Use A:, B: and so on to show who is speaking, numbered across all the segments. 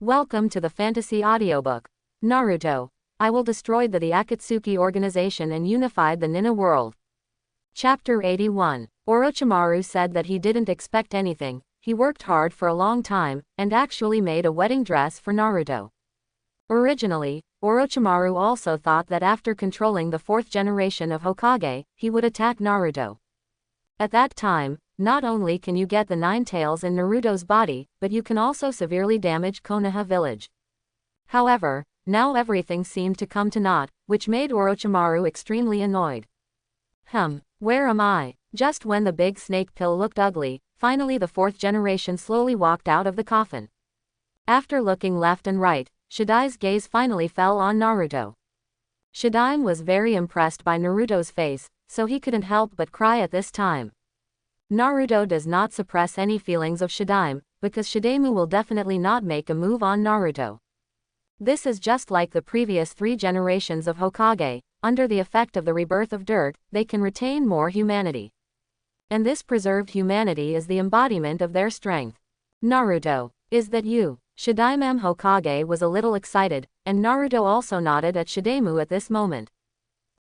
A: Welcome to the fantasy audiobook. Naruto. I will destroy the Akatsuki organization and unify the ninja world. Chapter 81. Orochimaru said that he didn't expect anything. He worked hard for a long time, and actually made a wedding dress for Naruto. Originally, Orochimaru also thought that after controlling the fourth generation of Hokage, he would attack Naruto. At that time, not only can you get the 9 tails in Naruto's body, but you can also severely damage Konoha village. However, now everything seemed to come to naught, which made Orochimaru extremely annoyed. Where am I? Just when the big snake pill looked ugly, finally the fourth generation slowly walked out of the coffin. After looking left and right, Shadai's gaze finally fell on Naruto. Shadai was very impressed by Naruto's face, so he couldn't help but cry at this time. Naruto does not suppress any feelings of Shadai, because Shadaimu will definitely not make a move on Naruto. This is just like the previous 3 generations of Hokage. Under the effect of the rebirth of dirt, they can retain more humanity. And this preserved humanity is the embodiment of their strength. Naruto, is that you? Shadaimam Hokage was a little excited, and Naruto also nodded at Shadaimu at this moment.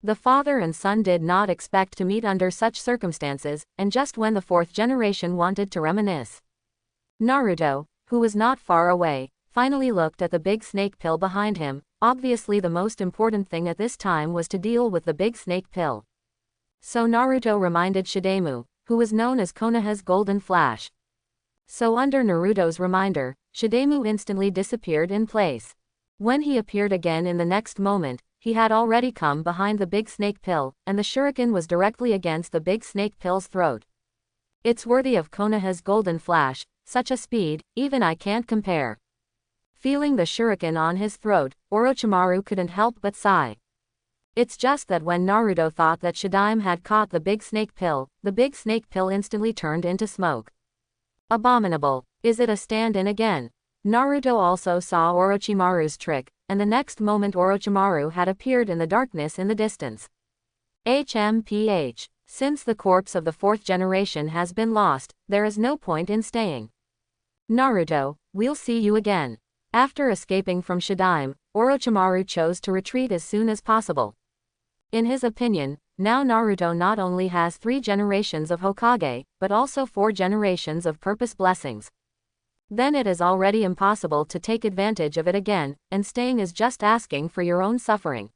A: The father and son did not expect to meet under such circumstances, and just when the fourth generation wanted to reminisce. Naruto, who was not far away, finally looked at the big snake pill behind him. Obviously the most important thing at this time was to deal with the big snake pill. So Naruto reminded Shadaimu, who was known as Konoha's Golden Flash. So under Naruto's reminder, Shadaimu instantly disappeared in place. When he appeared again in the next moment, he had already come behind the big snake pill, and the shuriken was directly against the big snake pill's throat. It's worthy of Konoha's Golden Flash, such a speed, even I can't compare. Feeling the shuriken on his throat, Orochimaru couldn't help but sigh. It's just that when Naruto thought that Shadaim had caught the big snake pill instantly turned into smoke. Abominable. Is it a stand-in again? Naruto also saw Orochimaru's trick, and the next moment Orochimaru had appeared in the darkness in the distance. Since the corpse of the fourth generation has been lost, there is no point in staying. Naruto, we'll see you again. After escaping from Shadaim, Orochimaru chose to retreat as soon as possible. In his opinion, now Naruto not only has 3 generations of Hokage, but also 4 generations of purpose blessings. Then it is already impossible to take advantage of it again, and staying is just asking for your own suffering.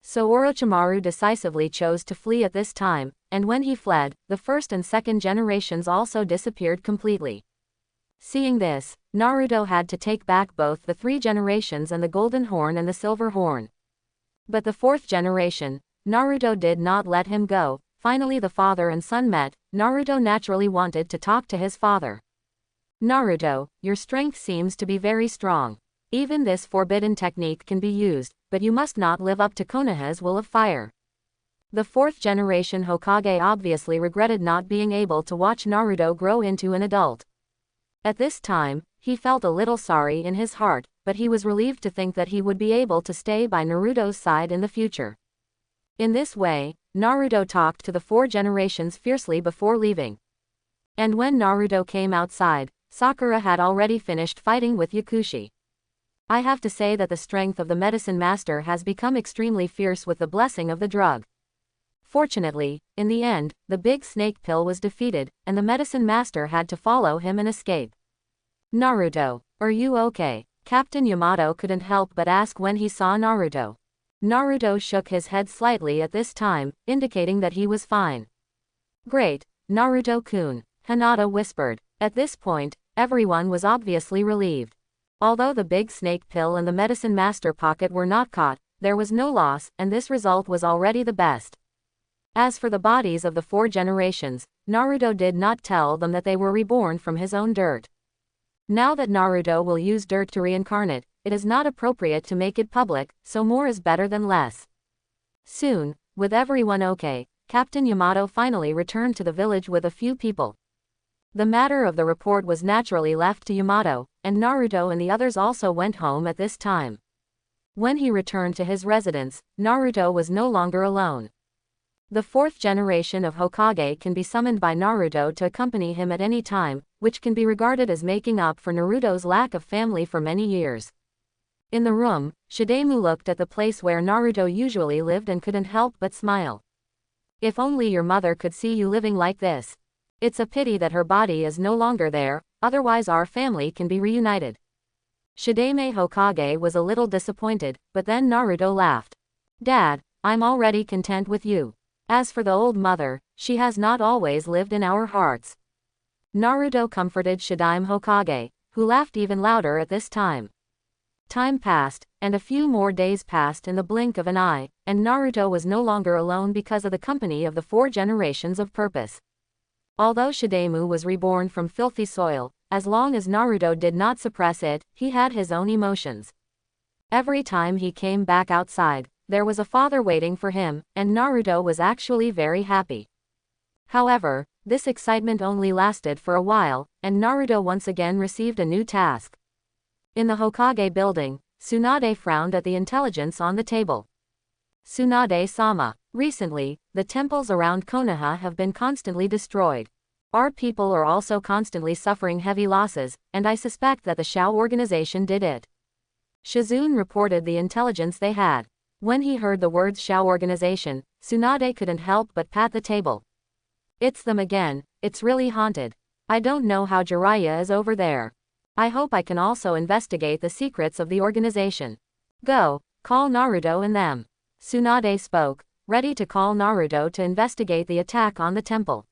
A: So Orochimaru decisively chose to flee at this time, and when he fled, the first and second generations also disappeared completely. Seeing this, Naruto had to take back both the 3 generations and the Golden Horn and the Silver Horn. But the fourth generation, Naruto did not let him go. Finally the father and son met. Naruto naturally wanted to talk to his father. Naruto, your strength seems to be very strong. Even this forbidden technique can be used, but you must not live up to Konoha's will of fire. The fourth generation Hokage obviously regretted not being able to watch Naruto grow into an adult. At this time, he felt a little sorry in his heart, but he was relieved to think that he would be able to stay by Naruto's side in the future. In this way, Naruto talked to the 4 generations fiercely before leaving. And when Naruto came outside, Sakura had already finished fighting with Yakushi. I have to say that the strength of the medicine master has become extremely fierce with the blessing of the drug. Fortunately, in the end, the big snake pill was defeated, and the medicine master had to follow him and escape. Naruto, are you okay? Captain Yamato couldn't help but ask when he saw Naruto. Naruto shook his head slightly at this time, indicating that he was fine. Great, Naruto-kun, Hinata whispered. At this point, everyone was obviously relieved. Although the big snake pill and the medicine master pocket were not caught, there was no loss, and this result was already the best. As for the bodies of the 4 generations, Naruto did not tell them that they were reborn from his own dirt. Now that Naruto will use dirt to reincarnate, it is not appropriate to make it public, so more is better than less. Soon, with everyone okay, Captain Yamato finally returned to the village with a few people. The matter of the report was naturally left to Yamato, and Naruto and the others also went home at this time. When he returned to his residence, Naruto was no longer alone. The fourth generation of Hokage can be summoned by Naruto to accompany him at any time, which can be regarded as making up for Naruto's lack of family for many years. In the room, Shidemu looked at the place where Naruto usually lived and couldn't help but smile. If only your mother could see you living like this. It's a pity that her body is no longer there, otherwise our family can be reunited. Shidame Hokage was a little disappointed, but then Naruto laughed. Dad, I'm already content with you. As for the old mother, she has not always lived in our hearts. Naruto comforted Shidame Hokage, who laughed even louder at this time. Time passed, and a few more days passed in the blink of an eye, and Naruto was no longer alone because of the company of the 4 generations of purpose. Although Shidemu was reborn from filthy soil, as long as Naruto did not suppress it, he had his own emotions. Every time he came back outside, there was a father waiting for him, and Naruto was actually very happy. However, this excitement only lasted for a while, and Naruto once again received a new task. In the Hokage building, Tsunade frowned at the intelligence on the table. Tsunade-sama, recently, the temples around Konoha have been constantly destroyed. Our people are also constantly suffering heavy losses, and I suspect that the Shao organization did it. Shizune reported the intelligence they had. When he heard the words Shao organization, Tsunade couldn't help but pat the table. It's them again, it's really haunted. I don't know how Jiraiya is over there. I hope I can also investigate the secrets of the organization. Go, call Naruto and them. Tsunade spoke, ready to call Naruto to investigate the attack on the temple.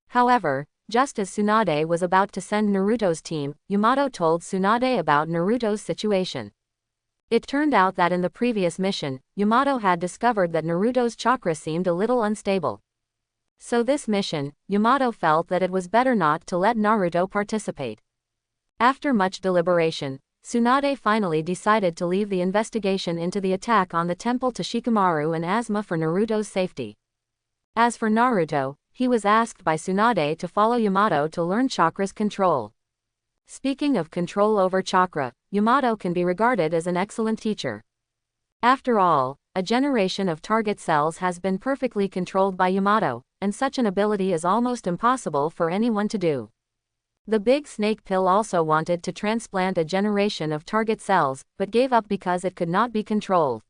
A: However, just as Tsunade was about to send Naruto's team, Yamato told Tsunade about Naruto's situation. It turned out that in the previous mission, Yamato had discovered that Naruto's chakra seemed a little unstable. So this mission, Yamato felt that it was better not to let Naruto participate. After much deliberation, Tsunade finally decided to leave the investigation into the attack on the temple to Shikamaru and Asuma for Naruto's safety. As for Naruto, he was asked by Tsunade to follow Yamato to learn chakra's control. Speaking of control over chakra, Yamato can be regarded as an excellent teacher. After all, a generation of target cells has been perfectly controlled by Yamato, and such an ability is almost impossible for anyone to do. The big snake pill also wanted to transplant a generation of target cells, but gave up because it could not be controlled.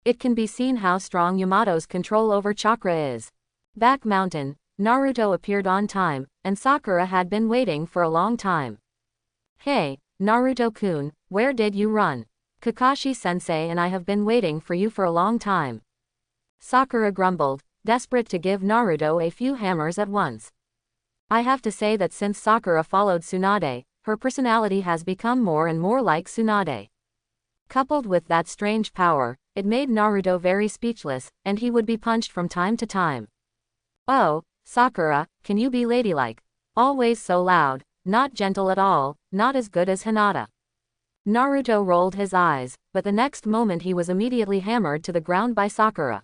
A: It can be seen how strong Yamato's control over chakra is. Back mountain, Naruto appeared on time, and Sakura had been waiting for a long time. Hey, Naruto-kun, where did you run? Kakashi-sensei and I have been waiting for you for a long time. Sakura grumbled, desperate to give Naruto a few hammers at once. I have to say that since Sakura followed Tsunade, her personality has become more and more like Tsunade. Coupled with that strange power, it made Naruto very speechless, and he would be punched from time to time. Oh, Sakura, can you be ladylike? Always so loud, not gentle at all, not as good as Hinata. Naruto rolled his eyes, but the next moment he was immediately hammered to the ground by Sakura.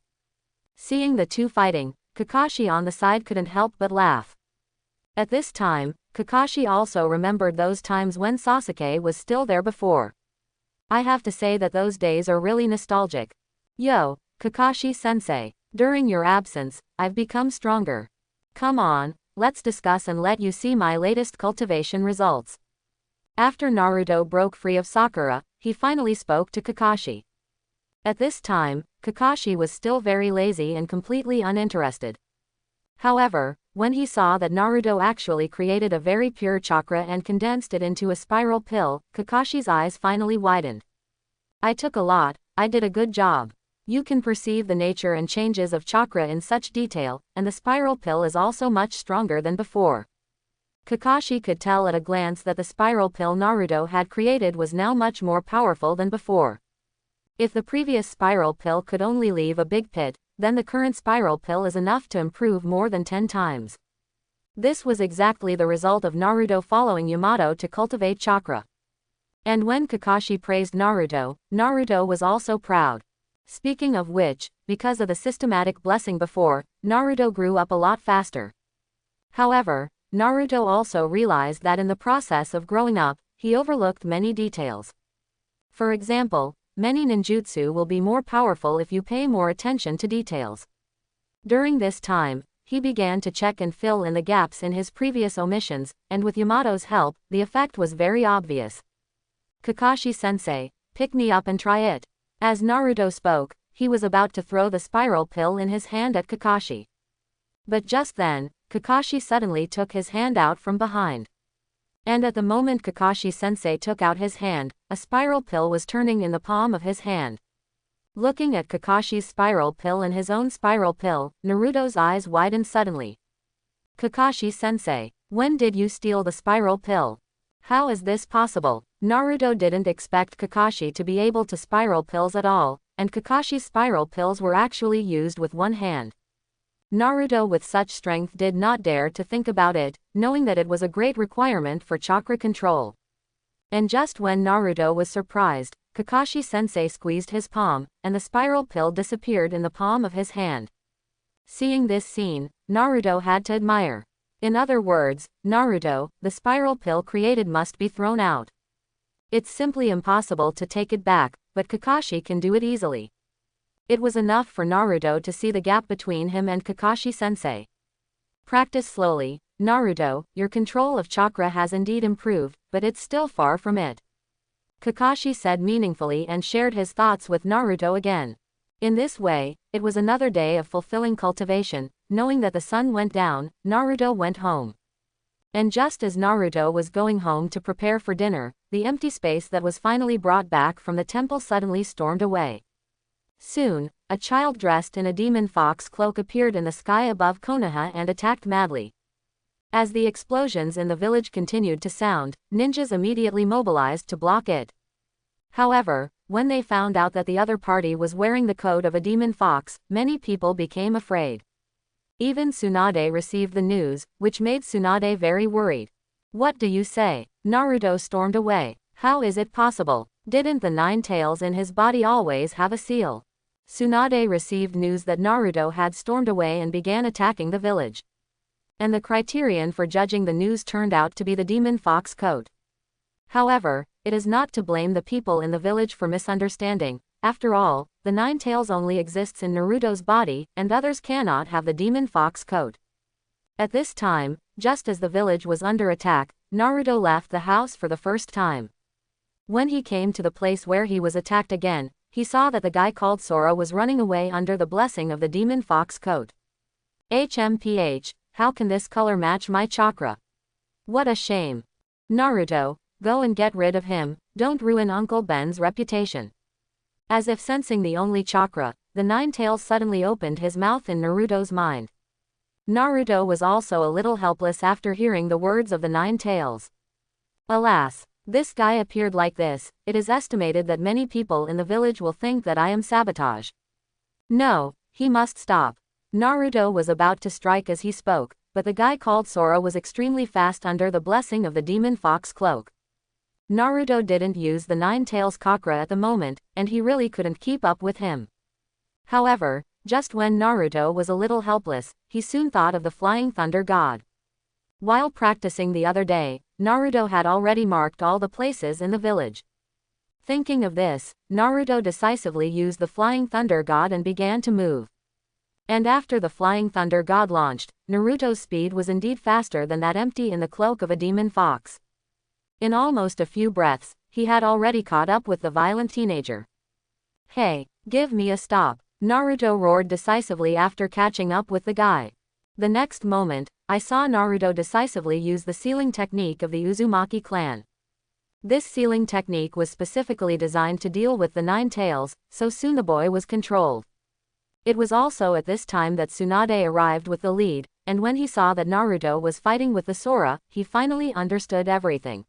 A: Seeing the two fighting, Kakashi on the side couldn't help but laugh. At this time, Kakashi also remembered those times when Sasuke was still there before. I have to say that those days are really nostalgic. Yo, Kakashi-sensei, during your absence, I've become stronger. Come on, let's discuss and let you see my latest cultivation results. After Naruto broke free of Sakura, he finally spoke to Kakashi. At this time, Kakashi was still very lazy and completely uninterested. However, when he saw that Naruto actually created a very pure chakra and condensed it into a spiral pill, Kakashi's eyes finally widened. I took a lot, I did a good job. You can perceive the nature and changes of chakra in such detail, and the spiral pill is also much stronger than before. Kakashi could tell at a glance that the spiral pill Naruto had created was now much more powerful than before. If the previous spiral pill could only leave a big pit, then the current spiral pill is enough to improve more than 10 times. This was exactly the result of Naruto following Yamato to cultivate chakra. And when Kakashi praised Naruto, Naruto was also proud. Speaking of which, because of the systematic blessing before, Naruto grew up a lot faster. However, Naruto also realized that in the process of growing up, he overlooked many details. For example, many ninjutsu will be more powerful if you pay more attention to details. During this time, he began to check and fill in the gaps in his previous omissions, and with Yamato's help, the effect was very obvious. Kakashi-sensei, pick me up and try it. As Naruto spoke, he was about to throw the spiral pill in his hand at Kakashi. But just then, Kakashi suddenly took his hand out from behind. And at the moment Kakashi-sensei took out his hand, a spiral pill was turning in the palm of his hand. Looking at Kakashi's spiral pill and his own spiral pill, Naruto's eyes widened suddenly. Kakashi-sensei, when did you steal the spiral pill? How is this possible? Naruto didn't expect Kakashi to be able to spiral pills at all, and Kakashi's spiral pills were actually used with one hand. Naruto with such strength did not dare to think about it, knowing that it was a great requirement for chakra control. And just when Naruto was surprised, Kakashi-sensei squeezed his palm, and the spiral pill disappeared in the palm of his hand. Seeing this scene, Naruto had to admire. In other words, Naruto, the spiral pill created must be thrown out. It's simply impossible to take it back, but Kakashi can do it easily. It was enough for Naruto to see the gap between him and Kakashi-sensei. Practice slowly, Naruto, your control of chakra has indeed improved, but it's still far from it. Kakashi said meaningfully and shared his thoughts with Naruto again. In this way, it was another day of fulfilling cultivation. Knowing that the sun went down, Naruto went home. And just as Naruto was going home to prepare for dinner, the empty space that was finally brought back from the temple suddenly stormed away. Soon, a child dressed in a demon fox cloak appeared in the sky above Konoha and attacked madly. As the explosions in the village continued to sound, ninjas immediately mobilized to block it. However, when they found out that the other party was wearing the coat of a demon fox, many people became afraid. Even Tsunade received the news, which made Tsunade very worried. What do you say? Naruto stormed away. How is it possible? Didn't the 9 tails in his body always have a seal? Tsunade received news that Naruto had stormed away and began attacking the village. And the criterion for judging the news turned out to be the demon fox coat. However, it is not to blame the people in the village for misunderstanding. After all, the 9 tails only exists in Naruto's body, and others cannot have the demon fox coat. At this time, just as the village was under attack, Naruto left the house for the first time. When he came to the place where he was attacked again, he saw that the guy called Sora was running away under the blessing of the demon fox coat. HMPH, how can this color match my chakra? What a shame. Naruto, go and get rid of him, don't ruin Uncle Ben's reputation. As if sensing the only chakra, the 9 tails suddenly opened his mouth in Naruto's mind. Naruto was also a little helpless after hearing the words of the 9 tails. Alas, this guy appeared like this. It is estimated that many people in the village will think that I am sabotage. No, he must stop. Naruto was about to strike as he spoke, but the guy called Sora was extremely fast under the blessing of the demon fox cloak. Naruto didn't use the 9 tails chakra at the moment, and he really couldn't keep up with him. However, just when Naruto was a little helpless, he soon thought of the flying thunder god. While practicing the other day, Naruto had already marked all the places in the village. Thinking of this, Naruto decisively used the flying thunder god and began to move. And after the flying thunder god launched, Naruto's speed was indeed faster than that empty in the cloak of a demon fox. In almost a few breaths, he had already caught up with the violent teenager. Hey, give me a stop, Naruto roared decisively after catching up with the guy. The next moment, I saw Naruto decisively use the sealing technique of the Uzumaki clan. This sealing technique was specifically designed to deal with the 9 tails, so soon the boy was controlled. It was also at this time that Tsunade arrived with the lead, and when he saw that Naruto was fighting with the Sora, he finally understood everything.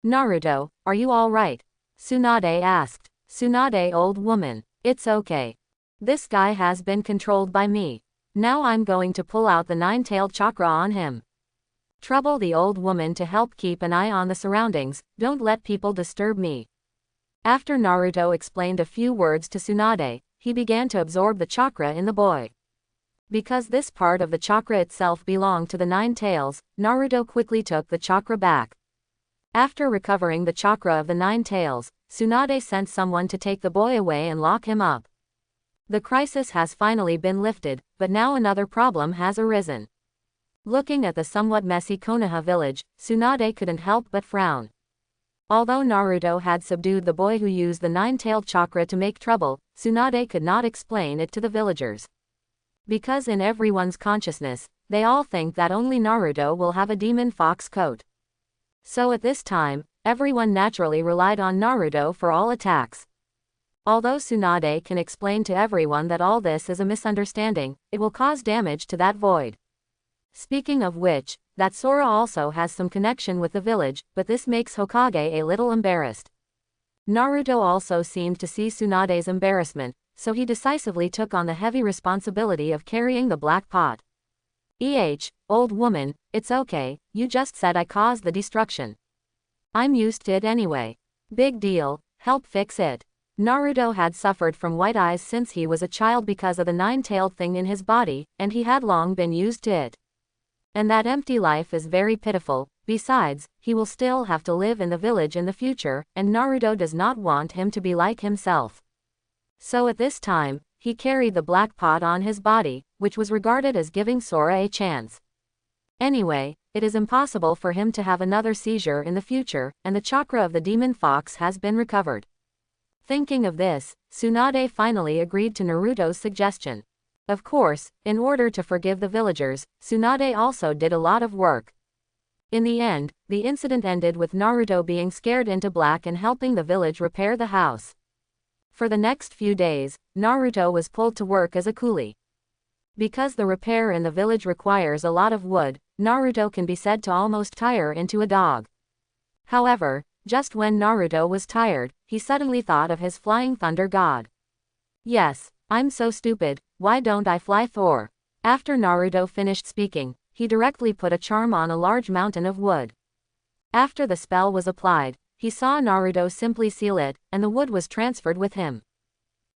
A: Naruto, are you alright? Tsunade asked. Tsunade, old woman, it's okay. This guy has been controlled by me. Now I'm going to pull out the 9-tailed chakra on him. Trouble the old woman to help keep an eye on the surroundings, don't let people disturb me. After Naruto explained a few words to Tsunade, he began to absorb the chakra in the boy. Because this part of the chakra itself belonged to the 9 tails, Naruto quickly took the chakra back. After recovering the chakra of the 9 tails, Tsunade sent someone to take the boy away and lock him up. The crisis has finally been lifted, but now another problem has arisen. Looking at the somewhat messy Konoha village, Tsunade couldn't help but frown. Although Naruto had subdued the boy who used the nine-tailed chakra to make trouble, Tsunade could not explain it to the villagers. Because in everyone's consciousness, they all think that only Naruto will have a demon fox coat. So at this time, everyone naturally relied on Naruto for all attacks. Although Tsunade can explain to everyone that all this is a misunderstanding, it will cause damage to that void. Speaking of which, that Sora also has some connection with the village, but this makes Hokage a little embarrassed. Naruto also seemed to see Tsunade's embarrassment, so he decisively took on the heavy responsibility of carrying the black pot. Old woman, it's okay, you just said I caused the destruction. I'm used to it anyway. Big deal, help fix it. Naruto had suffered from white eyes since he was a child because of the nine-tailed thing in his body, and he had long been used to it. And that empty life is very pitiful. Besides, he will still have to live in the village in the future, and Naruto does not want him to be like himself. So at this time, he carried the black pot on his body, which was regarded as giving Sora a chance. Anyway, it is impossible for him to have another seizure in the future, and the chakra of the demon fox has been recovered. Thinking of this, Tsunade finally agreed to Naruto's suggestion. Of course, in order to forgive the villagers, Tsunade also did a lot of work. In the end, the incident ended with Naruto being scared into black and helping the village repair the house. For the next few days, Naruto was pulled to work as a coolie. Because the repair in the village requires a lot of wood, Naruto can be said to almost tire into a dog. However, just when Naruto was tired, he suddenly thought of his flying thunder god. Yes, I'm so stupid, why don't I fly Thor? After Naruto finished speaking, he directly put a charm on a large mountain of wood. After the spell was applied, he saw Naruto simply seal it, and the wood was transferred with him.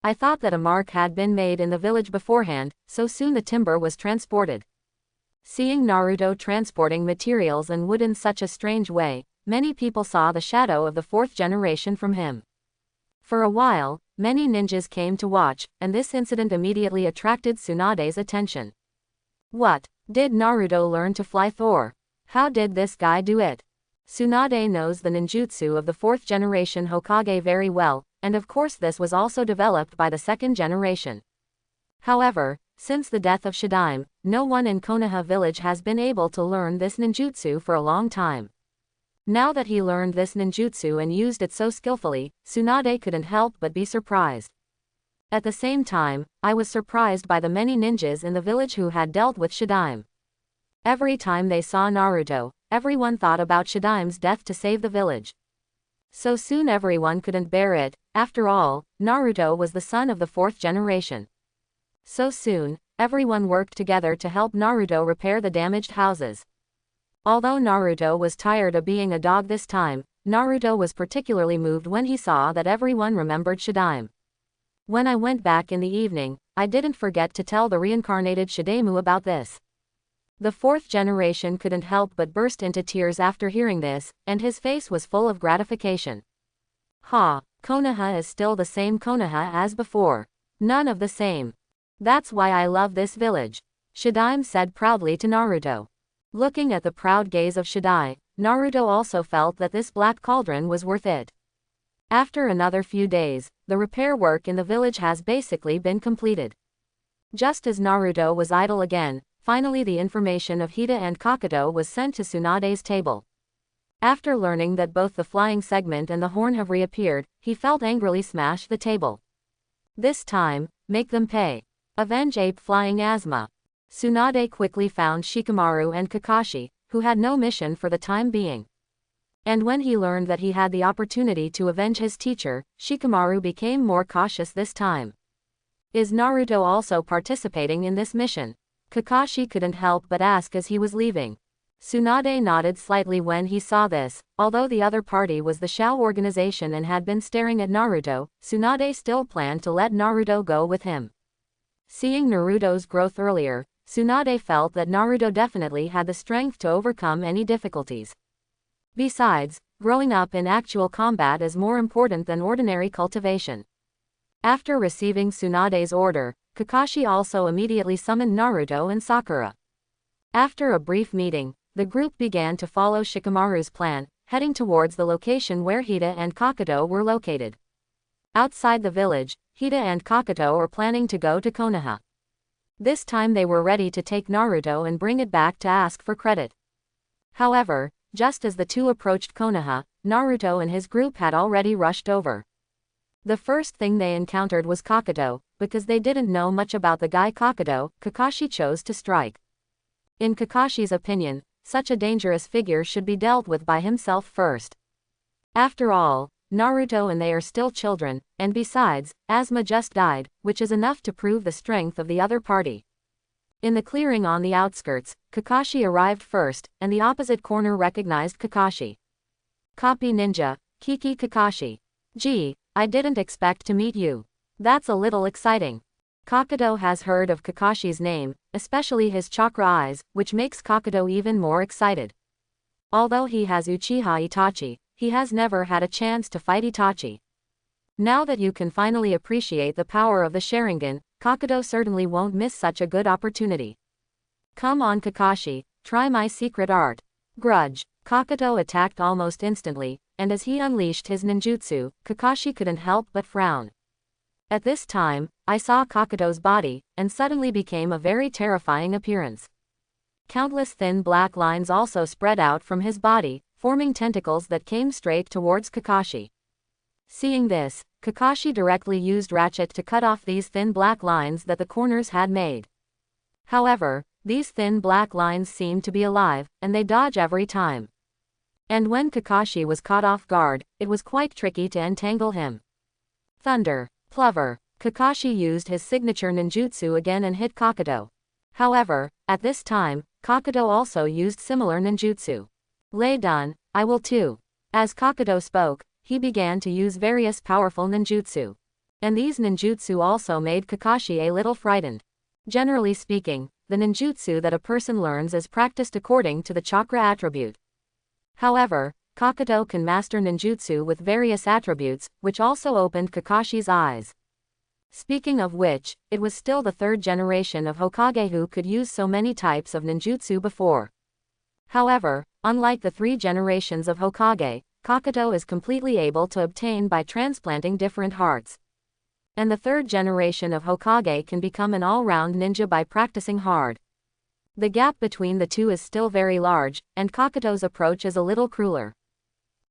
A: I thought that a mark had been made in the village beforehand, so soon the timber was transported. Seeing Naruto transporting materials and wood in such a strange way, many people saw the shadow of the fourth generation from him. For a while, many ninjas came to watch, and this incident immediately attracted Tsunade's attention. What? Did Naruto learn to fly Thor? How did this guy do it? Tsunade knows the ninjutsu of the fourth generation Hokage very well, and of course this was also developed by the second generation. However, since the death of Shadaime, no one in Konoha village has been able to learn this ninjutsu for a long time. Now that he learned this ninjutsu and used it so skillfully, Tsunade couldn't help but be surprised. At the same time, I was surprised by the many ninjas in the village who had dealt with Shadaime. Every time they saw Naruto, everyone thought about Shadaime's death to save the village. So soon everyone couldn't bear it. After all, Naruto was the son of the fourth generation. So soon, everyone worked together to help Naruto repair the damaged houses. Although Naruto was tired of being a dog this time, Naruto was particularly moved when he saw that everyone remembered Shadaime. When I went back in the evening, I didn't forget to tell the reincarnated Shadaime about this. The fourth generation couldn't help but burst into tears after hearing this, and his face was full of gratification. Konoha is still the same Konoha as before. None of the same. That's why I love this village, Shadaime said proudly to Naruto. Looking at the proud gaze of Shadaime, Naruto also felt that this black cauldron was worth it. After another few days, the repair work in the village has basically been completed. Just as Naruto was idle again, finally the information of Hida and Kakato was sent to Tsunade's table. After learning that both the flying segment and the horn have reappeared, he felt angrily smash the table. This time, make them pay. Avenge ape flying asthma. Tsunade quickly found Shikamaru and Kakashi, who had no mission for the time being. And when he learned that he had the opportunity to avenge his teacher, Shikamaru became more cautious this time. Is Naruto also participating in this mission? Kakashi couldn't help but ask as he was leaving. Tsunade nodded slightly when he saw this. Although the other party was the Shao organization and had been staring at Naruto, Tsunade still planned to let Naruto go with him. Seeing Naruto's growth earlier, Tsunade felt that Naruto definitely had the strength to overcome any difficulties. Besides, growing up in actual combat is more important than ordinary cultivation. After receiving Tsunade's order, Kakashi also immediately summoned Naruto and Sakura. After a brief meeting, the group began to follow Shikamaru's plan, heading towards the location where Hida and Kakato were located. Outside the village, Hida and Kakato were planning to go to Konoha. This time they were ready to take Naruto and bring it back to ask for credit. However, just as the two approached Konoha, Naruto and his group had already rushed over. The first thing they encountered was Kakato, because they didn't know much about the guy Kakato, Kakashi chose to strike. In Kakashi's opinion, such a dangerous figure should be dealt with by himself first. After all, Naruto and they are still children, and besides, Asuma just died, which is enough to prove the strength of the other party. In the clearing on the outskirts, Kakashi arrived first, and the opposite corner recognized Kakashi. Copy ninja, Kiki Kakashi. Gee, I didn't expect to meet you. That's a little exciting. Kakato has heard of Kakashi's name, especially his chakra eyes, which makes Kakato even more excited. Although he has Uchiha Itachi, he has never had a chance to fight Itachi. Now that you can finally appreciate the power of the Sharingan, Kakato certainly won't miss such a good opportunity. Come on Kakashi, try my secret art. Grudge. Kakato attacked almost instantly, and as he unleashed his ninjutsu, Kakashi couldn't help but frown. At this time, I saw Kakato's body, and suddenly became a very terrifying appearance. Countless thin black lines also spread out from his body, forming tentacles that came straight towards Kakashi. Seeing this, Kakashi directly used Ratchet to cut off these thin black lines that the corners had made. However, these thin black lines seemed to be alive, and they dodge every time. And when Kakashi was caught off guard, it was quite tricky to entangle him. Thunder. Plover. Kakashi used his signature ninjutsu again and hit Kakato. However, at this time, Kakato also used similar ninjutsu. Lay done, I will too. As Kakato spoke, he began to use various powerful ninjutsu. And these ninjutsu also made Kakashi a little frightened. Generally speaking, the ninjutsu that a person learns is practiced according to the chakra attribute. However, Kakato can master ninjutsu with various attributes, which also opened Kakashi's eyes. Speaking of which, it was still the third generation of Hokage who could use so many types of ninjutsu before. However, unlike the 3 generations of Hokage, Kakato is completely able to obtain by transplanting different hearts. And the 3rd generation of Hokage can become an all-round ninja by practicing hard. The gap between the two is still very large, and Kakato's approach is a little crueler.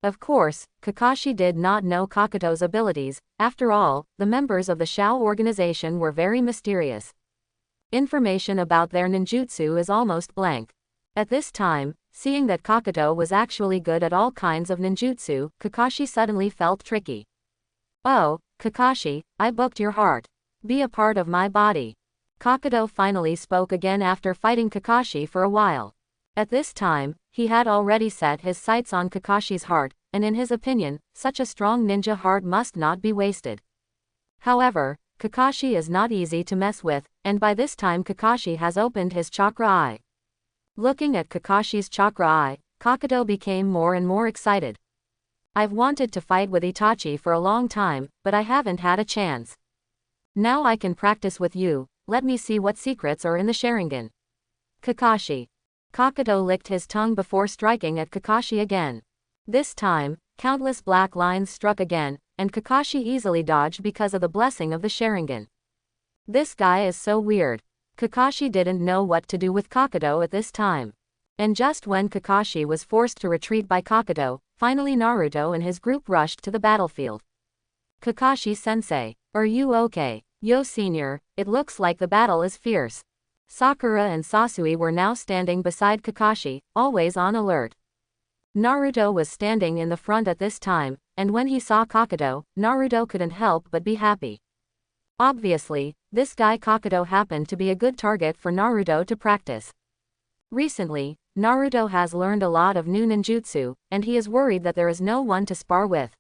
A: Of course, Kakashi did not know Kakato's abilities. After all, the members of the Shao organization were very mysterious. Information about their ninjutsu is almost blank. At this time, seeing that Kakato was actually good at all kinds of ninjutsu, Kakashi suddenly felt tricky. Oh, Kakashi, I booked your heart. Be a part of my body. Kakato finally spoke again after fighting Kakashi for a while. At this time, he had already set his sights on Kakashi's heart, and in his opinion, such a strong ninja heart must not be wasted. However, Kakashi is not easy to mess with, and by this time Kakashi has opened his chakra eye. Looking at Kakashi's chakra eye, Kakato became more and more excited. I've wanted to fight with Itachi for a long time, but I haven't had a chance. Now I can practice with you, let me see what secrets are in the Sharingan. Kakashi. Kakato licked his tongue before striking at Kakashi again. This time, countless black lines struck again, and Kakashi easily dodged because of the blessing of the Sharingan. This guy is so weird. Kakashi didn't know what to do with Kakato at this time. And just when Kakashi was forced to retreat by Kakato, finally Naruto and his group rushed to the battlefield. Kakashi-sensei, are you okay? Yo senior, it looks like the battle is fierce. Sakura and Sasui were now standing beside Kakashi, always on alert. Naruto was standing in the front at this time, and when he saw Kakato, Naruto couldn't help but be happy. Obviously, this guy Kakato happened to be a good target for Naruto to practice. Recently, Naruto has learned a lot of new ninjutsu, and he is worried that there is no one to spar with.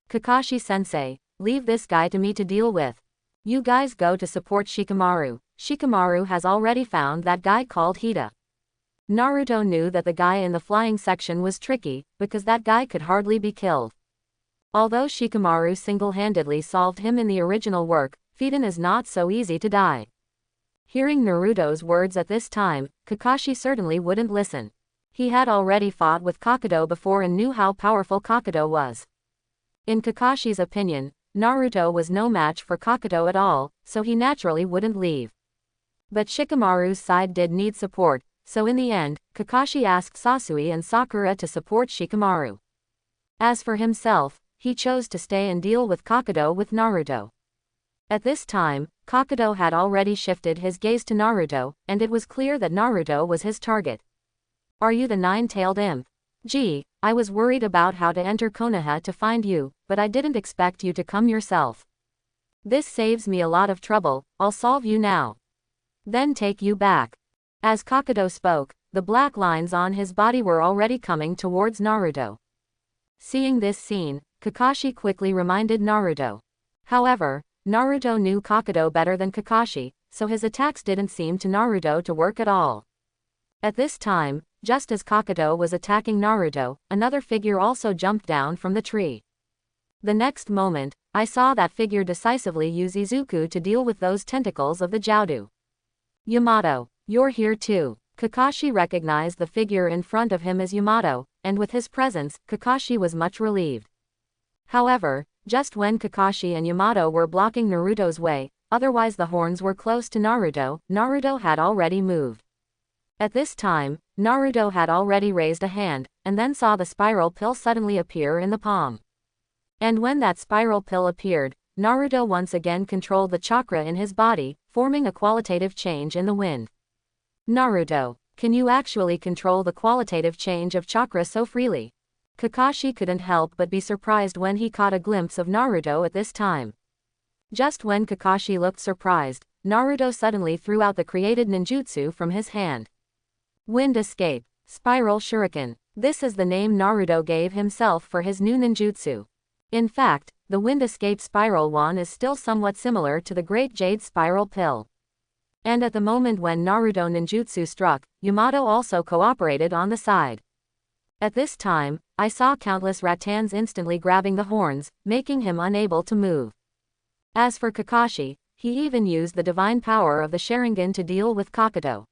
A: Kakashi-sensei, leave this guy to me to deal with. You guys go to support Shikamaru. Shikamaru has already found that guy called Hida. Naruto knew that the guy in the flying section was tricky, because that guy could hardly be killed. Although Shikamaru single-handedly solved him in the original work, Fiden is not so easy to die. Hearing Naruto's words at this time, Kakashi certainly wouldn't listen. He had already fought with Kakuto before and knew how powerful Kakuto was. In Kakashi's opinion, Naruto was no match for Kakuto at all, so he naturally wouldn't leave. But Shikamaru's side did need support, so in the end, Kakashi asked Sasui and Sakura to support Shikamaru. As for himself, he chose to stay and deal with Kakuto with Naruto. At this time, Kakuto had already shifted his gaze to Naruto, and it was clear that Naruto was his target. Are you the nine-tailed imp? Gee, I was worried about how to enter Konoha to find you, but I didn't expect you to come yourself. This saves me a lot of trouble, I'll solve you now. Then take you back. As Kakuto spoke, the black lines on his body were already coming towards Naruto. Seeing this scene, Kakashi quickly reminded Naruto. However, Naruto knew Kakuto better than Kakashi, so his attacks didn't seem to Naruto to work at all. At this time, just as Kakuto was attacking Naruto, another figure also jumped down from the tree. The next moment, I saw that figure decisively use Izuku to deal with those tentacles of the Joudu. Yamato, you're here too. Kakashi recognized the figure in front of him as Yamato, and with his presence, Kakashi was much relieved. However, just when Kakashi and Yamato were blocking Naruto's way, otherwise the horns were close to Naruto, Naruto had already moved. At this time, Naruto had already raised a hand, and then saw the spiral pill suddenly appear in the palm. And when that spiral pill appeared, Naruto once again controlled the chakra in his body, forming a qualitative change in the wind. Naruto, can you actually control the qualitative change of chakra so freely? Kakashi couldn't help but be surprised when he caught a glimpse of Naruto at this time. Just when Kakashi looked surprised, Naruto suddenly threw out the created ninjutsu from his hand. Wind Escape, Spiral Shuriken. This is the name Naruto gave himself for his new ninjutsu. In fact, the Wind Escape Spiral Wand is still somewhat similar to the Great Jade Spiral Pill. And at the moment when Naruto ninjutsu struck, Yamato also cooperated on the side. At this time, I saw countless rattans instantly grabbing the horns, making him unable to move. As for Kakashi, he even used the divine power of the Sharingan to deal with Kakuto.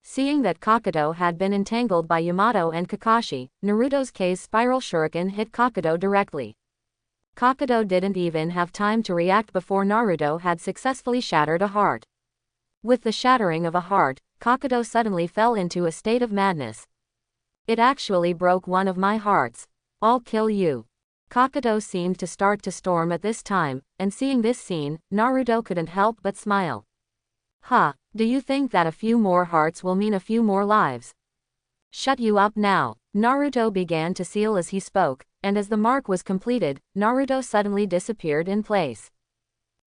A: Seeing that Kakuto had been entangled by Yamato and Kakashi, Naruto's K's Spiral Shuriken hit Kakuto directly. Kakuto didn't even have time to react before Naruto had successfully shattered a heart. With the shattering of a heart, Kakuto suddenly fell into a state of madness. It actually broke one of my hearts. I'll kill you. Kakuto seemed to start to storm at this time, and seeing this scene, Naruto couldn't help but smile. Huh, do you think that a few more hearts will mean a few more lives? Shut you up now. Naruto began to seal as he spoke, and as the mark was completed, Naruto suddenly disappeared in place.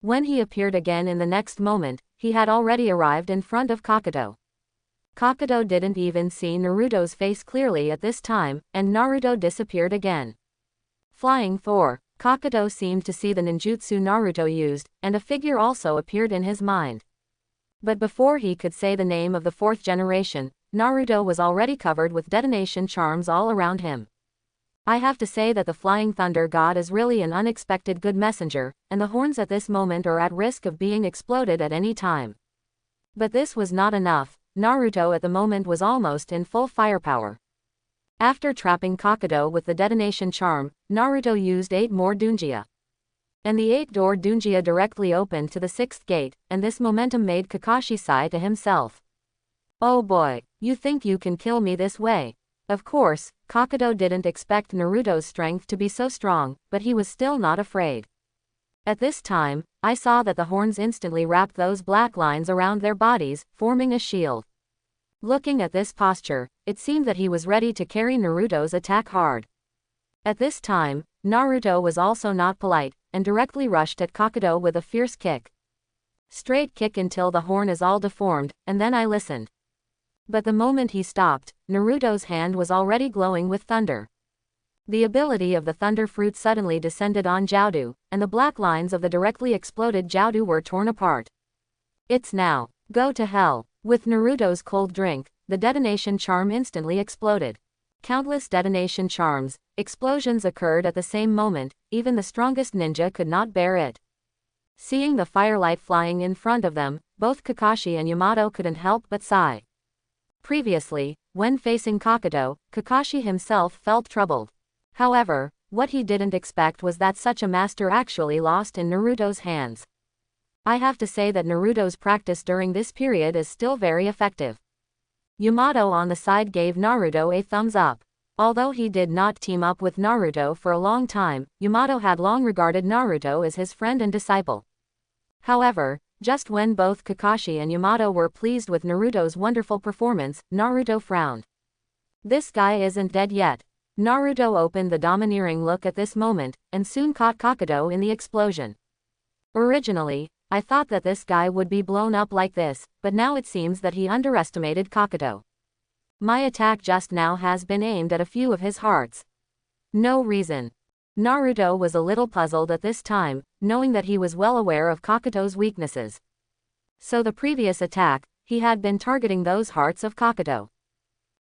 A: When he appeared again in the next moment, he had already arrived in front of Kakuto. Kakuto didn't even see Naruto's face clearly at this time, and Naruto disappeared again. Flying Thor, Kakuto seemed to see the ninjutsu Naruto used, and a figure also appeared in his mind. But before he could say the name of the fourth generation, Naruto was already covered with detonation charms all around him. I have to say that the Flying Thunder God is really an unexpected good messenger, and the horns at this moment are at risk of being exploded at any time. But this was not enough. Naruto at the moment was almost in full firepower. After trapping Kakuto with the detonation charm, Naruto used 8 more Dunjia. And the 8-door Dunjia directly opened to the 6th gate, and this momentum made Kakashi sigh to himself. Oh boy, you think you can kill me this way? Of course, Kakuto didn't expect Naruto's strength to be so strong, but he was still not afraid. At this time, I saw that the horns instantly wrapped those black lines around their bodies, forming a shield. Looking at this posture, it seemed that he was ready to carry Naruto's attack hard. At this time, Naruto was also not polite, and directly rushed at Kakuto with a fierce kick. Straight kick until the horn is all deformed, and then I listened. But the moment he stopped, Naruto's hand was already glowing with thunder. The ability of the thunder fruit suddenly descended on Joudu, and the black lines of the directly exploded Joudu were torn apart. It's now. Go to hell. With Naruto's cold drink, the detonation charm instantly exploded. Countless detonation charms, explosions occurred at the same moment, even the strongest ninja could not bear it. Seeing the firelight flying in front of them, both Kakashi and Yamato couldn't help but sigh. Previously, when facing Kakato, Kakashi himself felt troubled. However, what he didn't expect was that such a master actually lost in Naruto's hands. I have to say that Naruto's practice during this period is still very effective. Yamato on the side gave Naruto a thumbs up. Although he did not team up with Naruto for a long time, Yamato had long regarded Naruto as his friend and disciple. However, just when both Kakashi and Yamato were pleased with Naruto's wonderful performance, Naruto frowned. This guy isn't dead yet. Naruto opened the domineering look at this moment, and soon caught Kakato in the explosion. Originally, I thought that this guy would be blown up like this, but now it seems that he underestimated Kakato. My attack just now has been aimed at a few of his hearts. No reason. Naruto was a little puzzled at this time, knowing that he was well aware of Kakato's weaknesses. So the previous attack, he had been targeting those hearts of Kakato.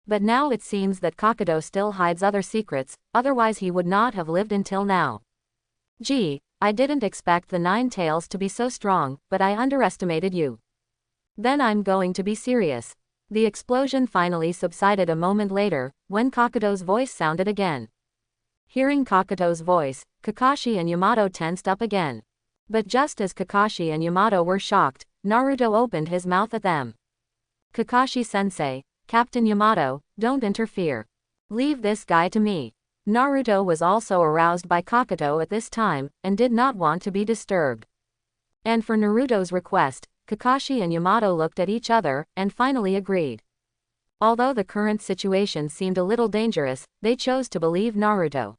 A: But now it seems that Kakato still hides other secrets, otherwise he would not have lived until now. Gee, I didn't expect the 9 tails to be so strong, but I underestimated you. Then I'm going to be serious. The explosion finally subsided a moment later, when Kakato's voice sounded again. Hearing Kakato's voice, Kakashi and Yamato tensed up again. But just as Kakashi and Yamato were shocked, Naruto opened his mouth at them. Kakashi-sensei, Captain Yamato, don't interfere. Leave this guy to me. Naruto was also aroused by Kakato at this time, and did not want to be disturbed. And for Naruto's request, Kakashi and Yamato looked at each other, and finally agreed. Although the current situation seemed a little dangerous, they chose to believe Naruto.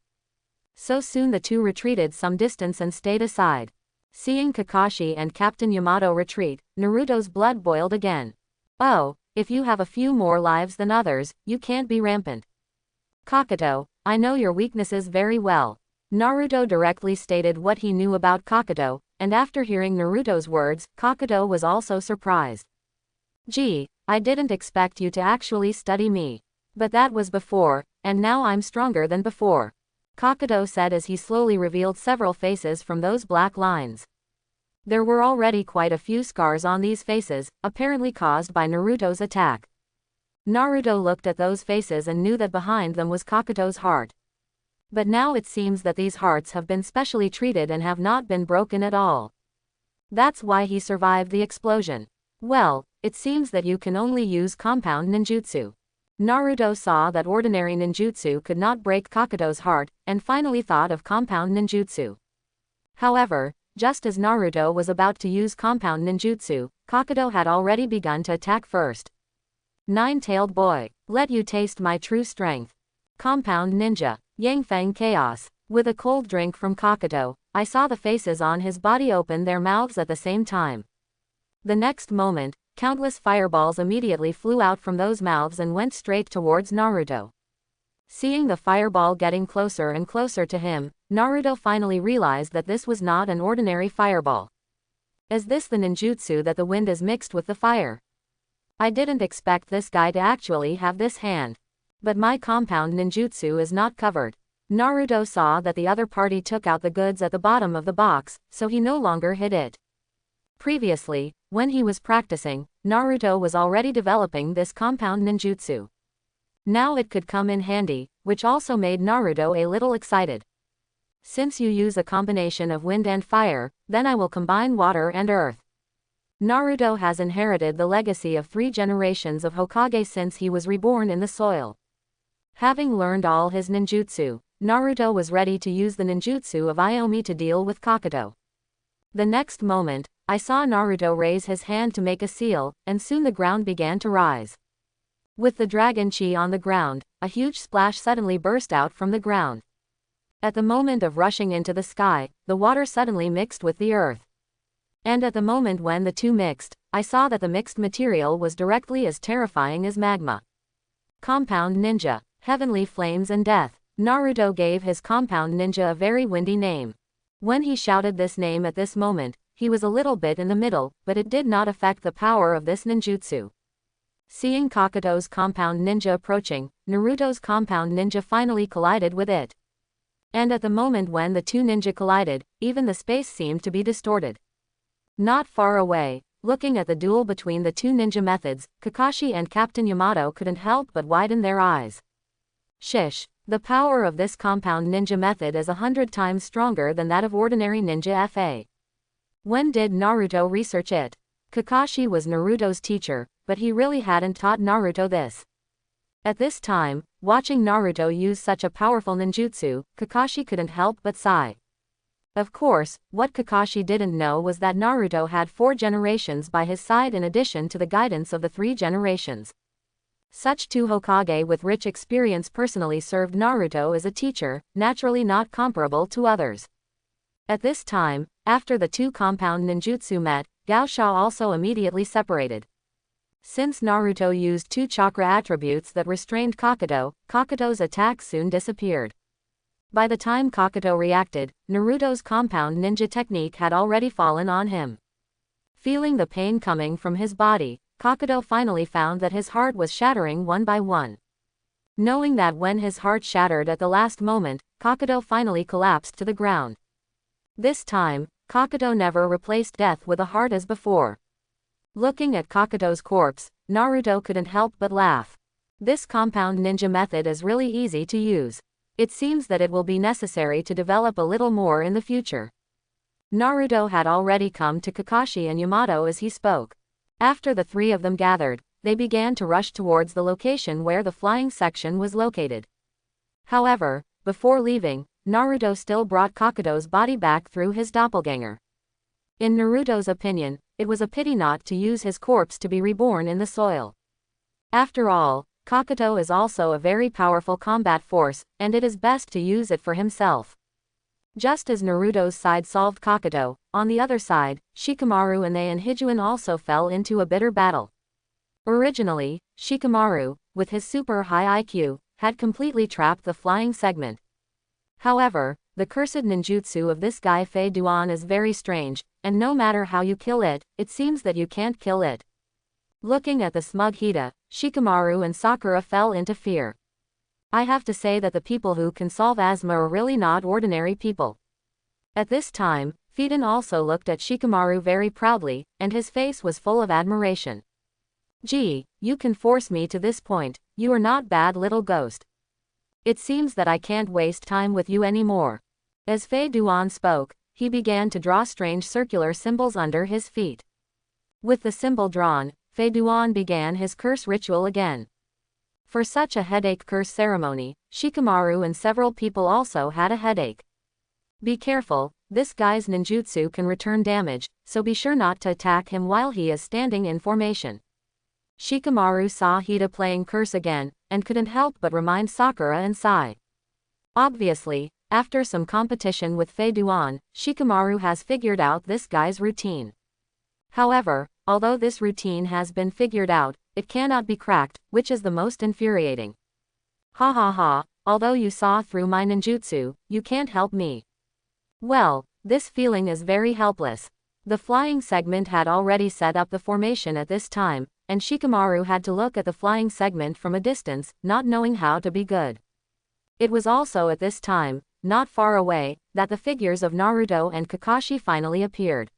A: So soon the two retreated some distance and stayed aside. Seeing Kakashi and Captain Yamato retreat, Naruto's blood boiled again. Oh, if you have a few more lives than others, you can't be rampant. Kakato, I know your weaknesses very well. Naruto directly stated what he knew about Kakato, and after hearing Naruto's words, Kakato was also surprised. Gee, I didn't expect you to actually study me. But that was before, and now I'm stronger than before. Kakato said as he slowly revealed several faces from those black lines. There were already quite a few scars on these faces, apparently caused by Naruto's attack. Naruto looked at those faces and knew that behind them was Kakato's heart. But now it seems that these hearts have been specially treated and have not been broken at all. That's why he survived the explosion. Well, it seems that you can only use compound ninjutsu. Naruto saw that ordinary ninjutsu could not break Kakato's heart, and finally thought of compound ninjutsu. However, just as Naruto was about to use compound ninjutsu, Kakato had already begun to attack first. 9-tailed boy, let you taste my true strength. Compound ninja, Yangfang chaos. With a cold drink from Kakato, I saw the faces on his body open their mouths at the same time. The next moment, countless fireballs immediately flew out from those mouths and went straight towards Naruto. Seeing the fireball getting closer and closer to him, Naruto finally realized that this was not an ordinary fireball. Is this the ninjutsu that the wind is mixed with the fire? I didn't expect this guy to actually have this hand. But my compound ninjutsu is not covered. Naruto saw that the other party took out the goods at the bottom of the box, so he no longer hid it. Previously, when he was practicing, Naruto was already developing this compound ninjutsu. Now it could come in handy, which also made Naruto a little excited. Since you use a combination of wind and fire, then I will combine water and earth. Naruto has inherited the legacy of 3 generations of Hokage since he was reborn in the soil. Having learned all his ninjutsu, Naruto was ready to use the ninjutsu of Iomi to deal with Kakato. The next moment, I saw Naruto raise his hand to make a seal, and soon the ground began to rise. With the dragon chi on the ground, a huge splash suddenly burst out from the ground. At the moment of rushing into the sky, the water suddenly mixed with the earth. And at the moment when the two mixed, I saw that the mixed material was directly as terrifying as magma. Compound ninja, heavenly flames and death. Naruto gave his compound ninja a very windy name. When he shouted this name at this moment, he was a little bit in the middle, but it did not affect the power of this ninjutsu. Seeing Kakuto's compound ninja approaching, Naruto's compound ninja finally collided with it. And at the moment when the two ninja collided, even the space seemed to be distorted. Not far away, looking at the duel between the two ninja methods, Kakashi and Captain Yamato couldn't help but widen their eyes. Shish, the power of this compound ninja method is 100 times stronger than that of ordinary ninja FA. When did Naruto research it? Kakashi was Naruto's teacher, but he really hadn't taught Naruto this. At this time, watching Naruto use such a powerful ninjutsu, Kakashi couldn't help but sigh. Of course, what Kakashi didn't know was that Naruto had 4 generations by his side in addition to the guidance of the 3 generations. Such two Hokage with rich experience personally served Naruto as a teacher, naturally not comparable to others. At this time, after the two compound ninjutsu met, Gaosha also immediately separated. Since Naruto used 2 chakra attributes that restrained Kakuto, Kakuto's attack soon disappeared. By the time Kakuto reacted, Naruto's compound ninja technique had already fallen on him. Feeling the pain coming from his body, Kakuto finally found that his heart was shattering one by one. Knowing that when his heart shattered at the last moment, Kakuto finally collapsed to the ground. This time, Kakuto never replaced death with a heart as before. Looking at Kakuto's corpse, Naruto couldn't help but laugh. This compound ninja method is really easy to use. It seems that it will be necessary to develop a little more in the future. Naruto had already come to Kakashi and Yamato as he spoke. After the 3 of them gathered, they began to rush towards the location where the flying section was located. However, before leaving, Naruto still brought Kakuto's body back through his doppelganger. In Naruto's opinion, it was a pity not to use his corpse to be reborn in the soil. After all, Kakuto is also a very powerful combat force, and it is best to use it for himself. Just as Naruto's side solved Kakuto, on the other side, Shikamaru and Hijuin also fell into a bitter battle. Originally, Shikamaru, with his super high IQ, had completely trapped the flying segment. However, the cursed ninjutsu of this guy Fei Duan is very strange, and no matter how you kill it, it seems that you can't kill it. Looking at the smug Hida, Shikamaru and Sakura fell into fear. I have to say that the people who can solve asthma are really not ordinary people. At this time, Fiden also looked at Shikamaru very proudly, and his face was full of admiration. Gee, you can force me to this point, you are not bad little ghost. It seems that I can't waste time with you anymore. As Fei Duan spoke, he began to draw strange circular symbols under his feet. With the symbol drawn, Fei Duan began his curse ritual again. For such a headache curse ceremony, Shikamaru and several people also had a headache. Be careful, this guy's ninjutsu can return damage, so be sure not to attack him while he is standing in formation. Shikamaru saw Hida playing curse again, and couldn't help but remind Sakura and sigh. Obviously, after some competition with Fei Duan, Shikamaru has figured out this guy's routine. However, although this routine has been figured out, it cannot be cracked, which is the most infuriating. Ha ha ha, although you saw through my ninjutsu, you can't help me. Well, this feeling is very helpless. The flying segment had already set up the formation at this time, and Shikamaru had to look at the flying segment from a distance, not knowing how to be good. It was also at this time, not far away, that the figures of Naruto and Kakashi finally appeared.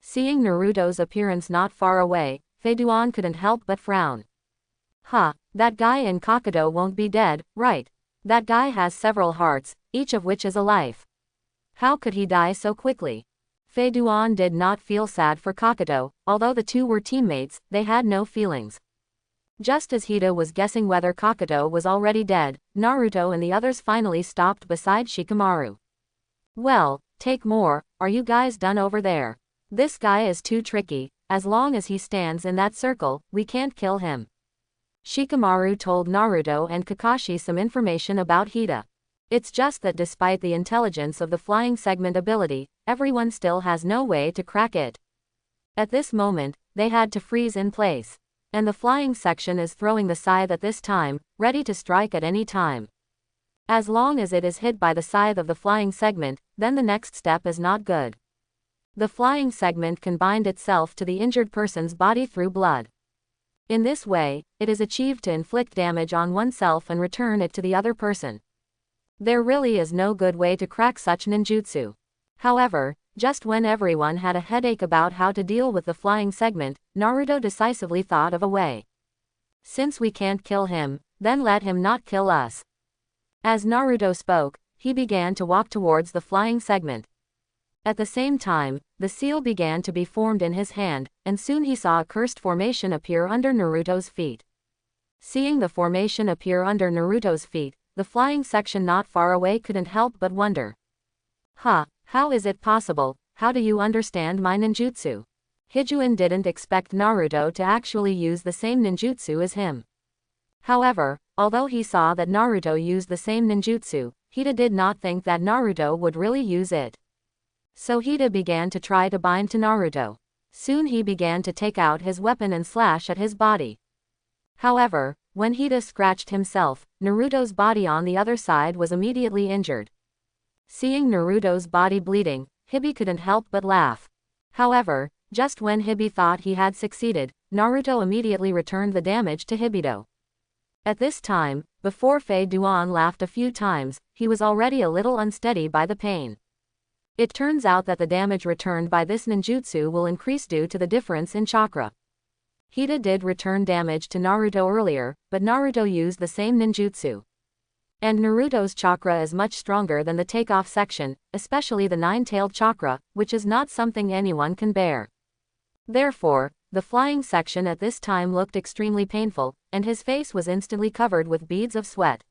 A: Seeing Naruto's appearance not far away, Fei Duan couldn't help but frown. That guy in Kakuto won't be dead, right? That guy has several hearts, each of which is a life. How could he die so quickly? Fei Duan did not feel sad for Kakuto, although the two were teammates, they had no feelings. Just as Hida was guessing whether Kakuto was already dead, Naruto and the others finally stopped beside Shikamaru. Well, take more, are you guys done over there? This guy is too tricky, as long as he stands in that circle, we can't kill him. Shikamaru told Naruto and Kakashi some information about Hida. It's just that despite the intelligence of the flying segment ability, everyone still has no way to crack it. At this moment, they had to freeze in place. And the flying section is throwing the scythe at this time, ready to strike at any time. As long as it is hit by the scythe of the flying segment, then the next step is not good. The flying segment can bind itself to the injured person's body through blood. In this way, it is achieved to inflict damage on oneself and return it to the other person. There really is no good way to crack such ninjutsu. However, just when everyone had a headache about how to deal with the flying segment, Naruto decisively thought of a way. Since we can't kill him, then let him not kill us. As Naruto spoke, he began to walk towards the flying segment. At the same time, the seal began to be formed in his hand, and soon he saw a cursed formation appear under Naruto's feet. Seeing the formation appear under Naruto's feet, the flying section not far away couldn't help but wonder. How is it possible? How do you understand my ninjutsu? Hijuen didn't expect Naruto to actually use the same ninjutsu as him. However, although he saw that Naruto used the same ninjutsu, Hida did not think that Naruto would really use it. So Hida began to try to bind to Naruto. Soon he began to take out his weapon and slash at his body. However, when Hida scratched himself, Naruto's body on the other side was immediately injured. Seeing Naruto's body bleeding, Hibi couldn't help but laugh. However, just when Hibi thought he had succeeded, Naruto immediately returned the damage to Hibito. At this time, before Fei Duan laughed a few times, he was already a little unsteady by the pain. It turns out that the damage returned by this ninjutsu will increase due to the difference in chakra. Hida did return damage to Naruto earlier, but Naruto used the same ninjutsu. And Naruto's chakra is much stronger than the takeoff section, especially the nine-tailed chakra, which is not something anyone can bear. Therefore, the flying section at this time looked extremely painful, and his face was instantly covered with beads of sweat.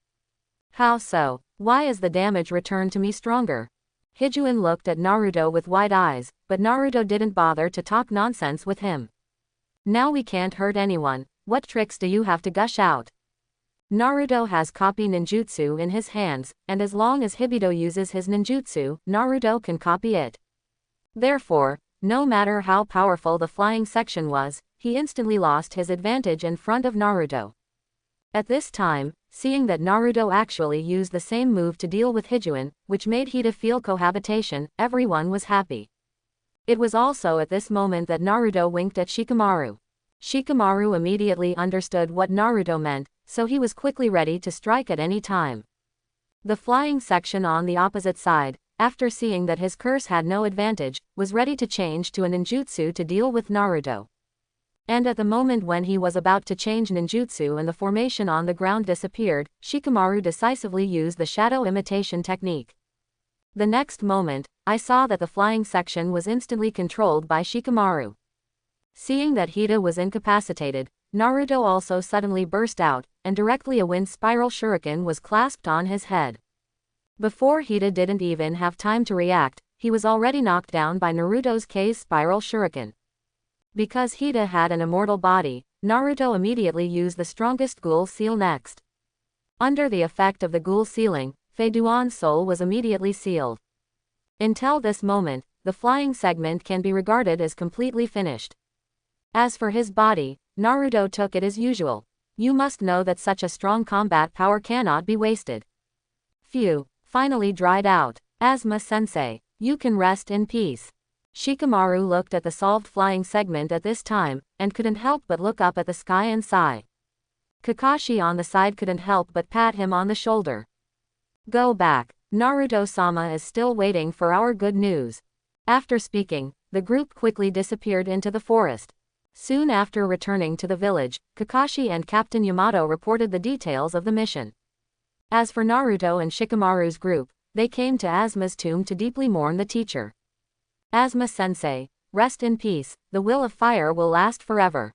A: How so? Why is the damage returned to me stronger? Hijuen looked at Naruto with wide eyes, but Naruto didn't bother to talk nonsense with him. Now we can't hurt anyone, what tricks do you have to gush out? Naruto has copy ninjutsu in his hands, and as long as Hibito uses his ninjutsu, Naruto can copy it. Therefore, no matter how powerful the flying section was, he instantly lost his advantage in front of Naruto. At this time, seeing that Naruto actually used the same move to deal with Hijuen, which made Hida feel cohabitation, everyone was happy. It was also at this moment that Naruto winked at Shikamaru. Shikamaru immediately understood what Naruto meant, so he was quickly ready to strike at any time. The flying section on the opposite side, after seeing that his curse had no advantage, was ready to change to a ninjutsu to deal with Naruto. And at the moment when he was about to change ninjutsu and the formation on the ground disappeared, Shikamaru decisively used the shadow imitation technique. The next moment, I saw that the flying section was instantly controlled by Shikamaru. Seeing that Hida was incapacitated, Naruto also suddenly burst out, and directly a wind spiral shuriken was clasped on his head. Before Hida didn't even have time to react, he was already knocked down by Naruto's K's spiral shuriken. Because Hida had an immortal body, Naruto immediately used the strongest ghoul seal next. Under the effect of the ghoul sealing, Fei Duan's soul was immediately sealed. Until this moment, the flying segment can be regarded as completely finished. As for his body, Naruto took it as usual. You must know that such a strong combat power cannot be wasted. Phew, finally dried out. Asuma-sensei, you can rest in peace. Shikamaru looked at the solved flying segment at this time, and couldn't help but look up at the sky and sigh. Kakashi on the side couldn't help but pat him on the shoulder. Go back, Naruto-sama is still waiting for our good news. After speaking, the group quickly disappeared into the forest. Soon after returning to the village, Kakashi and Captain Yamato reported the details of the mission. As for Naruto and Shikamaru's group, they came to Asuma's tomb to deeply mourn the teacher. Asuma-sensei, rest in peace, the will of fire will last forever.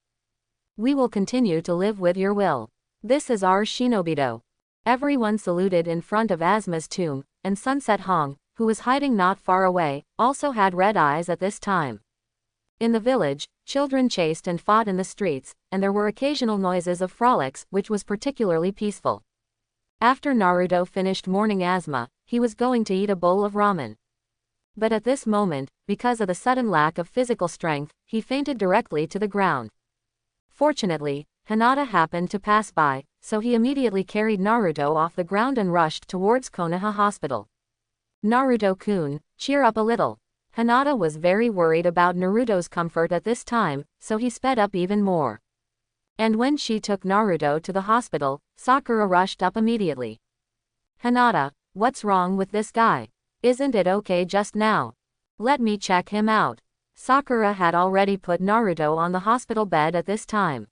A: We will continue to live with your will. This is our Shinobido. Everyone saluted in front of Asuma's tomb, and Sunset Hong, who was hiding not far away, also had red eyes at this time. In the village, children chased and fought in the streets, and there were occasional noises of frolics, which was particularly peaceful. After Naruto finished mourning Asuma, he was going to eat a bowl of ramen. But at this moment, because of the sudden lack of physical strength, he fainted directly to the ground. Fortunately, Hinata happened to pass by, so he immediately carried Naruto off the ground and rushed towards Konoha Hospital. Naruto-kun, cheer up a little. Hinata was very worried about Naruto's comfort at this time, so he sped up even more. And when she took Naruto to the hospital, Sakura rushed up immediately. Hinata, what's wrong with this guy? Isn't it okay just now? Let me check him out. Sakura had already put Naruto on the hospital bed at this time.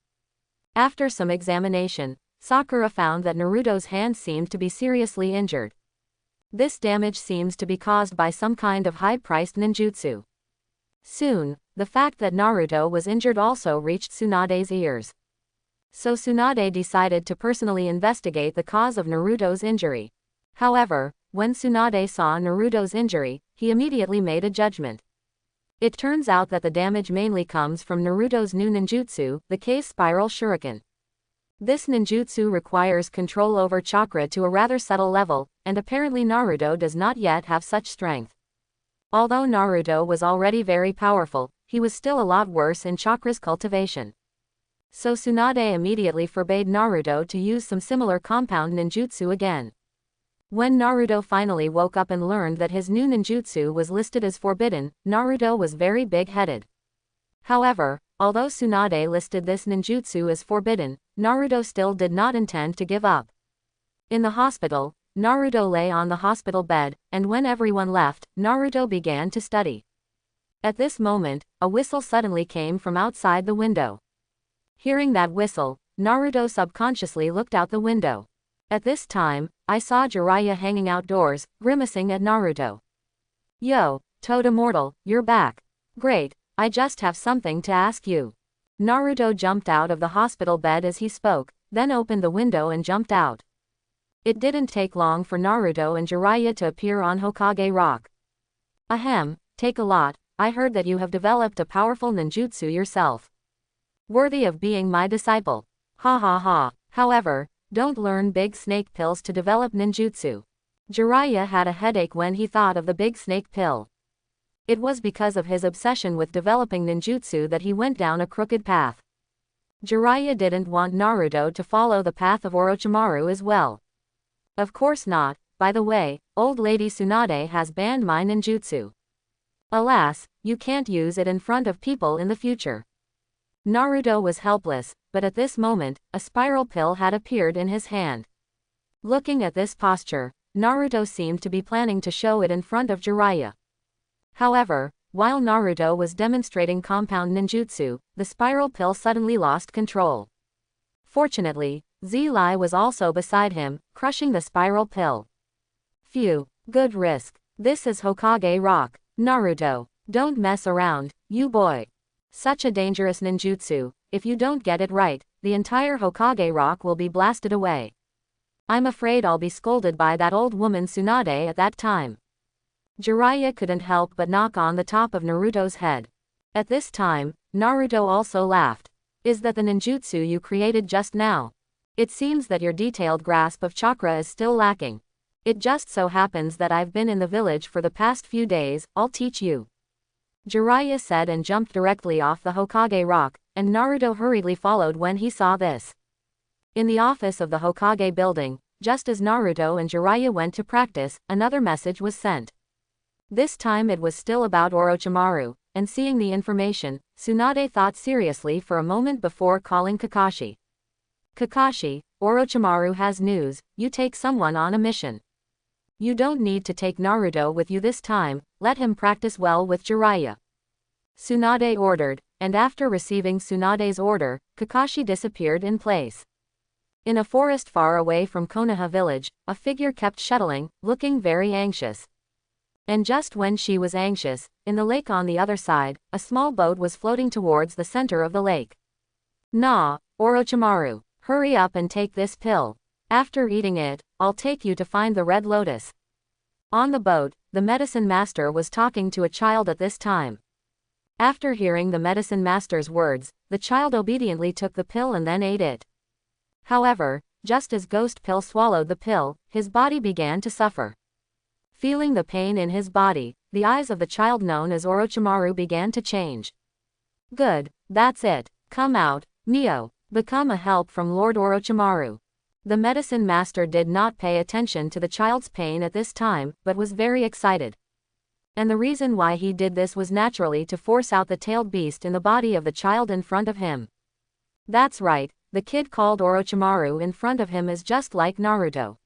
A: After some examination, Sakura found that Naruto's hand seemed to be seriously injured. This damage seems to be caused by some kind of high-priced ninjutsu. Soon, the fact that Naruto was injured also reached Tsunade's ears. So Tsunade decided to personally investigate the cause of Naruto's injury. However, when Tsunade saw Naruto's injury, he immediately made a judgment. It turns out that the damage mainly comes from Naruto's new ninjutsu, the Case Spiral Shuriken. This ninjutsu requires control over chakra to a rather subtle level, and apparently Naruto does not yet have such strength. Although Naruto was already very powerful, he was still a lot worse in chakra's cultivation. So Tsunade immediately forbade Naruto to use some similar compound ninjutsu again. When Naruto finally woke up and learned that his new ninjutsu was listed as forbidden, Naruto was very big-headed. However, although Tsunade listed this ninjutsu as forbidden, Naruto still did not intend to give up. In the hospital, Naruto lay on the hospital bed, and when everyone left, Naruto began to study. At this moment, a whistle suddenly came from outside the window. Hearing that whistle, Naruto subconsciously looked out the window. At this time, I saw Jiraiya hanging outdoors, grimacing at Naruto. Yo, Toad Immortal, you're back. Great, I just have something to ask you. Naruto jumped out of the hospital bed as he spoke, then opened the window and jumped out. It didn't take long for Naruto and Jiraiya to appear on Hokage Rock. Ahem, take a lot, I heard that you have developed a powerful ninjutsu yourself. Worthy of being my disciple. Ha ha ha. However, don't learn big snake pills to develop ninjutsu. Jiraiya had a headache when he thought of the big snake pill. It was because of his obsession with developing ninjutsu that he went down a crooked path. Jiraiya didn't want Naruto to follow the path of Orochimaru as well. Of course not, by the way, old lady Tsunade has banned my ninjutsu. Alas, you can't use it in front of people in the future. Naruto was helpless, but at this moment, a spiral pill had appeared in his hand. Looking at this posture, Naruto seemed to be planning to show it in front of Jiraiya. However, while Naruto was demonstrating compound ninjutsu, the spiral pill suddenly lost control. Fortunately, Zilai was also beside him, crushing the spiral pill. Phew, good risk. This is Hokage Rock. Naruto, don't mess around, you boy. Such a dangerous ninjutsu, if you don't get it right, the entire Hokage Rock will be blasted away. I'm afraid I'll be scolded by that old woman Tsunade at that time. Jiraiya couldn't help but knock on the top of Naruto's head. At this time, Naruto also laughed. Is that the ninjutsu you created just now? It seems that your detailed grasp of chakra is still lacking. It just so happens that I've been in the village for the past few days, I'll teach you. Jiraiya said and jumped directly off the Hokage Rock, and Naruto hurriedly followed when he saw this. In the office of the Hokage building, just as Naruto and Jiraiya went to practice, another message was sent. This time it was still about Orochimaru, and seeing the information, Tsunade thought seriously for a moment before calling Kakashi. Kakashi, Orochimaru has news, you take someone on a mission. You don't need to take Naruto with you this time, let him practice well with Jiraiya. Tsunade ordered, and after receiving Tsunade's order, Kakashi disappeared in place. In a forest far away from Konoha village, a figure kept shuttling, looking very anxious. And just when she was anxious, in the lake on the other side, a small boat was floating towards the center of the lake. Nah, Orochimaru, hurry up and take this pill. After eating it, I'll take you to find the Red Lotus. On the boat, the medicine master was talking to a child at this time. After hearing the medicine master's words, the child obediently took the pill and then ate it. However, just as Ghost Pill swallowed the pill, his body began to suffer. Feeling the pain in his body, the eyes of the child known as Orochimaru began to change. Good, that's it, come out, Mio, become a help from Lord Orochimaru. The medicine master did not pay attention to the child's pain at this time, but was very excited. And the reason why he did this was naturally to force out the tailed beast in the body of the child in front of him. That's right, the kid called Orochimaru in front of him is just like Naruto.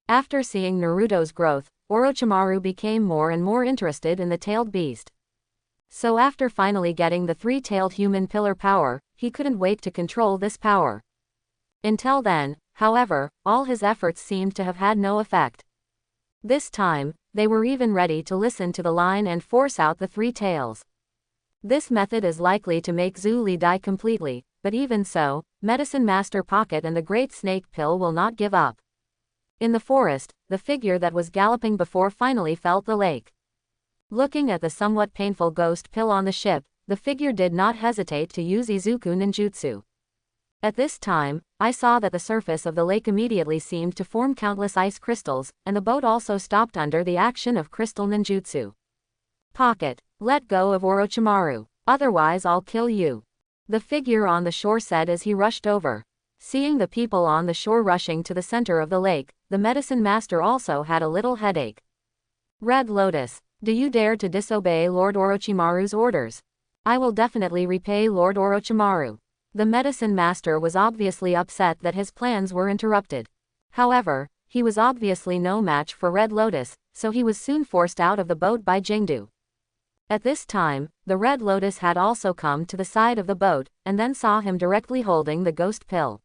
A: After seeing Naruto's growth, Orochimaru became more and more interested in the tailed beast. So after finally getting the three-tailed human pillar power, he couldn't wait to control this power. Until then, however, all his efforts seemed to have had no effect. This time, they were even ready to listen to the line and force out the three tails. This method is likely to make Zhu Li die completely, but even so, Medicine Master Pocket and the Great Snake Pill will not give up. In the forest, the figure that was galloping before finally felt the lake. Looking at the somewhat painful ghost pill on the ship, the figure did not hesitate to use Izuku ninjutsu. At this time, I saw that the surface of the lake immediately seemed to form countless ice crystals, and the boat also stopped under the action of crystal ninjutsu. Pocket, let go of Orochimaru, otherwise I'll kill you, the figure on the shore said as he rushed over. Seeing the people on the shore rushing to the center of the lake, the medicine master also had a little headache. Red Lotus, do you dare to disobey Lord Orochimaru's orders? I will definitely repay Lord Orochimaru. The medicine master was obviously upset that his plans were interrupted. However, he was obviously no match for Red Lotus, so he was soon forced out of the boat by Jingdu. At this time, the Red Lotus had also come to the side of the boat, and then saw him directly holding the ghost pill.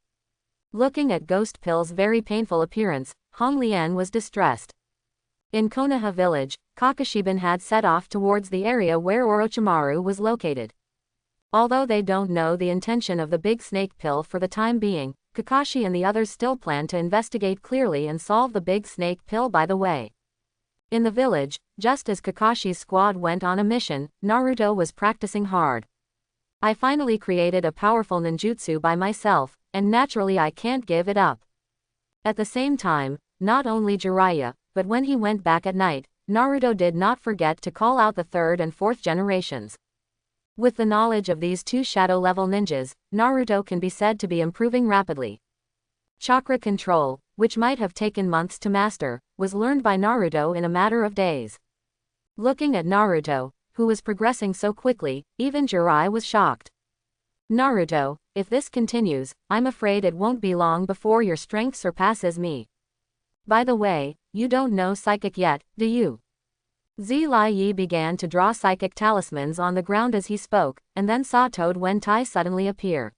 A: Looking at Ghost Pill's very painful appearance, Hong Lian was distressed. In Konoha village, Kakashiban had set off towards the area where Orochimaru was located. Although they don't know the intention of the big snake pill for the time being, Kakashi and the others still plan to investigate clearly and solve the big snake pill by the way. In the village, just as Kakashi's squad went on a mission, Naruto was practicing hard. I finally created a powerful ninjutsu by myself, and naturally I can't give it up. At the same time, not only Jiraiya, but when he went back at night, Naruto did not forget to call out the third and fourth generations. With the knowledge of these two shadow-level ninjas, Naruto can be said to be improving rapidly. Chakra control, which might have taken months to master, was learned by Naruto in a matter of days. Looking at Naruto, who was progressing so quickly, even Jiraiya was shocked. Naruto, if this continues, I'm afraid it won't be long before your strength surpasses me. By the way, you don't know psychic yet, do you? Zhi Yi began to draw psychic talismans on the ground as he spoke, and then saw Toad Wentai suddenly appear.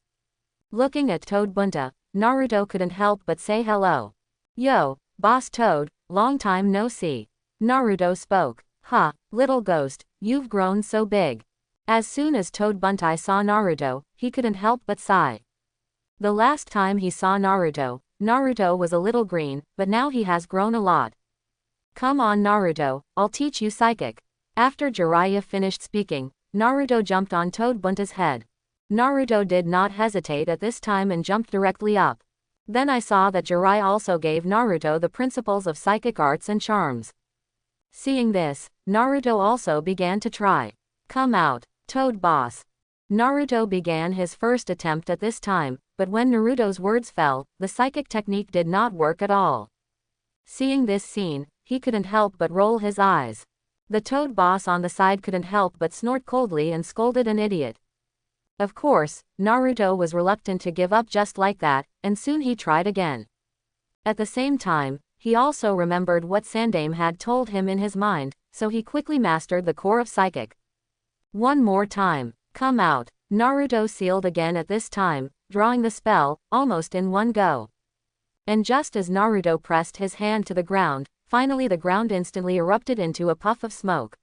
A: Looking at Toad Bunta, Naruto couldn't help but say hello. Yo, Boss Toad, long time no see. Naruto spoke. Huh, little ghost, you've grown so big. As soon as Toad Buntai saw Naruto, he couldn't help but sigh. The last time he saw Naruto, Naruto was a little green, but now he has grown a lot. Come on Naruto, I'll teach you psychic. After Jiraiya finished speaking, Naruto jumped on Toad Bunta's head. Naruto did not hesitate at this time and jumped directly up. Then I saw that Jiraiya also gave Naruto the principles of psychic arts and charms. Seeing this, Naruto also began to try. Come out, Toad Boss. Naruto began his first attempt at this time, but when Naruto's words fell, the psychic technique did not work at all. Seeing this scene, he couldn't help but roll his eyes. The Toad Boss on the side couldn't help but snort coldly and scolded an idiot. Of course, Naruto was reluctant to give up just like that, and soon he tried again. At the same time, he also remembered what Sandaime had told him in his mind, so he quickly mastered the core of psychic. One more time, come out, Naruto sealed again at this time, drawing the spell, almost in one go. And just as Naruto pressed his hand to the ground, finally the ground instantly erupted into a puff of smoke.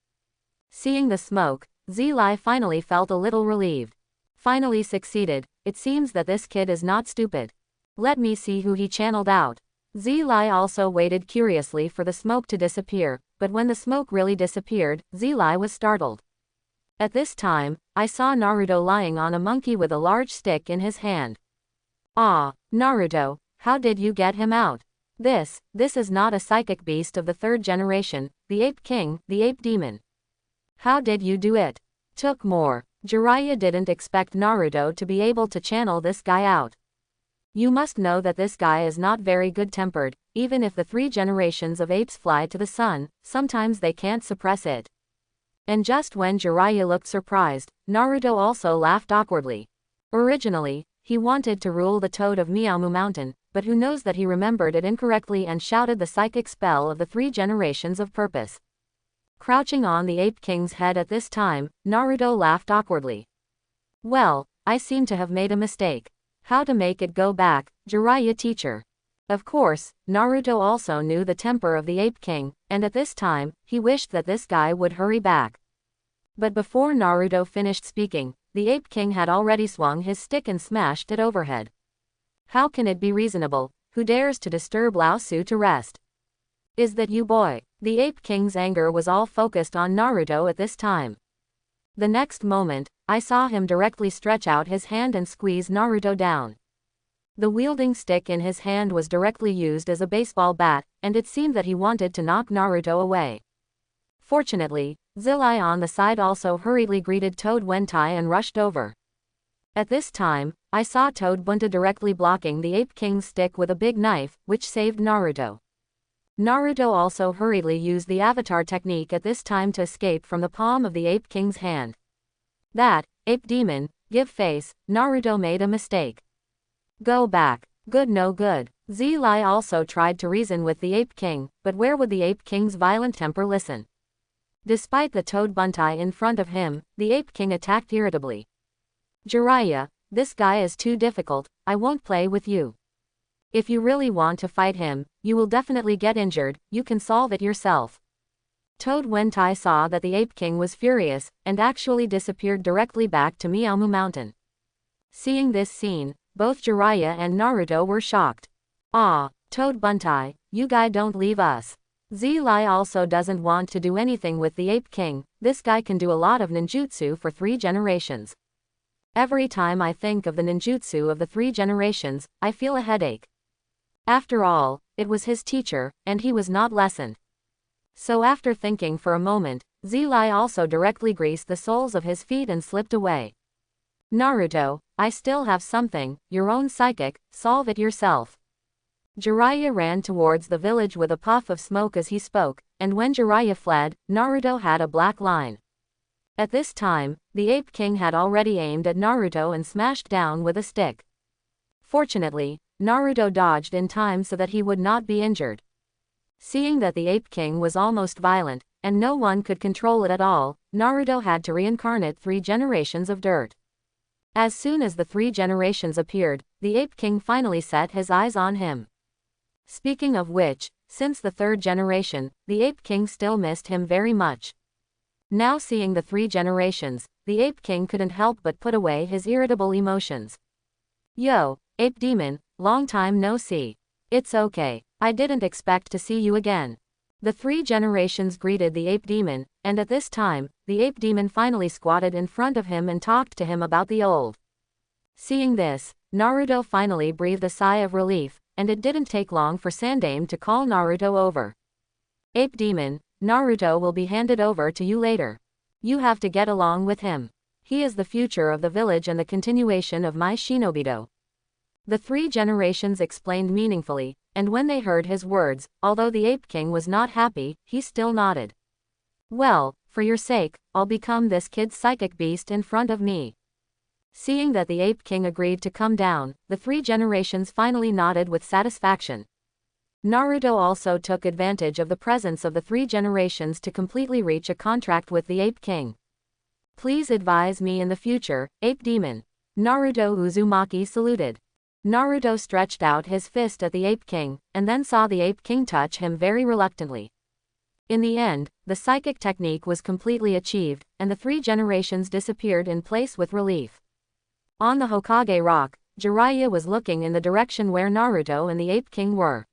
A: Seeing the smoke, Zhi finally felt a little relieved. Finally succeeded, it seems that this kid is not stupid. Let me see who he channeled out. Zhi also waited curiously for the smoke to disappear, but when the smoke really disappeared, Zhi was startled. At this time, I saw Naruto lying on a monkey with a large stick in his hand. Ah, Naruto, how did you get him out? This is not a psychic beast of the third generation, the Ape King, the Ape Demon. How did you do it? Took more. Jiraiya didn't expect Naruto to be able to channel this guy out. You must know that this guy is not very good-tempered, even if the 3 generations of apes fly to the sun, sometimes they can't suppress it. And just when Jiraiya looked surprised, Naruto also laughed awkwardly. Originally, He wanted to rule the toad of Miaomu Mountain, but who knows that he remembered it incorrectly and shouted the psychic spell of the 3 generations of purpose. Crouching on the Ape King's head at this time, Naruto laughed awkwardly. Well, I seem to have made a mistake. How to make it go back, Jiraiya teacher. Of course, Naruto also knew the temper of the Ape King, and at this time, he wished that this guy would hurry back. But before Naruto finished speaking, the Ape King had already swung his stick and smashed it overhead. How can it be reasonable? Who dares to disturb Lao Su to rest? Is that you, boy? The Ape King's anger was all focused on Naruto at this time. The next moment, I saw him directly stretch out his hand and squeeze Naruto down. The wielding stick in his hand was directly used as a baseball bat, and it seemed that he wanted to knock Naruto away. Fortunately, Zillai on the side also hurriedly greeted Toad Wentai and rushed over. At this time, I saw Toad Bunta directly blocking the Ape King's stick with a big knife, which saved Naruto. Naruto also hurriedly used the avatar technique at this time to escape from the palm of the Ape King's hand. That, Ape Demon, give face, Naruto made a mistake. Go back. Good no good. Zillai also tried to reason with the Ape King, but where would the Ape King's violent temper listen? Despite the Toad Buntai in front of him, the Ape King attacked irritably. Jiraiya, this guy is too difficult, I won't play with you. If you really want to fight him, you will definitely get injured, you can solve it yourself. Toad Wentai saw that the Ape King was furious, and actually disappeared directly back to Miaomu Mountain. Seeing this scene, both Jiraiya and Naruto were shocked. Ah, Toad Buntai, you guy don't leave us. Zillai also doesn't want to do anything with the Ape King, this guy can do a lot of ninjutsu for 3 generations. Every time I think of the ninjutsu of the 3 generations, I feel a headache. After all, it was his teacher, and he was not lessoned. So after thinking for a moment, Zillai also directly greased the soles of his feet and slipped away. Naruto, I still have something, your own psychic, solve it yourself. Jiraiya ran towards the village with a puff of smoke as he spoke, and when Jiraiya fled, Naruto had a black line. At this time, the Ape King had already aimed at Naruto and smashed down with a stick. Fortunately, Naruto dodged in time so that he would not be injured. Seeing that the Ape King was almost violent, and no one could control it at all, Naruto had to reincarnate 3 generations of dirt. As soon as the 3 generations appeared, the Ape King finally set his eyes on him. Speaking of which, since the 3rd generation, the Ape King still missed him very much. Now seeing the 3 generations, the Ape King couldn't help but put away his irritable emotions. Yo, Ape Demon, long time no see. It's okay, I didn't expect to see you again. The 3 generations greeted the Ape Demon, and at this time, the Ape Demon finally squatted in front of him and talked to him about the old. Seeing this, Naruto finally breathed a sigh of relief, and it didn't take long for Sandaime to call Naruto over. Ape Demon, Naruto will be handed over to you later. You have to get along with him. He is the future of the village and the continuation of my Shinobido. The 3 generations explained meaningfully, and when they heard his words, although the Ape King was not happy, he still nodded. Well, for your sake, I'll become this kid's psychic beast in front of me. Seeing that the Ape King agreed to come down, the 3 generations finally nodded with satisfaction. Naruto also took advantage of the presence of the 3 generations to completely reach a contract with the Ape King. Please advise me in the future, Ape Demon. Naruto Uzumaki saluted. Naruto stretched out his fist at the Ape King, and then saw the Ape King touch him very reluctantly. In the end, the psychic technique was completely achieved, and the 3 generations disappeared in place with relief. On the Hokage Rock, Jiraiya was looking in the direction where Naruto and the Ape King were.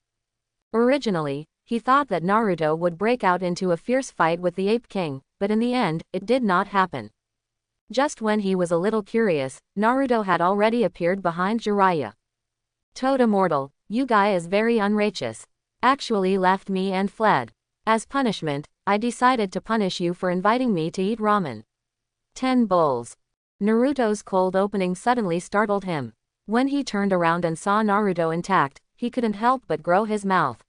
A: Originally, he thought that Naruto would break out into a fierce fight with the Ape King, but in the end, it did not happen. Just when he was a little curious, Naruto had already appeared behind Jiraiya. Toad Immortal, you guy is very unrighteous. Actually left me and fled. As punishment, I decided to punish you for inviting me to eat ramen. 10 bulls. Naruto's cold opening suddenly startled him. When he turned around and saw Naruto intact, he couldn't help but grow his mouth.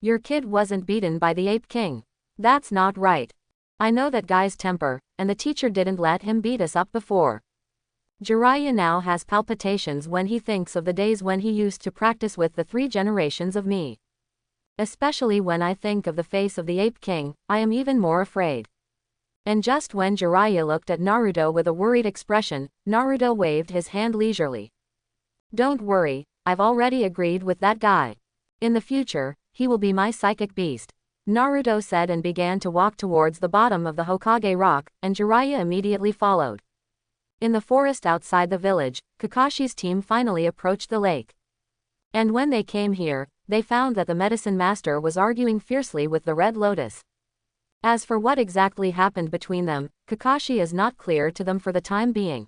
A: Your kid wasn't beaten by the Ape King. That's not right. I know that guy's temper, and the teacher didn't let him beat us up before. Jiraiya now has palpitations when he thinks of the days when he used to practice with the 3 generations of me. Especially when I think of the face of the Ape King, I am even more afraid. And just when Jiraiya looked at Naruto with a worried expression, Naruto waved his hand leisurely. Don't worry, I've already agreed with that guy. In the future, he will be my psychic beast. Naruto said and began to walk towards the bottom of the Hokage rock, and Jiraiya immediately followed. In the forest outside the village, Kakashi's team finally approached the lake. And when they came here, they found that the medicine master was arguing fiercely with the Red Lotus. As for what exactly happened between them, Kakashi is not clear to them for the time being.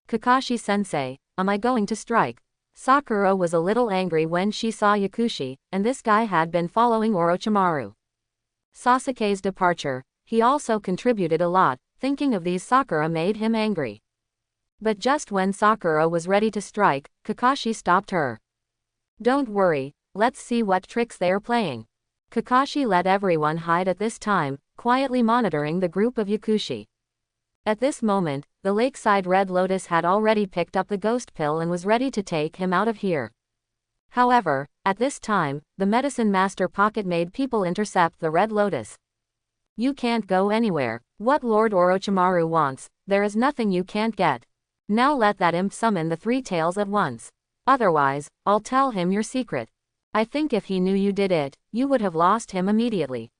A: Kakashi-sensei, am I going to strike? Sakura was a little angry when she saw Yakushi, and this guy had been following Orochimaru. Sasuke's departure, he also contributed a lot, thinking of these Sakura made him angry. But just when Sakura was ready to strike, Kakashi stopped her. Don't worry, let's see what tricks they are playing. Kakashi let everyone hide at this time, quietly monitoring the group of Yakushi. At this moment, the lakeside Red Lotus had already picked up the ghost pill and was ready to take him out of here. However, at this time, the medicine master pocket made people intercept the Red Lotus. You can't go anywhere. What Lord Orochimaru wants, there is nothing you can't get. Now let that imp summon the 3 tails at once. Otherwise, I'll tell him your secret. I think if he knew you did it, you would have lost him immediately.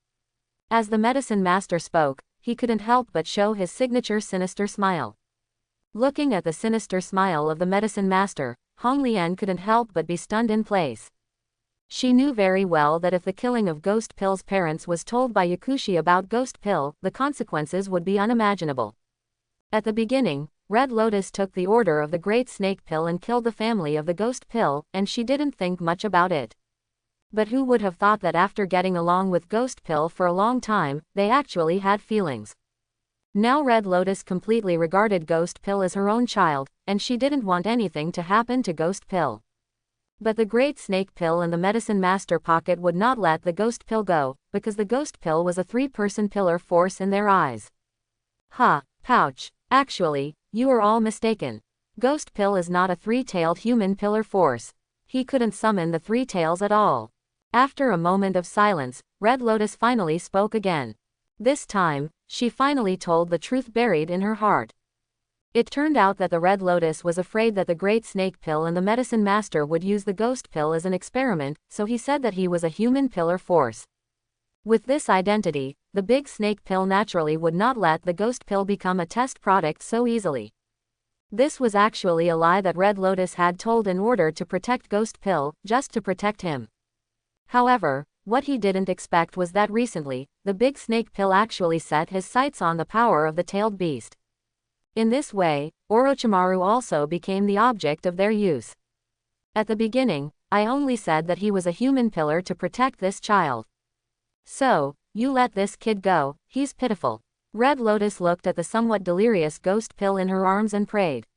A: As the medicine master spoke, he couldn't help but show his signature sinister smile. Looking at the sinister smile of the medicine master, Hong Lian couldn't help but be stunned in place. She knew very well that if the killing of Ghost Pill's parents was told by Yakushi about Ghost Pill, the consequences would be unimaginable. At the beginning, Red Lotus took the order of the Great Snake Pill and killed the family of the Ghost Pill, and she didn't think much about it. But who would have thought that after getting along with Ghost Pill for a long time, they actually had feelings. Now Red Lotus completely regarded Ghost Pill as her own child, and she didn't want anything to happen to Ghost Pill. But the Great Snake Pill and the Medicine Master Pocket would not let the Ghost Pill go, because the Ghost Pill was a 3-person pillar force in their eyes. Ha, pouch. Actually, you are all mistaken. Ghost Pill is not a 3-tailed human pillar force. He couldn't summon the 3 tails at all. After a moment of silence, Red Lotus finally spoke again. This time, she finally told the truth buried in her heart. It turned out that the Red Lotus was afraid that the Great Snake Pill and the Medicine Master would use the Ghost Pill as an experiment, so he said that he was a human pillar force. With this identity, the Big Snake Pill naturally would not let the Ghost Pill become a test product so easily. This was actually a lie that Red Lotus had told in order to protect Ghost Pill, just to protect him. However, what he didn't expect was that recently, the Big Snake Pill actually set his sights on the power of the tailed beast. In this way, Orochimaru also became the object of their use. At the beginning, I only said that he was a human pillar to protect this child. So, you let this kid go, he's pitiful. Red Lotus looked at the somewhat delirious Ghost Pill in her arms and prayed.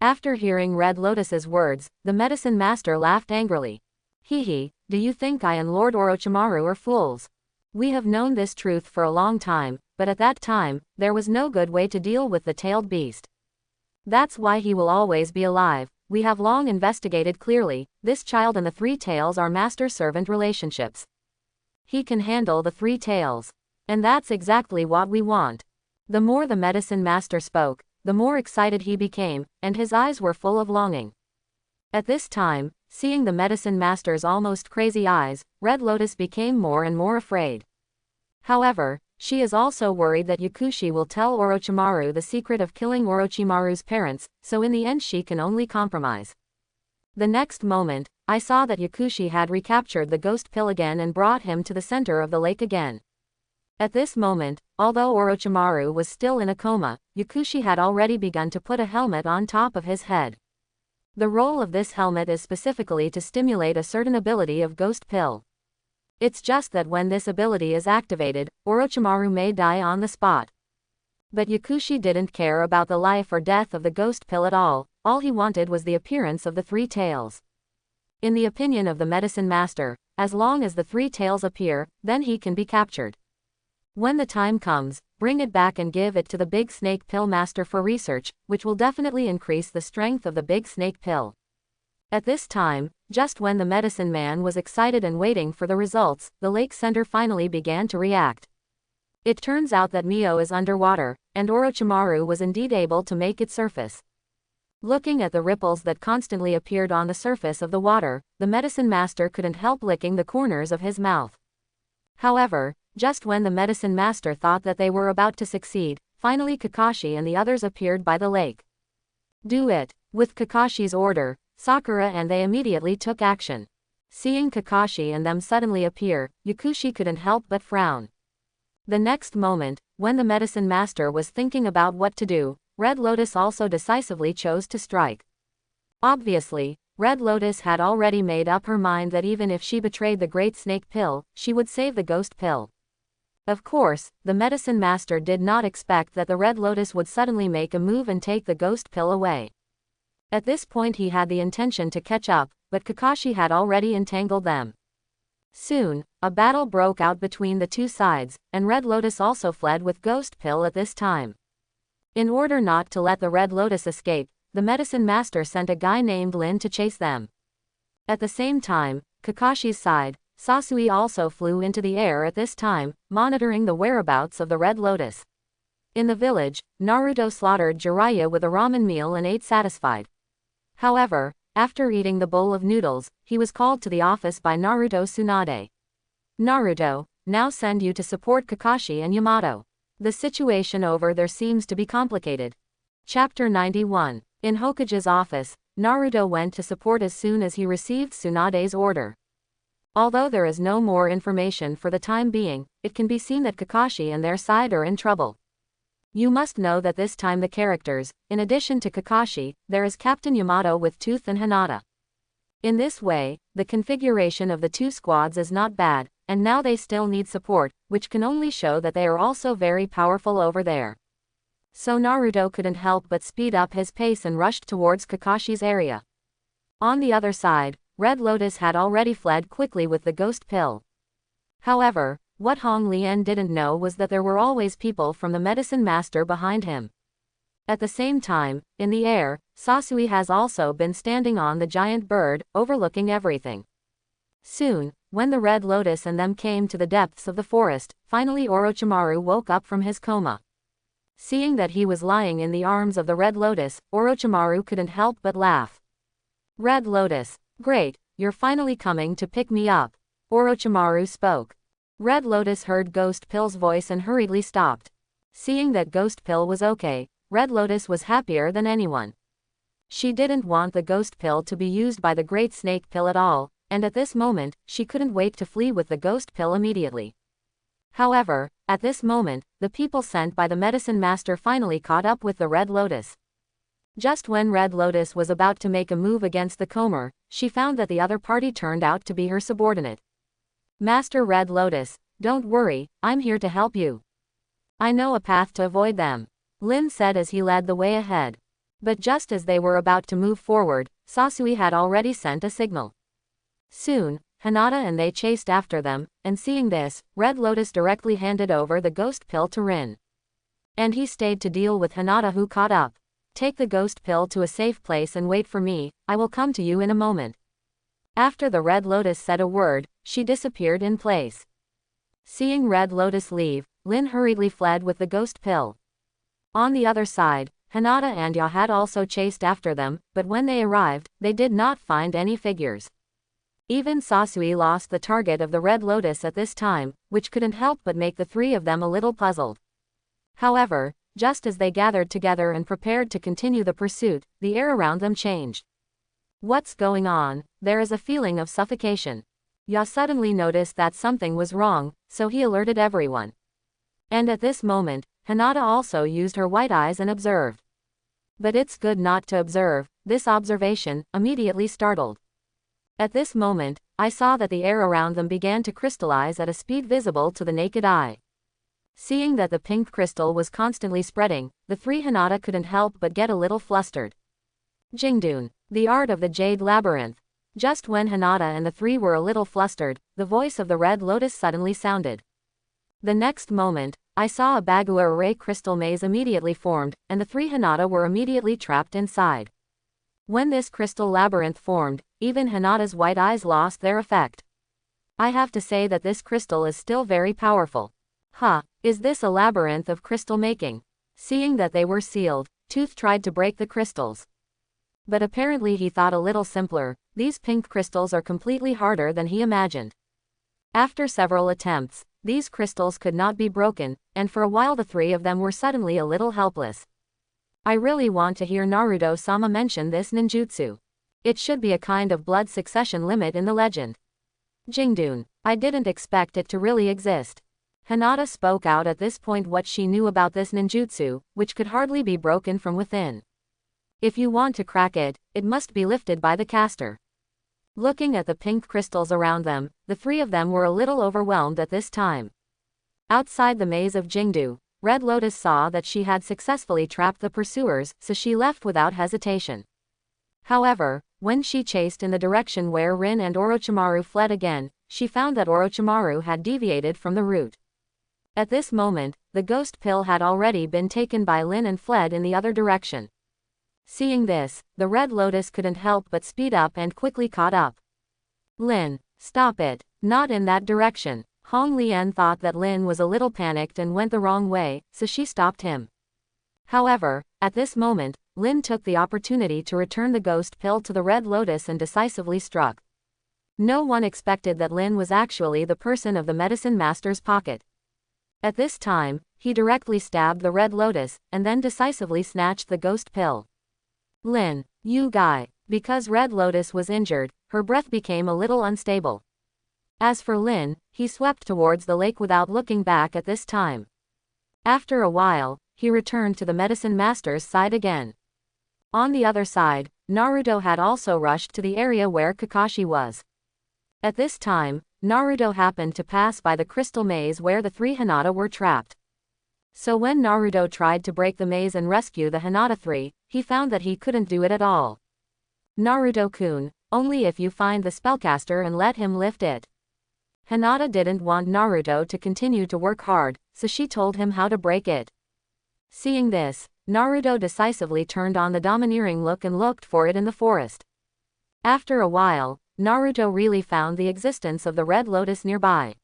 A: After hearing Red Lotus's words, the medicine master laughed angrily. Hee, do you think I and Lord Orochimaru are fools? We have known this truth for a long time, but at that time, there was no good way to deal with the tailed beast. That's why he will always be alive. We have long investigated clearly, this child and the 3 tails are master-servant relationships. He can handle the 3 tails. And that's exactly what we want. The more the medicine master spoke, the more excited he became, and his eyes were full of longing. At this time, seeing the medicine master's almost crazy eyes, Red Lotus became more and more afraid. However, she is also worried that Yakushi will tell Orochimaru the secret of killing Orochimaru's parents, so in the end she can only compromise. The next moment, I saw that Yakushi had recaptured the Ghost Pill again and brought him to the center of the lake again. At this moment, although Orochimaru was still in a coma, Yakushi had already begun to put a helmet on top of his head. The role of this helmet is specifically to stimulate a certain ability of Ghost Pill. It's just that when this ability is activated, Orochimaru may die on the spot. But Yakushi didn't care about the life or death of the Ghost Pill at all he wanted was the appearance of the 3 tails. In the opinion of the medicine master, as long as the 3 tails appear, then he can be captured. When the time comes, bring it back and give it to the big snake pill master for research, which will definitely increase the strength of the big snake pill. At this time, just when the medicine man was excited and waiting for the results, the lake center finally began to react. It turns out that Mio is underwater, and Orochimaru was indeed able to make it surface. Looking at the ripples that constantly appeared on the surface of the water, the medicine master couldn't help licking the corners of his mouth. However, just when the medicine master thought that they were about to succeed, finally Kakashi and the others appeared by the lake. Do it! With Kakashi's order, Sakura and they immediately took action. Seeing Kakashi and them suddenly appear, Yakushi couldn't help but frown. The next moment, when the medicine master was thinking about what to do, Red Lotus also decisively chose to strike. Obviously, Red Lotus had already made up her mind that even if she betrayed the Great Snake Pill, she would save the Ghost Pill. Of course, the medicine master did not expect that the Red Lotus would suddenly make a move and take the Ghost Pill away. At this point he had the intention to catch up, but Kakashi had already entangled them. Soon, a battle broke out between the two sides, and Red Lotus also fled with Ghost Pill at this time. In order not to let the Red Lotus escape, the medicine master sent a guy named Lin to chase them. At the same time, Kakashi's side, Sasui also flew into the air at this time, monitoring the whereabouts of the Red Lotus. In the village, Naruto slaughtered Jiraiya with a ramen meal and ate satisfied. However, after eating the bowl of noodles, he was called to the office by Naruto Tsunade. Naruto, now send you to support Kakashi and Yamato. The situation over there seems to be complicated. Chapter 91. In Hokage's office, Naruto went to support as soon as he received Tsunade's order. Although there is no more information for the time being, it can be seen that Kakashi and their side are in trouble. You must know that this time the characters, in addition to Kakashi, there is Captain Yamato with Tooth and Hinata. In this way, the configuration of the two squads is not bad, and now they still need support, which can only show that they are also very powerful over there. So Naruto couldn't help but speed up his pace and rushed towards Kakashi's area. On the other side, Red Lotus had already fled quickly with the Ghost Pill. However, what Hong Lian didn't know was that there were always people from the medicine master behind him. At the same time, in the air, Sasui has also been standing on the giant bird, overlooking everything. Soon, when the Red Lotus and them came to the depths of the forest, finally Orochimaru woke up from his coma. Seeing that he was lying in the arms of the Red Lotus, Orochimaru couldn't help but laugh. Red Lotus, great, you're finally coming to pick me up. Orochimaru spoke. Red Lotus heard Ghost Pill's voice and hurriedly stopped. Seeing that Ghost Pill was okay, Red Lotus was happier than anyone. She didn't want the Ghost Pill to be used by the Great Snake Pill at all, and at this moment, she couldn't wait to flee with the Ghost Pill immediately. However, at this moment, the people sent by the medicine master finally caught up with the Red Lotus. Just when Red Lotus was about to make a move against the Comer, she found that the other party turned out to be her subordinate. Master Red Lotus, don't worry, I'm here to help you. I know a path to avoid them, Lin said as he led the way ahead. But just as they were about to move forward, Sasui had already sent a signal. Soon, Hinata and they chased after them, and seeing this, Red Lotus directly handed over the Ghost Pill to Rin. And he stayed to deal with Hinata who caught up. Take the Ghost Pill to a safe place and wait for me, I will come to you in a moment. After the Red Lotus said a word, she disappeared in place. Seeing Red Lotus leave, Lin hurriedly fled with the Ghost Pill. On the other side, Hinata and Ya had also chased after them, but when they arrived, they did not find any figures. Even Sasui lost the target of the Red Lotus at this time, which couldn't help but make the three of them a little puzzled. However, just as they gathered together and prepared to continue the pursuit, the air around them changed. What's going on? There is a feeling of suffocation. Ya suddenly noticed that something was wrong, so he alerted everyone. And at this moment, Hinata also used her white eyes and observed. But it's good not to observe, this observation immediately startled. At this moment, I saw that the air around them began to crystallize at a speed visible to the naked eye. Seeing that the pink crystal was constantly spreading, the three Hinata couldn't help but get a little flustered. Jingdun, the art of the Jade Labyrinth. Just when Hinata and the three were a little flustered, the voice of the Red Lotus suddenly sounded. The next moment, I saw a Bagua Array crystal maze immediately formed, and the three Hinata were immediately trapped inside. When this crystal labyrinth formed, even Hinata's white eyes lost their effect. I have to say that this crystal is still very powerful. Is this a labyrinth of crystal making? Seeing that they were sealed, Tooth tried to break the crystals. But apparently he thought a little simpler. These pink crystals are completely harder than he imagined. After several attempts, these crystals could not be broken, and for a while the three of them were suddenly a little helpless. I really want to hear Naruto-sama mention this ninjutsu. It should be a kind of blood succession limit in the legend. Jingdun, I didn't expect it to really exist. Hinata spoke out at this point what she knew about this ninjutsu, which could hardly be broken from within. If you want to crack it, it must be lifted by the caster. Looking at the pink crystals around them, the three of them were a little overwhelmed at this time. Outside the maze of Jingdu, Red Lotus saw that she had successfully trapped the pursuers, so she left without hesitation. However, when she chased in the direction where Rin and Orochimaru fled again, she found that Orochimaru had deviated from the route. At this moment, the ghost pill had already been taken by Lin and fled in the other direction. Seeing this, the Red Lotus couldn't help but speed up and quickly caught up. Lin, stop it, not in that direction. Hong Lian thought that Lin was a little panicked and went the wrong way, so she stopped him. However, at this moment, Lin took the opportunity to return the ghost pill to the Red Lotus and decisively struck. No one expected that Lin was actually the person of the medicine master's pocket. At this time, he directly stabbed the Red Lotus, and then decisively snatched the ghost pill. Lin, you guy. Because Red Lotus was injured, her breath became a little unstable. As for Lin, he swept towards the lake without looking back at this time. After a while, he returned to the medicine master's side again. On the other side, Naruto had also rushed to the area where Kakashi was. At this time, Naruto happened to pass by the crystal maze where the three Hinata were trapped. So when Naruto tried to break the maze and rescue the Hinata three, he found that he couldn't do it at all. Naruto-kun, only if you find the spellcaster and let him lift it. Hinata didn't want Naruto to continue to work hard, so she told him how to break it. Seeing this, Naruto decisively turned on the domineering look and looked for it in the forest. After a while, Naruto really found the existence of the Red Lotus nearby.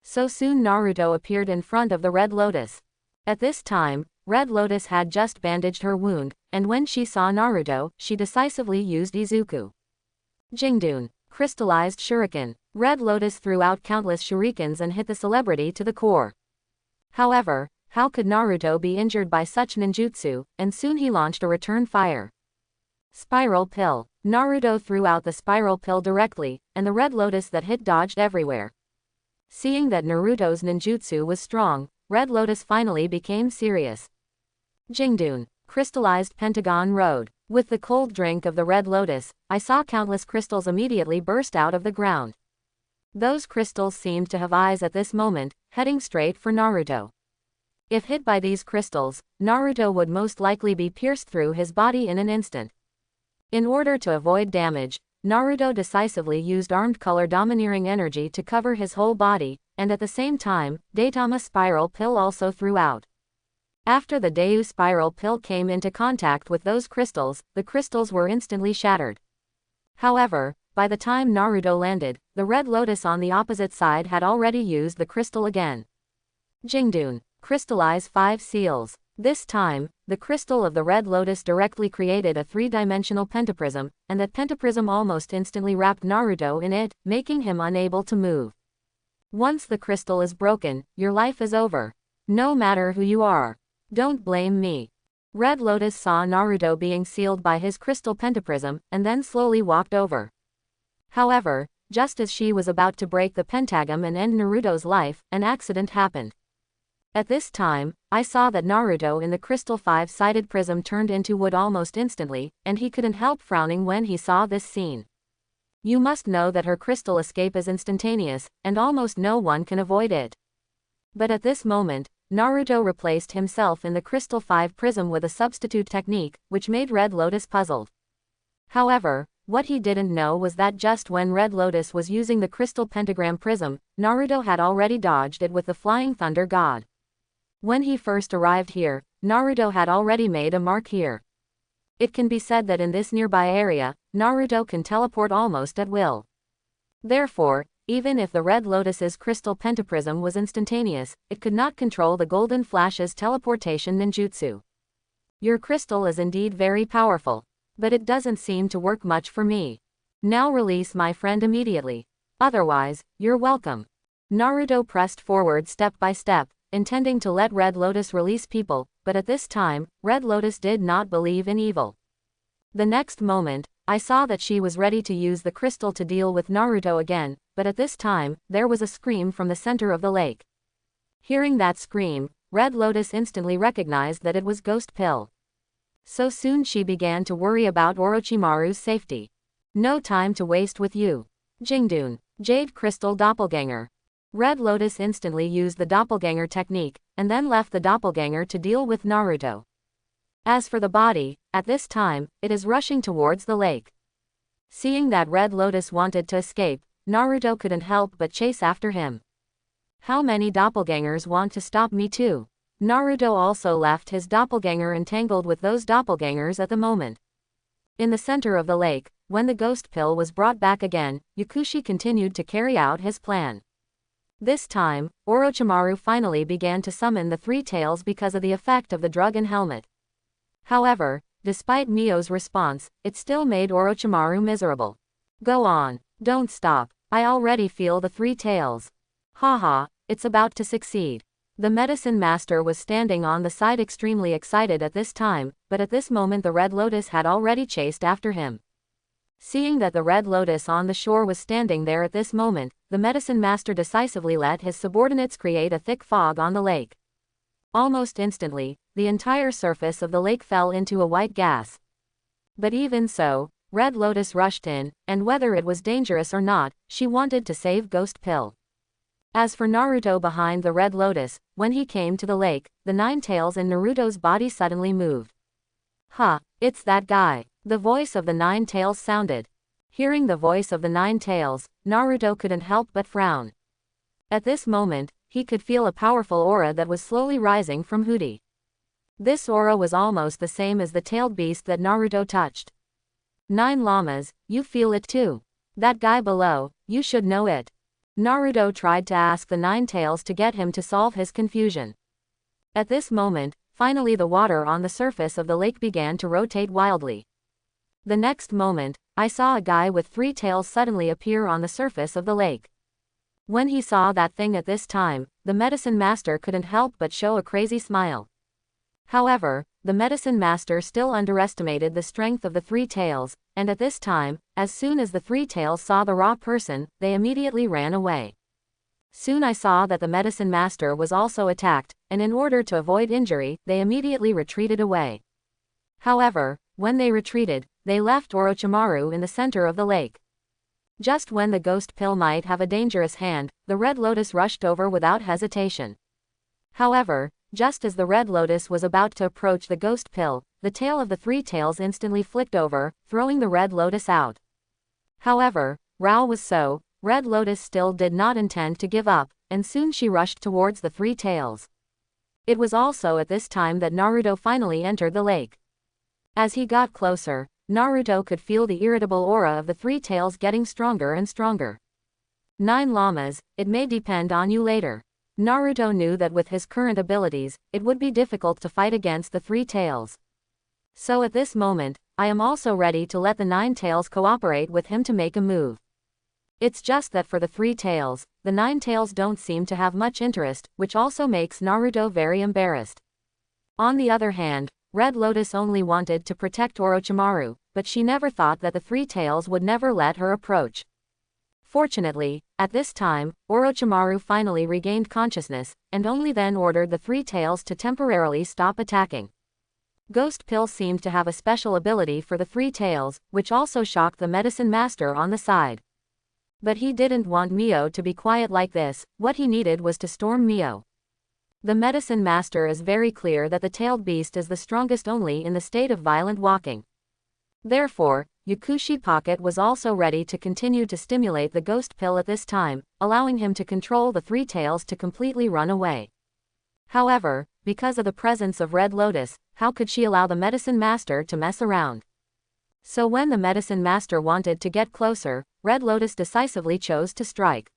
A: So soon Naruto appeared in front of the Red Lotus. At this time, Red Lotus had just bandaged her wound, and when she saw Naruto, she decisively used Izuku. Jingdun, crystallized shuriken. Red Lotus threw out countless shurikens and hit the celebrity to the core. However, how could Naruto be injured by such ninjutsu, and soon he launched a return fire. Spiral pill. Naruto threw out the spiral pill directly, and the Red Lotus that hit dodged everywhere. Seeing that Naruto's ninjutsu was strong, Red Lotus finally became serious. Jingdun, crystallized pentagon road. With the cold drink of the Red Lotus, I saw countless crystals immediately burst out of the ground. Those crystals seemed to have eyes at this moment, heading straight for Naruto. If hit by these crystals, Naruto would most likely be pierced through his body in an instant. In order to avoid damage, Naruto decisively used armed color domineering energy to cover his whole body, and at the same time, Daitama spiral pill also threw out. After the Deu spiral pill came into contact with those crystals, the crystals were instantly shattered. However, by the time Naruto landed, the Red Lotus on the opposite side had already used the crystal again. Jingdun, crystallize 5 seals. This time, the crystal of the Red Lotus directly created a 3-dimensional pentaprism, and that pentaprism almost instantly wrapped Naruto in it, making him unable to move. Once the crystal is broken, your life is over. No matter who you are. Don't blame me. Red Lotus saw Naruto being sealed by his crystal pentaprism, and then slowly walked over. However, just as she was about to break the pentagram and end Naruto's life, an accident happened. At this time, I saw that Naruto in the crystal 5-sided prism turned into wood almost instantly, and he couldn't help frowning when he saw this scene. You must know that her crystal escape is instantaneous, and almost no one can avoid it. But at this moment, Naruto replaced himself in the crystal 5 prism with a substitute technique, which made Red Lotus puzzled. However, what he didn't know was that just when Red Lotus was using the crystal pentagram prism, Naruto had already dodged it with the Flying Thunder God. When he first arrived here, Naruto had already made a mark here. It can be said that in this nearby area, Naruto can teleport almost at will. Therefore, even if the Red Lotus's crystal pentaprism was instantaneous, it could not control the Golden Flash's teleportation ninjutsu. Your crystal is indeed very powerful, but it doesn't seem to work much for me. Now release my friend immediately. Otherwise, you're welcome. Naruto pressed forward step by step, intending to let Red Lotus release people, but at this time, Red Lotus did not believe in evil. The next moment, I saw that she was ready to use the crystal to deal with Naruto again, but at this time, there was a scream from the center of the lake. Hearing that scream, Red Lotus instantly recognized that it was Ghost Pill. So soon she began to worry about Orochimaru's safety. No time to waste with you. Jingdun, Jade Crystal Doppelganger. Red Lotus instantly used the doppelganger technique, and then left the doppelganger to deal with Naruto. As for the body, at this time, it is rushing towards the lake. Seeing that Red Lotus wanted to escape, Naruto couldn't help but chase after him. How many doppelgangers want to stop me too? Naruto also left his doppelganger entangled with those doppelgangers at the moment. In the center of the lake, when the ghost pill was brought back again, Yakushi continued to carry out his plan. This time, Orochimaru finally began to summon the three tails because of the effect of the drug and helmet. However, despite Mio's response, it still made Orochimaru miserable. Go on, don't stop, I already feel the three tails. Haha, it's about to succeed. The medicine master was standing on the side extremely excited at this time, but at this moment the Red Lotus had already chased after him. Seeing that the Red Lotus on the shore was standing there at this moment, the medicine master decisively let his subordinates create a thick fog on the lake. Almost instantly, the entire surface of the lake fell into a white gas. But even so, Red Lotus rushed in, and whether it was dangerous or not, she wanted to save Ghost Pill. As for Naruto behind the Red Lotus, when he came to the lake, the nine tails in Naruto's body suddenly moved. Ha, it's that guy. The voice of the nine tails sounded. Hearing the voice of the nine tails, Naruto couldn't help but frown. At this moment, he could feel a powerful aura that was slowly rising from Hooty. This aura was almost the same as the tailed beast that Naruto touched. Nine llamas, you feel it too. That guy below, you should know it. Naruto tried to ask the nine tails to get him to solve his confusion. At this moment, finally the water on the surface of the lake began to rotate wildly. The next moment, I saw a guy with three tails suddenly appear on the surface of the lake. When he saw that thing at this time, the medicine master couldn't help but show a crazy smile. However, the medicine master still underestimated the strength of the three tails, and at this time, as soon as the three tails saw the raw person, they immediately ran away. Soon I saw that the medicine master was also attacked, and in order to avoid injury, they immediately retreated away. However, when they retreated, they left Orochimaru in the center of the lake. Just when the ghost pill might have a dangerous hand, the Red Lotus rushed over without hesitation. However, just as the Red Lotus was about to approach the ghost pill, the tail of the three tails instantly flicked over, throwing the Red Lotus out. However, Rao was so, Red Lotus still did not intend to give up, and soon she rushed towards the three tails. It was also at this time that Naruto finally entered the lake. As he got closer, Naruto could feel the irritable aura of the three tails getting stronger and stronger. Nine llamas, it may depend on you later. Naruto knew that with his current abilities, it would be difficult to fight against the three tails. So at this moment, I am also ready to let the nine tails cooperate with him to make a move. It's just that for the three tails, the nine tails don't seem to have much interest, which also makes Naruto very embarrassed. On the other hand, Red Lotus only wanted to protect Orochimaru, but she never thought that the three tails would never let her approach. Fortunately, at this time, Orochimaru finally regained consciousness, and only then ordered the three tails to temporarily stop attacking. Ghost Pill seemed to have a special ability for the three tails, which also shocked the medicine master on the side. But he didn't want Mio to be quiet like this, what he needed was to storm Mio. The medicine master is very clear that the tailed beast is the strongest only in the state of violent walking. Therefore, Yakushi Pocket was also ready to continue to stimulate the ghost pill at this time, allowing him to control the three tails to completely run away. However, because of the presence of Red Lotus, how could she allow the medicine master to mess around? So when the medicine master wanted to get closer, Red Lotus decisively chose to strike.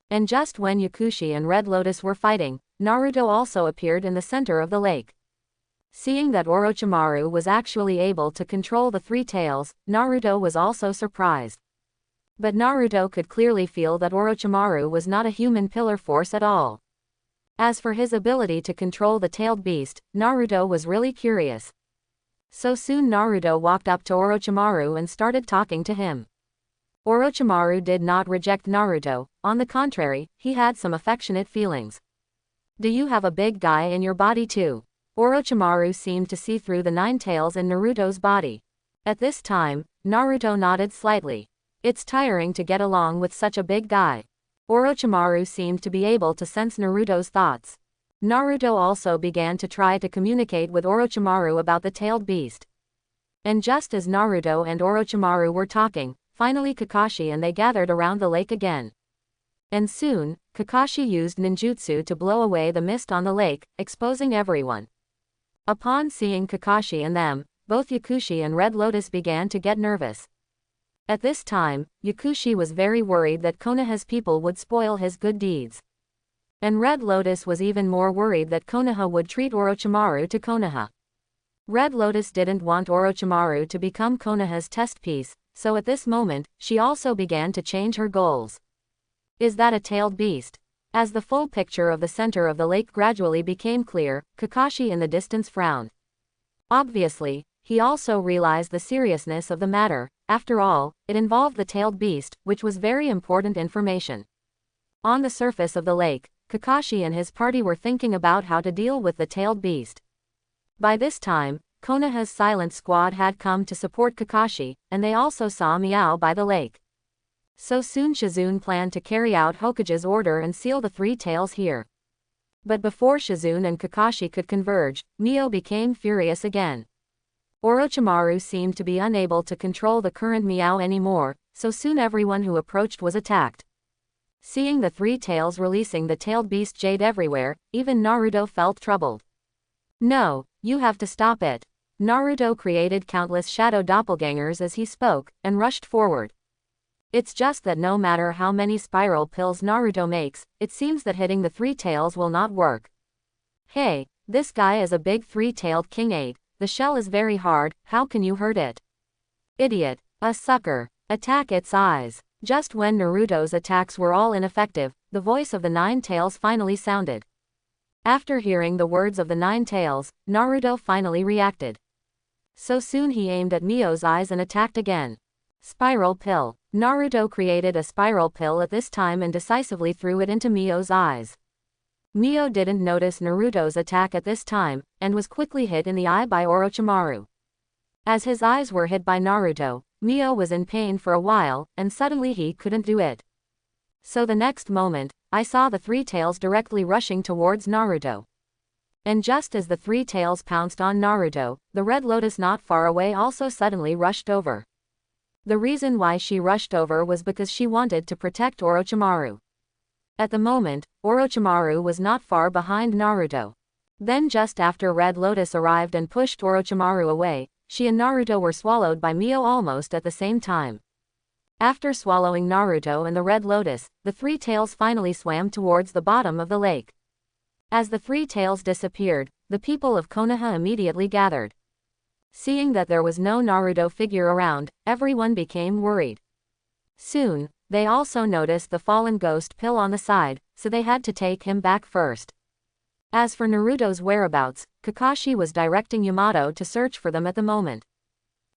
A: And just when Yakushi and Red Lotus were fighting, Naruto also appeared in the center of the lake. Seeing that Orochimaru was actually able to control the three tails, Naruto was also surprised. But Naruto could clearly feel that Orochimaru was not a human pillar force at all. As for his ability to control the tailed beast, Naruto was really curious. So soon Naruto walked up to Orochimaru and started talking to him. Orochimaru did not reject Naruto, on the contrary, he had some affectionate feelings. Do you have a big guy in your body too? Orochimaru seemed to see through the 9 tails in Naruto's body. At this time, Naruto nodded slightly. It's tiring to get along with such a big guy. Orochimaru seemed to be able to sense Naruto's thoughts. Naruto also began to try to communicate with Orochimaru about the tailed beast. And just as Naruto and Orochimaru were talking, finally Kakashi and they gathered around the lake again. And soon, Kakashi used ninjutsu to blow away the mist on the lake, exposing everyone. Upon seeing Kakashi and them, both Yakushi and Red Lotus began to get nervous. At this time, Yakushi was very worried that Konoha's people would spoil his good deeds. And Red Lotus was even more worried that Konoha would treat Orochimaru to Konoha. Red Lotus didn't want Orochimaru to become Konoha's test piece, so at this moment, she also began to change her goals. Is that a tailed beast? As the full picture of the center of the lake gradually became clear, Kakashi in the distance frowned. Obviously, he also realized the seriousness of the matter. After all, it involved the tailed beast, which was very important information. On the surface of the lake, Kakashi and his party were thinking about how to deal with the tailed beast. By this time, Konoha's silent squad had come to support Kakashi, and they also saw Miao by the lake. So soon Shizune planned to carry out Hokage's order and seal the 3 tails here. But before Shizune and Kakashi could converge, Mio became furious again. Orochimaru seemed to be unable to control the current Miao anymore, so soon everyone who approached was attacked. Seeing the 3 tails releasing the tailed beast jade everywhere, even Naruto felt troubled. No, you have to stop it. Naruto created countless shadow doppelgangers as he spoke, and rushed forward. It's just that no matter how many spiral pills Naruto makes, it seems that hitting the 3 tails will not work. Hey, this guy is a big 3-tailed king 8. The shell is very hard, how can you hurt it? Idiot, a sucker, attack its eyes. Just when Naruto's attacks were all ineffective, the voice of the 9 tails finally sounded. After hearing the words of the 9 tails, Naruto finally reacted. So soon he aimed at Mio's eyes and attacked again. Spiral pill. Naruto created a spiral pill at this time and decisively threw it into Mio's eyes. Mio didn't notice Naruto's attack at this time, and was quickly hit in the eye by Orochimaru. As his eyes were hit by Naruto, Mio was in pain for a while, and suddenly he couldn't do it. So the next moment, I saw the 3 tails directly rushing towards Naruto. And just as the 3 tails pounced on Naruto, the Red Lotus not far away also suddenly rushed over. The reason why she rushed over was because she wanted to protect Orochimaru. At the moment, Orochimaru was not far behind Naruto. Then just after Red Lotus arrived and pushed Orochimaru away, she and Naruto were swallowed by Mio almost at the same time. After swallowing Naruto and the Red Lotus, the 3 tails finally swam towards the bottom of the lake. As the 3 tails disappeared, the people of Konoha immediately gathered. Seeing that there was no Naruto figure around, everyone became worried. Soon, they also noticed the fallen ghost pill on the side, so they had to take him back first. As for Naruto's whereabouts, Kakashi was directing Yamato to search for them at the moment.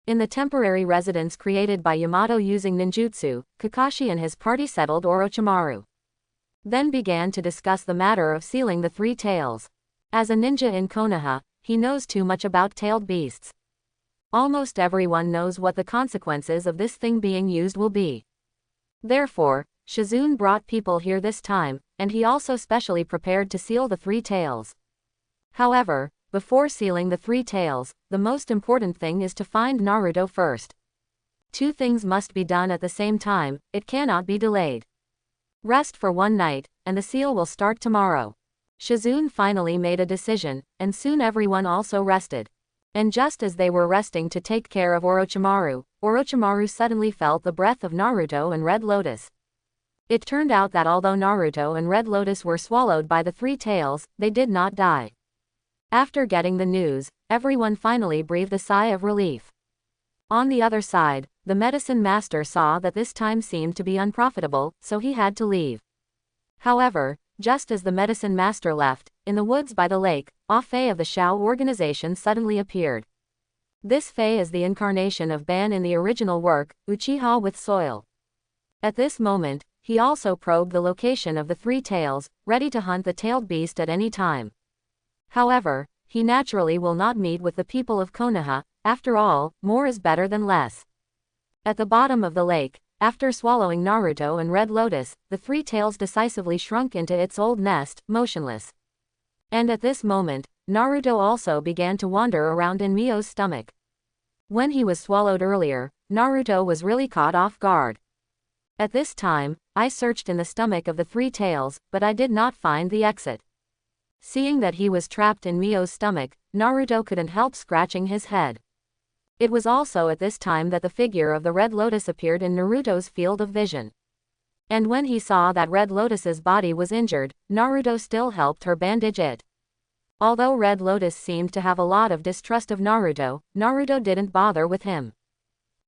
A: In the temporary residence created by Yamato using ninjutsu, Kakashi and his party settled Orochimaru. Then began to discuss the matter of sealing the 3 tails. As a ninja in Konoha, he knows too much about tailed beasts. Almost everyone knows what the consequences of this thing being used will be. Therefore, Shizune brought people here this time, and he also specially prepared to seal the 3 tails. However, before sealing the 3 tails, the most important thing is to find Naruto first. 2 things must be done at the same time, it cannot be delayed. Rest for 1 night, and the seal will start tomorrow. Shizune finally made a decision, and soon everyone also rested. And just as they were resting to take care of Orochimaru suddenly felt the breath of Naruto and Red Lotus. It turned out that although Naruto and Red Lotus were swallowed by the three tails, they did not die. After getting the news, everyone finally breathed a sigh of relief. On the other side, the medicine master saw that this time seemed to be unprofitable, so he had to leave. However, just as the medicine master left, in the woods by the lake, a Fae of the Shao organization suddenly appeared. This Fae is the incarnation of Ban in the original work, Uchiha with Soil. At this moment, he also probed the location of the three tails, ready to hunt the tailed beast at any time. However, he naturally will not meet with the people of Konoha. After all, more is better than less. At the bottom of the lake, after swallowing Naruto and Red Lotus, the three tails decisively shrunk into its old nest, motionless. And at this moment, Naruto also began to wander around in Mio's stomach. When he was swallowed earlier, Naruto was really caught off guard. At this time, I searched in the stomach of the three tails, but I did not find the exit. Seeing that he was trapped in Mio's stomach, Naruto couldn't help scratching his head. It was also at this time that the figure of the Red Lotus appeared in Naruto's field of vision. And when he saw that Red Lotus's body was injured, Naruto still helped her bandage it. Although Red Lotus seemed to have a lot of distrust of Naruto, Naruto didn't bother with him.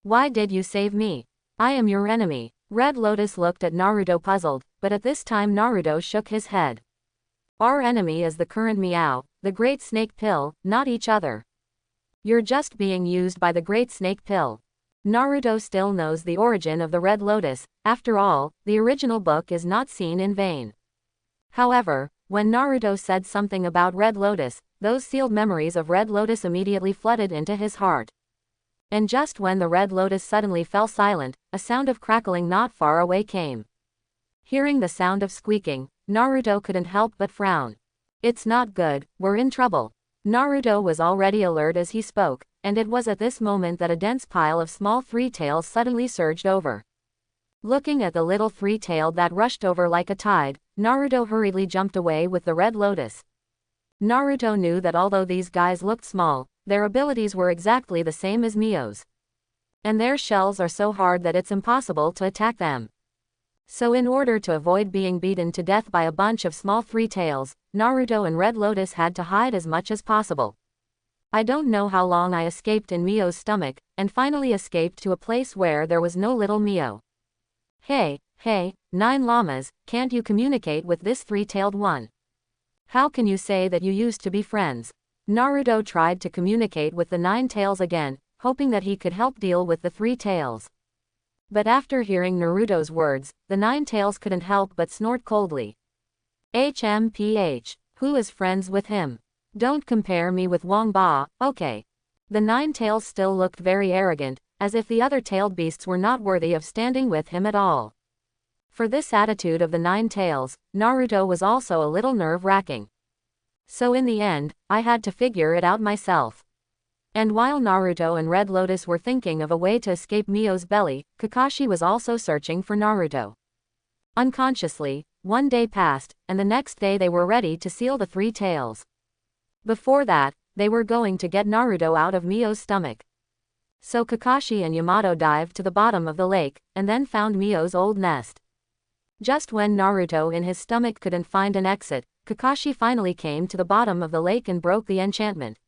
A: "Why did you save me? I am your enemy." Red Lotus looked at Naruto puzzled, but at this time Naruto shook his head. "Our enemy is the current Meow, the Great Snake Pill, not each other. You're just being used by the Great Snake Pill." Naruto still knows the origin of the Red Lotus. After all, the original book is not seen in vain. However, when Naruto said something about Red Lotus, those sealed memories of Red Lotus immediately flooded into his heart. And just when the Red Lotus suddenly fell silent, a sound of crackling not far away came. Hearing the sound of squeaking, Naruto couldn't help but frown. "It's not good, we're in trouble." Naruto was already alert as he spoke, and it was at this moment that a dense pile of small three tails suddenly surged over. Looking at the little three-tailed that rushed over like a tide, Naruto hurriedly jumped away with the Red Lotus. Naruto knew that although these guys looked small, their abilities were exactly the same as Mio's. And their shells are so hard that it's impossible to attack them. So in order to avoid being beaten to death by a bunch of small three tails, Naruto and Red Lotus had to hide as much as possible. I don't know how long I escaped in Mio's stomach, and finally escaped to a place where there was no little Mio. Hey, 9 llamas, can't you communicate with this three-tailed one? How can you say that you used to be friends? Naruto tried to communicate with the 9 tails again, hoping that he could help deal with the 3 tails. But after hearing Naruto's words, the 9 tails couldn't help but snort coldly. HMPH, who is friends with him? Don't compare me with Wang Ba, okay. The 9 tails still looked very arrogant, as if the other tailed beasts were not worthy of standing with him at all. For this attitude of the 9 tails, Naruto was also a little nerve-wracking. So in the end, I had to figure it out myself. And while Naruto and Red Lotus were thinking of a way to escape Mio's belly, Kakashi was also searching for Naruto. Unconsciously, one day passed, and the next day they were ready to seal the 3 tails. Before that, they were going to get Naruto out of Mio's stomach. So Kakashi and Yamato dived to the bottom of the lake, and then found Mio's old nest. Just when Naruto in his stomach couldn't find an exit, Kakashi finally came to the bottom of the lake and broke the enchantment.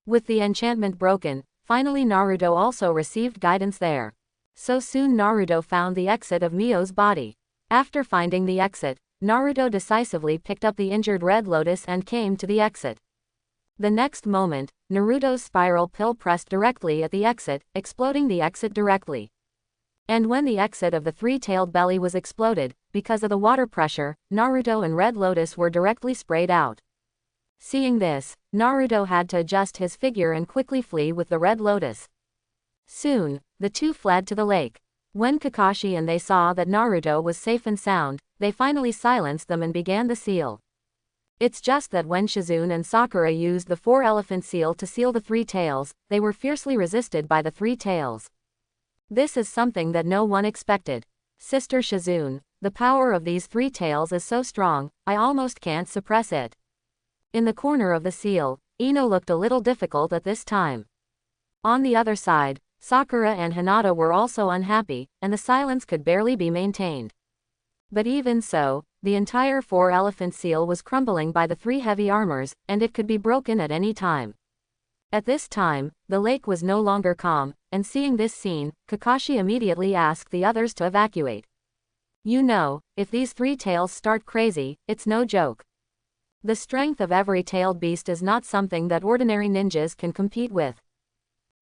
A: With the enchantment broken, finally Naruto also received guidance there. So soon Naruto found the exit of Mio's body. After finding the exit, Naruto decisively picked up the injured Red Lotus and came to the exit. The next moment, Naruto's spiral pill pressed directly at the exit, exploding the exit directly. And when the exit of the 3-tailed belly was exploded, because of the water pressure, Naruto and Red Lotus were directly sprayed out. Seeing this, Naruto had to adjust his figure and quickly flee with the Red Lotus. Soon, the two fled to the lake. When Kakashi and they saw that Naruto was safe and sound, they finally silenced them and began the seal. It's just that when Shizune and Sakura used the 4-elephant seal to seal the 3 tails, they were fiercely resisted by the 3 tails. This is something that no one expected. Sister Shizune, the power of these three tails is so strong, I almost can't suppress it. In the corner of the seal, Ino looked a little difficult at this time. On the other side, Sakura and Hinata were also unhappy, and the silence could barely be maintained. But even so, the entire four-elephant seal was crumbling by the three heavy armors, and it could be broken at any time. At this time, the lake was no longer calm, and seeing this scene, Kakashi immediately asked the others to evacuate. You know, if these three tails start crazy, it's no joke. The strength of every tailed beast is not something that ordinary ninjas can compete with.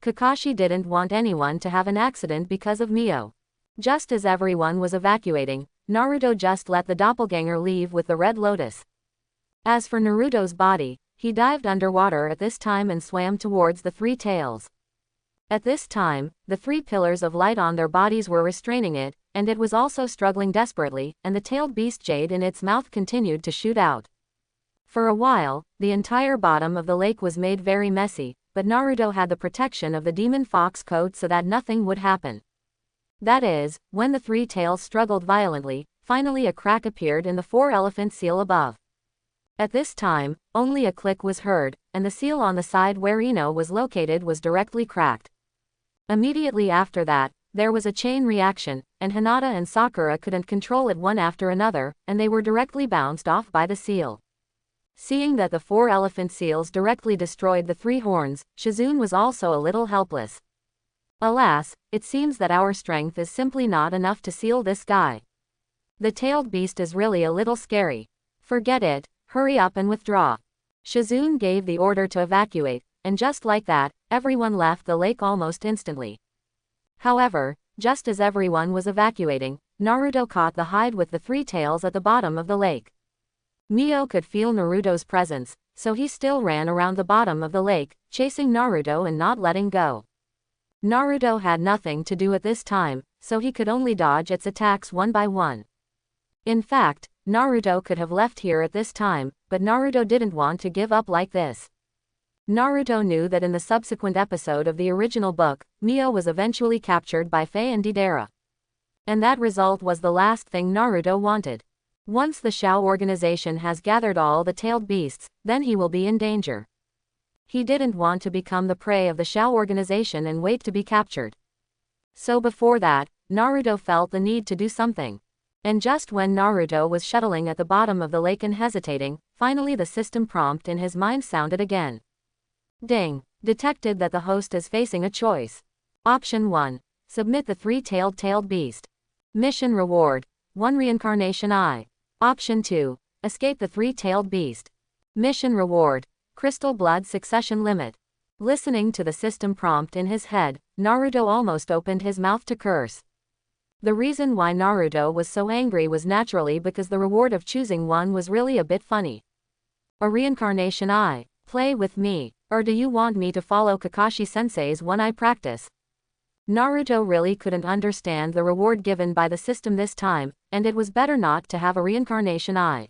A: Kakashi didn't want anyone to have an accident because of Mio. Just as everyone was evacuating, Naruto just let the doppelganger leave with the Red Lotus. As for Naruto's body, he dived underwater at this time and swam towards the three tails. At this time, the three pillars of light on their bodies were restraining it, and it was also struggling desperately, and the tailed beast jade in its mouth continued to shoot out. For a while, the entire bottom of the lake was made very messy, but Naruto had the protection of the demon fox coat so that nothing would happen. That is, when the three tails struggled violently, finally a crack appeared in the four-elephant seal above. At this time, only a click was heard, and the seal on the side where Ino was located was directly cracked. Immediately after that, there was a chain reaction, and Hinata and Sakura couldn't control it one after another, and they were directly bounced off by the seal. Seeing that the four-elephant seals directly destroyed the three horns, Shizune was also a little helpless. Alas, it seems that our strength is simply not enough to seal this guy. The tailed beast is really a little scary. Forget it, hurry up and withdraw. Shizune gave the order to evacuate, and just like that, everyone left the lake almost instantly. However, just as everyone was evacuating, Naruto caught the hide with the three tails at the bottom of the lake. Mio could feel Naruto's presence, so he still ran around the bottom of the lake, chasing Naruto and not letting go. Naruto had nothing to do at this time, so he could only dodge its attacks one by one. In fact, Naruto could have left here at this time, but Naruto didn't want to give up like this. Naruto knew that in the subsequent episode of the original book, Mio was eventually captured by Faye and Deidara. And that result was the last thing Naruto wanted. Once the Shao organization has gathered all the tailed beasts, then he will be in danger. He didn't want to become the prey of the Shao organization and wait to be captured. So before that, Naruto felt the need to do something. And just when Naruto was shuttling at the bottom of the lake and hesitating, finally the system prompt in his mind sounded again. Ding! Detected that the host is facing a choice. Option 1. Submit the three-tailed beast. Mission reward. 1 reincarnation eye. Option 2. Escape the three-tailed beast. Mission reward. Crystal blood succession limit. Listening to the system prompt in his head, Naruto almost opened his mouth to curse. The reason why Naruto was so angry was naturally because the reward of choosing one was really a bit funny. A reincarnation eye. Play with me. Or do you want me to follow Kakashi-sensei's one-eye practice? Naruto really couldn't understand the reward given by the system this time, and it was better not to have a reincarnation eye.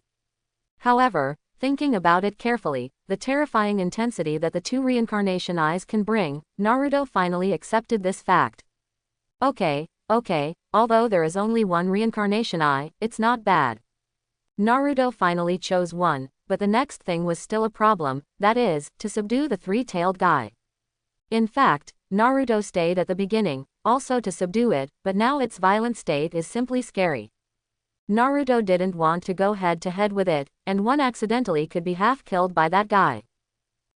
A: However, thinking about it carefully, the terrifying intensity that the 2 reincarnation eyes can bring, Naruto finally accepted this fact. Okay, although there is only 1 reincarnation eye, it's not bad. Naruto finally chose one, but the next thing was still a problem, that is, to subdue the three-tailed guy. In fact, Naruto stayed at the beginning, also to subdue it, but now its violent state is simply scary. Naruto didn't want to go head-to-head with it, and one accidentally could be half killed by that guy.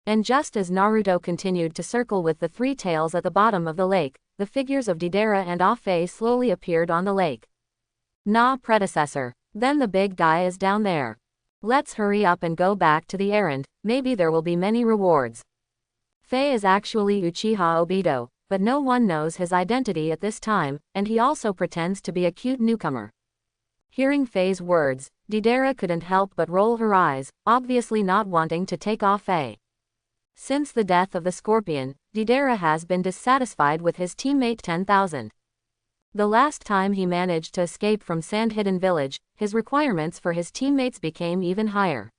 A: And just as Naruto continued to circle with the three tails at the bottom of the lake, the figures of Deidara and Afe slowly appeared on the lake. Nah, predecessor. Then the big guy is down there. Let's hurry up and go back to the errand, maybe there will be many rewards. Faye is actually Uchiha Obito, but no one knows his identity at this time, and he also pretends to be a cute newcomer. Hearing Faye's words, Deidara couldn't help but roll her eyes, obviously not wanting to take off Faye. Since the death of the Scorpion, Deidara has been dissatisfied with his teammate 10,000. The last time he managed to escape from Sand Hidden Village, his requirements for his teammates became even higher.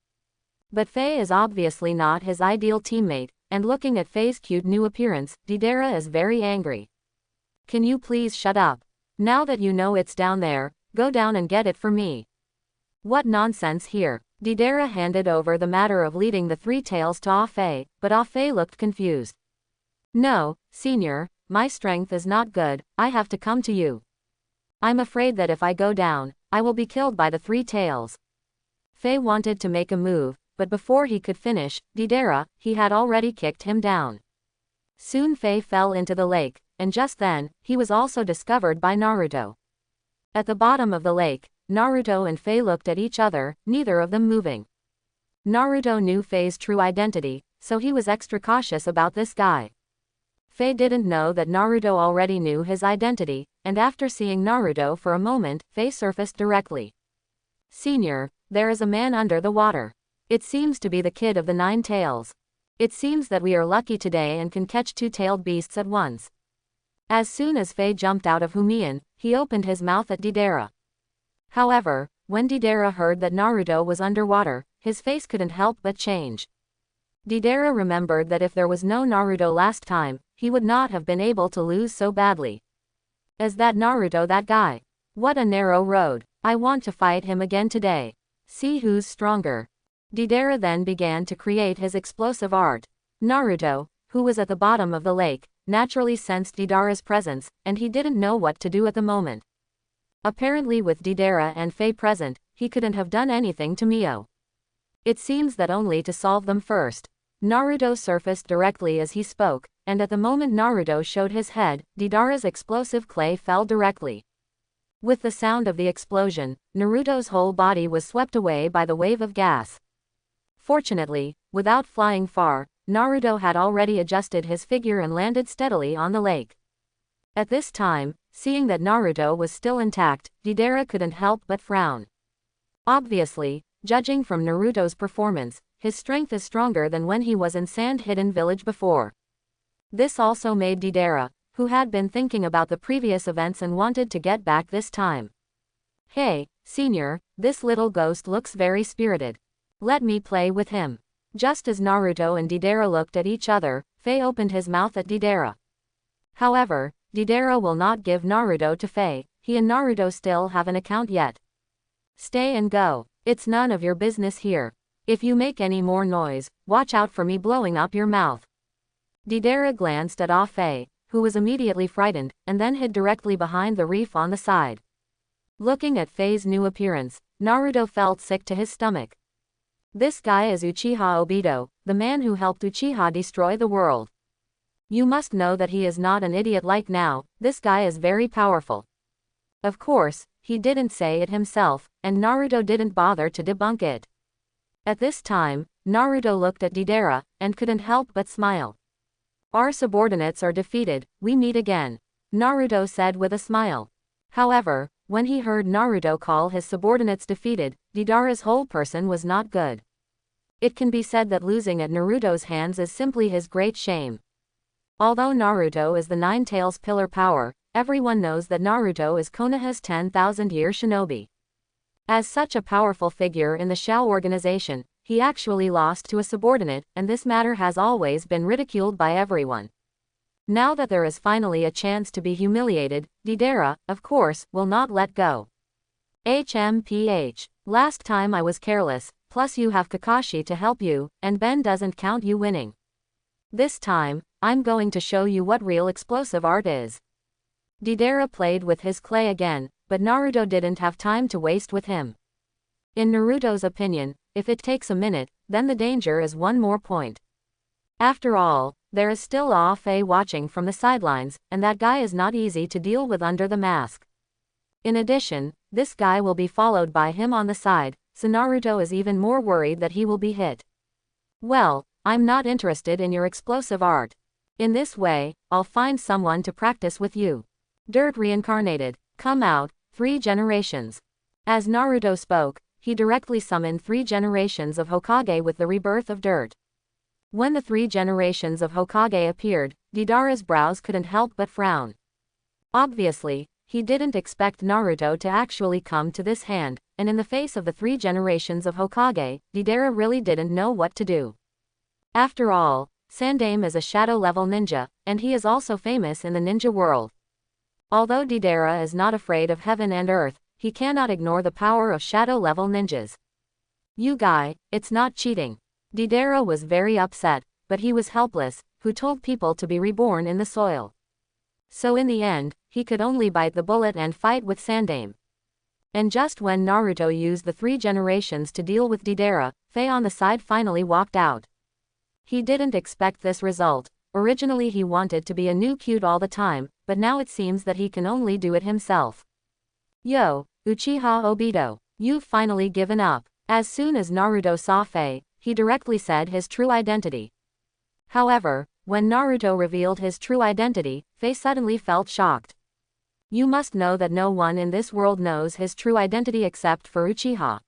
A: But Faye is obviously not his ideal teammate, and looking at Faye's cute new appearance, Deidara is very angry. Can you please shut up? Now that you know it's down there, Go down and get it for me. What nonsense here. Deidara handed over the matter of leading the three tails to Ah-Fei, but Ah-Fei looked confused. No, senior, my strength is not good, I have to come to you. I'm afraid that if I go down, I will be killed by the three tails. Fei wanted to make a move, but before he could finish, Deidara, he had already kicked him down. Soon Fei fell into the lake, and just then, he was also discovered by Naruto. At the bottom of the lake, Naruto and Fei looked at each other, neither of them moving. Naruto knew Fei's true identity, so he was extra cautious about this guy. Fei didn't know that Naruto already knew his identity, and after seeing Naruto for a moment, Fei surfaced directly. Senior, there is a man under the water. It seems to be the kid of the 9 tails. It seems that we are lucky today and can catch 2-tailed beasts at once. As soon as Fei jumped out of Humian, he opened his mouth at Deidara. However, when Deidara heard that Naruto was underwater, his face couldn't help but change. Deidara remembered that if there was no Naruto last time, he would not have been able to lose so badly. Is that Naruto, that guy? What a narrow road. I want to fight him again today. See who's stronger. Deidara then began to create his explosive art. Naruto, who was at the bottom of the lake, naturally sensed Deidara's presence, and he didn't know what to do at the moment. Apparently with Deidara and Fei present, he couldn't have done anything to Mio. It seems that only to solve them first. Naruto surfaced directly as he spoke, and at the moment Naruto showed his head, Deidara's explosive clay fell directly. With the sound of the explosion, Naruto's whole body was swept away by the wave of gas. Fortunately, without flying far, Naruto had already adjusted his figure and landed steadily on the lake. At this time, seeing that Naruto was still intact, Deidara couldn't help but frown. Obviously, judging from Naruto's performance, his strength is stronger than when he was in Sand Hidden Village before. This also made Deidara, who had been thinking about the previous events and wanted to get back this time. Hey, senior, this little ghost looks very spirited. Let me play with him. Just as Naruto and Deidara looked at each other, Fei opened his mouth at Deidara. However, Deidara will not give Naruto to Fei, he and Naruto still haven't account yet. Stay and go. It's none of your business here. If you make any more noise, watch out for me blowing up your mouth. Deidara glanced at Ah-Fei, who was immediately frightened, and then hid directly behind the reef on the side. Looking at Fei's new appearance, Naruto felt sick to his stomach. This guy is Uchiha Obito, the man who helped Uchiha destroy the world. You must know that he is not an idiot like now, this guy is very powerful. Of course, he didn't say it himself, and Naruto didn't bother to debunk it. At this time, Naruto looked at Deidara, and couldn't help but smile. Our subordinates are defeated, we meet again, Naruto said with a smile. However, when he heard Naruto call his subordinates defeated, Deidara's whole person was not good. It can be said that losing at Naruto's hands is simply his great shame. Although Naruto is the 9 tails pillar power, everyone knows that Naruto is Konoha's 10,000-year shinobi. As such a powerful figure in the Shao organization, he actually lost to a subordinate, and this matter has always been ridiculed by everyone. Now that there is finally a chance to be humiliated, Deidara, of course, will not let go. HMPH. Last time I was careless, plus you have Kakashi to help you, and Ben doesn't count you winning. This time, I'm going to show you what real explosive art is. Deidara played with his clay again, but Naruto didn't have time to waste with him. In Naruto's opinion, if it takes a minute, then the danger is one more point. After all, there is still Ah-Fei watching from the sidelines, and that guy is not easy to deal with under the mask. In addition, this guy will be followed by him on the side, so Naruto is even more worried that he will be hit. Well, I'm not interested in your explosive art. In this way, I'll find someone to practice with you. Dirt reincarnated. Come out, 3 generations. As Naruto spoke, he directly summoned 3 generations of Hokage with the rebirth of dirt. When the 3 generations of Hokage appeared, Deidara's brows couldn't help but frown. Obviously, he didn't expect Naruto to actually come to this hand, and in the face of the 3 generations of Hokage, Deidara really didn't know what to do. After all, Sandaime is a shadow-level ninja, and he is also famous in the ninja world. Although Deidara is not afraid of heaven and earth, he cannot ignore the power of shadow-level ninjas. You guy, it's not cheating. Deidara was very upset, but he was helpless, who told people to be reborn in the soil. So in the end, he could only bite the bullet and fight with Sandaime. And just when Naruto used the 3 generations to deal with Deidara, Faye on the side finally walked out. He didn't expect this result. Originally he wanted to be a new cute all the time, but now it seems that he can only do it himself. Yo, Uchiha Obito, you've finally given up. As soon as Naruto saw Faye, he directly said his true identity. However, when Naruto revealed his true identity, Faye suddenly felt shocked. You must know that no one in this world knows his true identity except for Uchiha.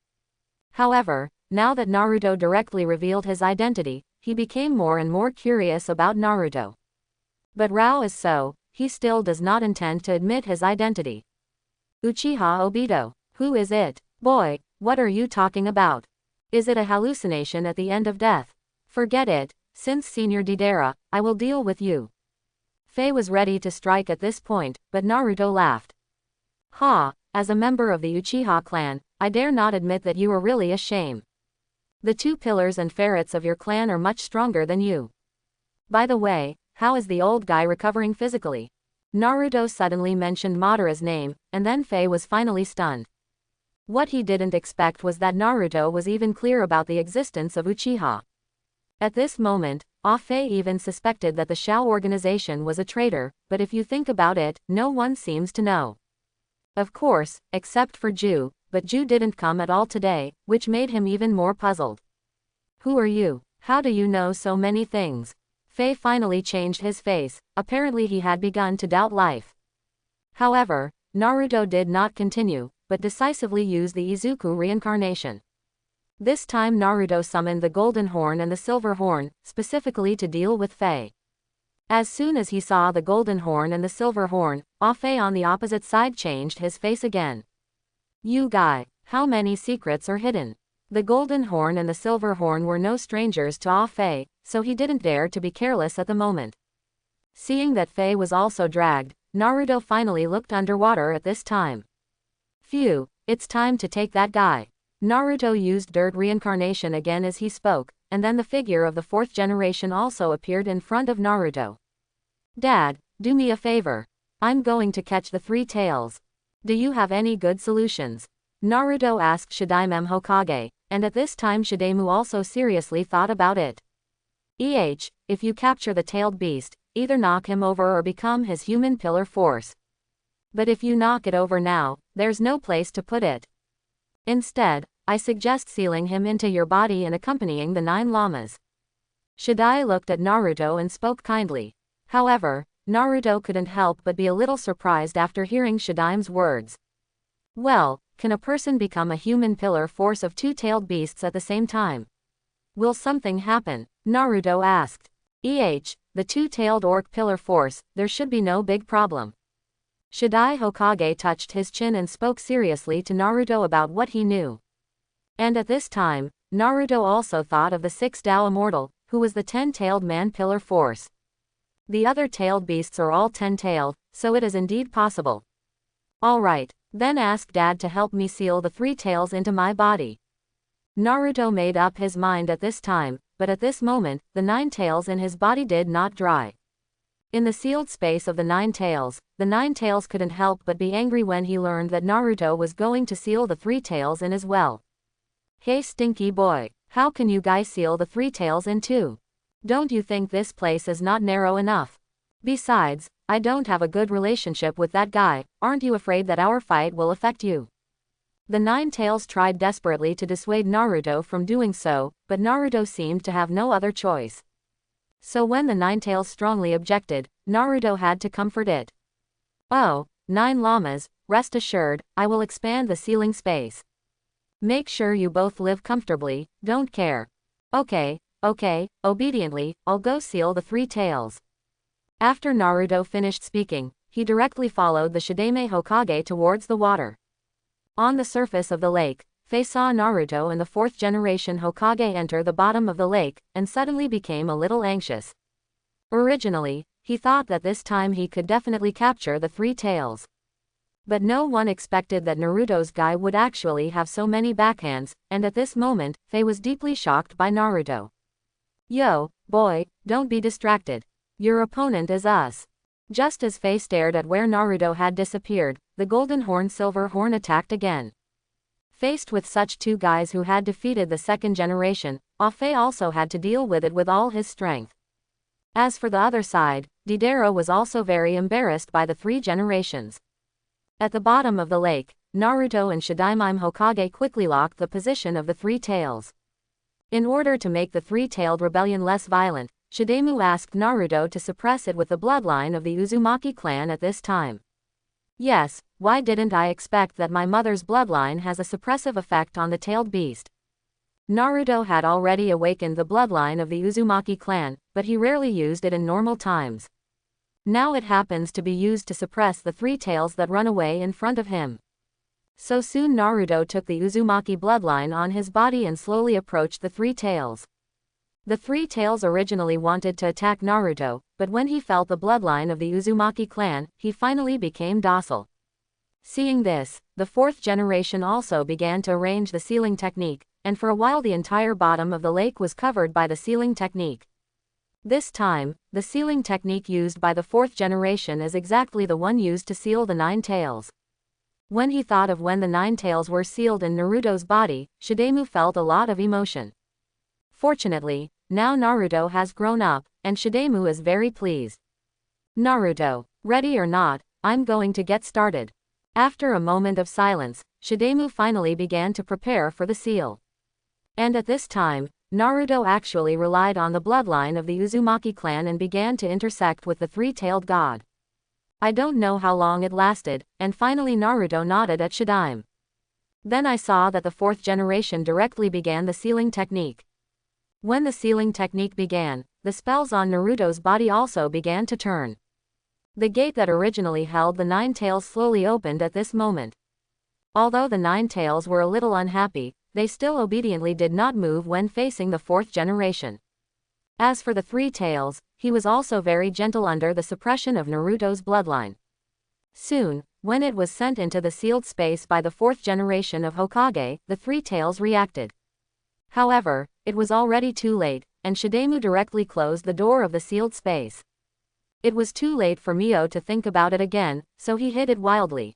A: However, now that Naruto directly revealed his identity, he became more and more curious about Naruto. But Rao is so, he still does not intend to admit his identity. Uchiha Obito, who is it? Boy, what are you talking about? Is it a hallucination at the end of death? Forget it, since Senior Deidara, I will deal with you. Faye was ready to strike at this point, but Naruto laughed. Ha, as a member of the Uchiha clan, I dare not admit that you are really a shame. The 2 pillars and ferrets of your clan are much stronger than you. By the way, how is the old guy recovering physically? Naruto suddenly mentioned Madara's name, and then Faye was finally stunned. What he didn't expect was that Naruto was even clear about the existence of Uchiha. At this moment, Faye even suspected that the Shao organization was a traitor, but if you think about it, no one seems to know. Of course, except for Ju, but Ju didn't come at all today, which made him even more puzzled. Who are you? How do you know so many things? Faye finally changed his face, apparently he had begun to doubt life. However, Naruto did not continue, but decisively used the Izuku reincarnation. This time Naruto summoned the Golden Horn and the Silver Horn, specifically to deal with Faye. As soon as he saw the Golden Horn and the Silver Horn, Faye on the opposite side changed his face again. You guy, how many secrets are hidden? The Golden Horn and the Silver Horn were no strangers to Faye, so he didn't dare to be careless at the moment. Seeing that Faye was also dragged, Naruto finally looked underwater at this time. Phew, it's time to take that guy. Naruto used dirt reincarnation again as he spoke, and then the figure of the 4th generation also appeared in front of Naruto. Dad, do me a favor. I'm going to catch the 3 tails. Do you have any good solutions? Naruto asked Shadaime Hokage, and at this time Shadaime also seriously thought about it. If you capture the tailed beast, either knock him over or become his human pillar force. But if you knock it over now, there's no place to put it. Instead, I suggest sealing him into your body and accompanying the 9 llamas. Shadai looked at Naruto and spoke kindly. However, Naruto couldn't help but be a little surprised after hearing Shadaime's words. Well, can a person become a human pillar force of 2 tailed beasts at the same time? Will something happen? Naruto asked. The 2-tailed orc pillar force, there should be no big problem. Shadai Hokage touched his chin and spoke seriously to Naruto about what he knew. And at this time, Naruto also thought of the 6th Tao Immortal, who was the 10-tailed man pillar force. The other tailed beasts are all 10-tailed, so it is indeed possible. Alright, then ask Dad to help me seal the 3 tails into my body. Naruto made up his mind at this time, but at this moment, the 9 tails in his body did not dry. In the sealed space of the 9 tails, the 9 tails couldn't help but be angry when he learned that Naruto was going to seal the 3 tails in as well. Hey stinky boy, how can you guys seal the 3 tails in too? Don't you think this place is not narrow enough? Besides, I don't have a good relationship with that guy, aren't you afraid that our fight will affect you? The 9 tails tried desperately to dissuade Naruto from doing so, but Naruto seemed to have no other choice. So when the 9 tails strongly objected, Naruto had to comfort it. Oh, 9 llamas, rest assured, I will expand the sealing space. Make sure you both live comfortably, don't care. Okay, obediently, I'll go seal the 3 tails. After Naruto finished speaking, he directly followed the Shadaime Hokage towards the water. On the surface of the lake, Faye saw Naruto and the 4th generation Hokage enter the bottom of the lake, and suddenly became a little anxious. Originally, he thought that this time he could definitely capture the 3 tails. But no one expected that Naruto's guy would actually have so many backhands, and at this moment, Faye was deeply shocked by Naruto. Yo, boy, don't be distracted. Your opponent is us. Just as Faye stared at where Naruto had disappeared, the Golden Horn Silver Horn attacked again. Faced with such two guys who had defeated the second generation, Faye also had to deal with it with all his strength. As for the other side, Deidara was also very embarrassed by the three generations. At the bottom of the lake, Naruto and Shadaime Hokage quickly locked the position of the three tails. In order to make the three-tailed rebellion less violent, Shadaime asked Naruto to suppress it with the bloodline of the Uzumaki clan at this time. Yes, why didn't I expect that my mother's bloodline has a suppressive effect on the tailed beast? Naruto had already awakened the bloodline of the Uzumaki clan, but he rarely used it in normal times. Now it happens to be used to suppress the three tails that run away in front of him. So soon Naruto took the Uzumaki bloodline on his body and slowly approached the three tails. The three tails originally wanted to attack Naruto, but when he felt the bloodline of the Uzumaki clan, he finally became docile. Seeing this, the fourth generation also began to arrange the sealing technique, and for a while the entire bottom of the lake was covered by the sealing technique. This time, the sealing technique used by the fourth generation is exactly the one used to seal the nine tails. When he thought of when the nine tails were sealed in Naruto's body, Shadaime felt a lot of emotion. Fortunately, now Naruto has grown up, and Shadaime is very pleased. Naruto, ready or not, I'm going to get started. After a moment of silence, Shadaime finally began to prepare for the seal. And at this time, Naruto actually relied on the bloodline of the Uzumaki clan and began to intersect with the three-tailed god. I don't know how long it lasted, and finally Naruto nodded at Shadaime. Then I saw that the fourth generation directly began the sealing technique. When the sealing technique began, the spells on Naruto's body also began to turn. The gate that originally held the nine tails slowly opened at this moment. Although the nine tails were a little unhappy, they still obediently did not move when facing the fourth generation. As for the three tails, he was also very gentle under the suppression of Naruto's bloodline. Soon, when it was sent into the sealed space by the fourth generation of Hokage, the three tails reacted. However, it was already too late, and Shadaime directly closed the door of the sealed space. It was too late for Mio to think about it again, so he hid it wildly.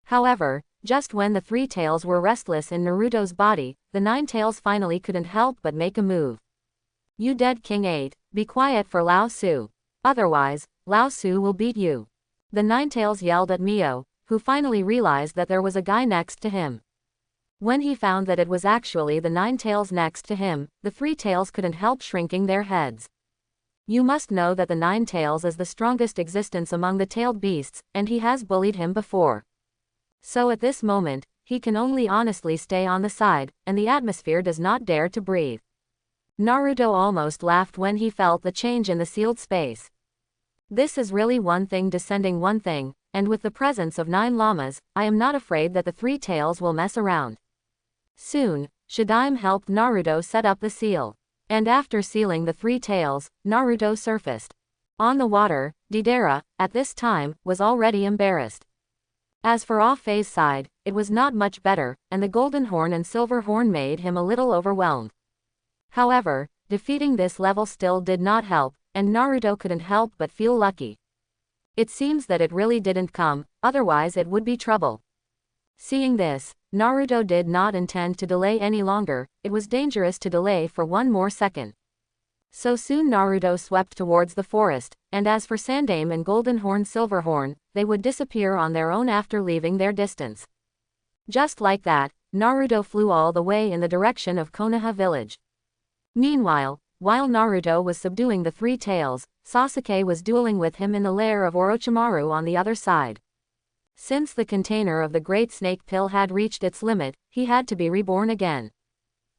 A: However, just when the three tails were restless in Naruto's body, the nine tails finally couldn't help but make a move. You dead King 8, be quiet for Lao Su. Otherwise, Lao Su will beat you. The nine tails yelled at Mio, who finally realized that there was a guy next to him. When he found that it was actually the nine tails next to him, the three tails couldn't help shrinking their heads. You must know that the nine tails is the strongest existence among the tailed beasts, and he has bullied him before. So at this moment, he can only honestly stay on the side, and the atmosphere does not dare to breathe. Naruto almost laughed when he felt the change in the sealed space. This is really one thing descending one thing, and with the presence of 9 llamas, I am not afraid that the three tails will mess around. Soon, Shadaime helped Naruto set up the seal. And after sealing the three tails, Naruto surfaced. On the water, Deidara, at this time, was already embarrassed. As for Faye's side, it was not much better, and the Golden Horn and Silver Horn made him a little overwhelmed. However, defeating this level still did not help, and Naruto couldn't help but feel lucky. It seems that it really didn't come, otherwise it would be trouble. Seeing this, Naruto did not intend to delay any longer, it was dangerous to delay for one more second. So soon Naruto swept towards the forest, and as for Sandaime and Golden Horn Silverhorn, they would disappear on their own after leaving their distance. Just like that, Naruto flew all the way in the direction of Konoha village. Meanwhile, while Naruto was subduing the three tails, Sasuke was dueling with him in the lair of Orochimaru on the other side. Since the container of the Great Snake Pill had reached its limit, he had to be reborn again.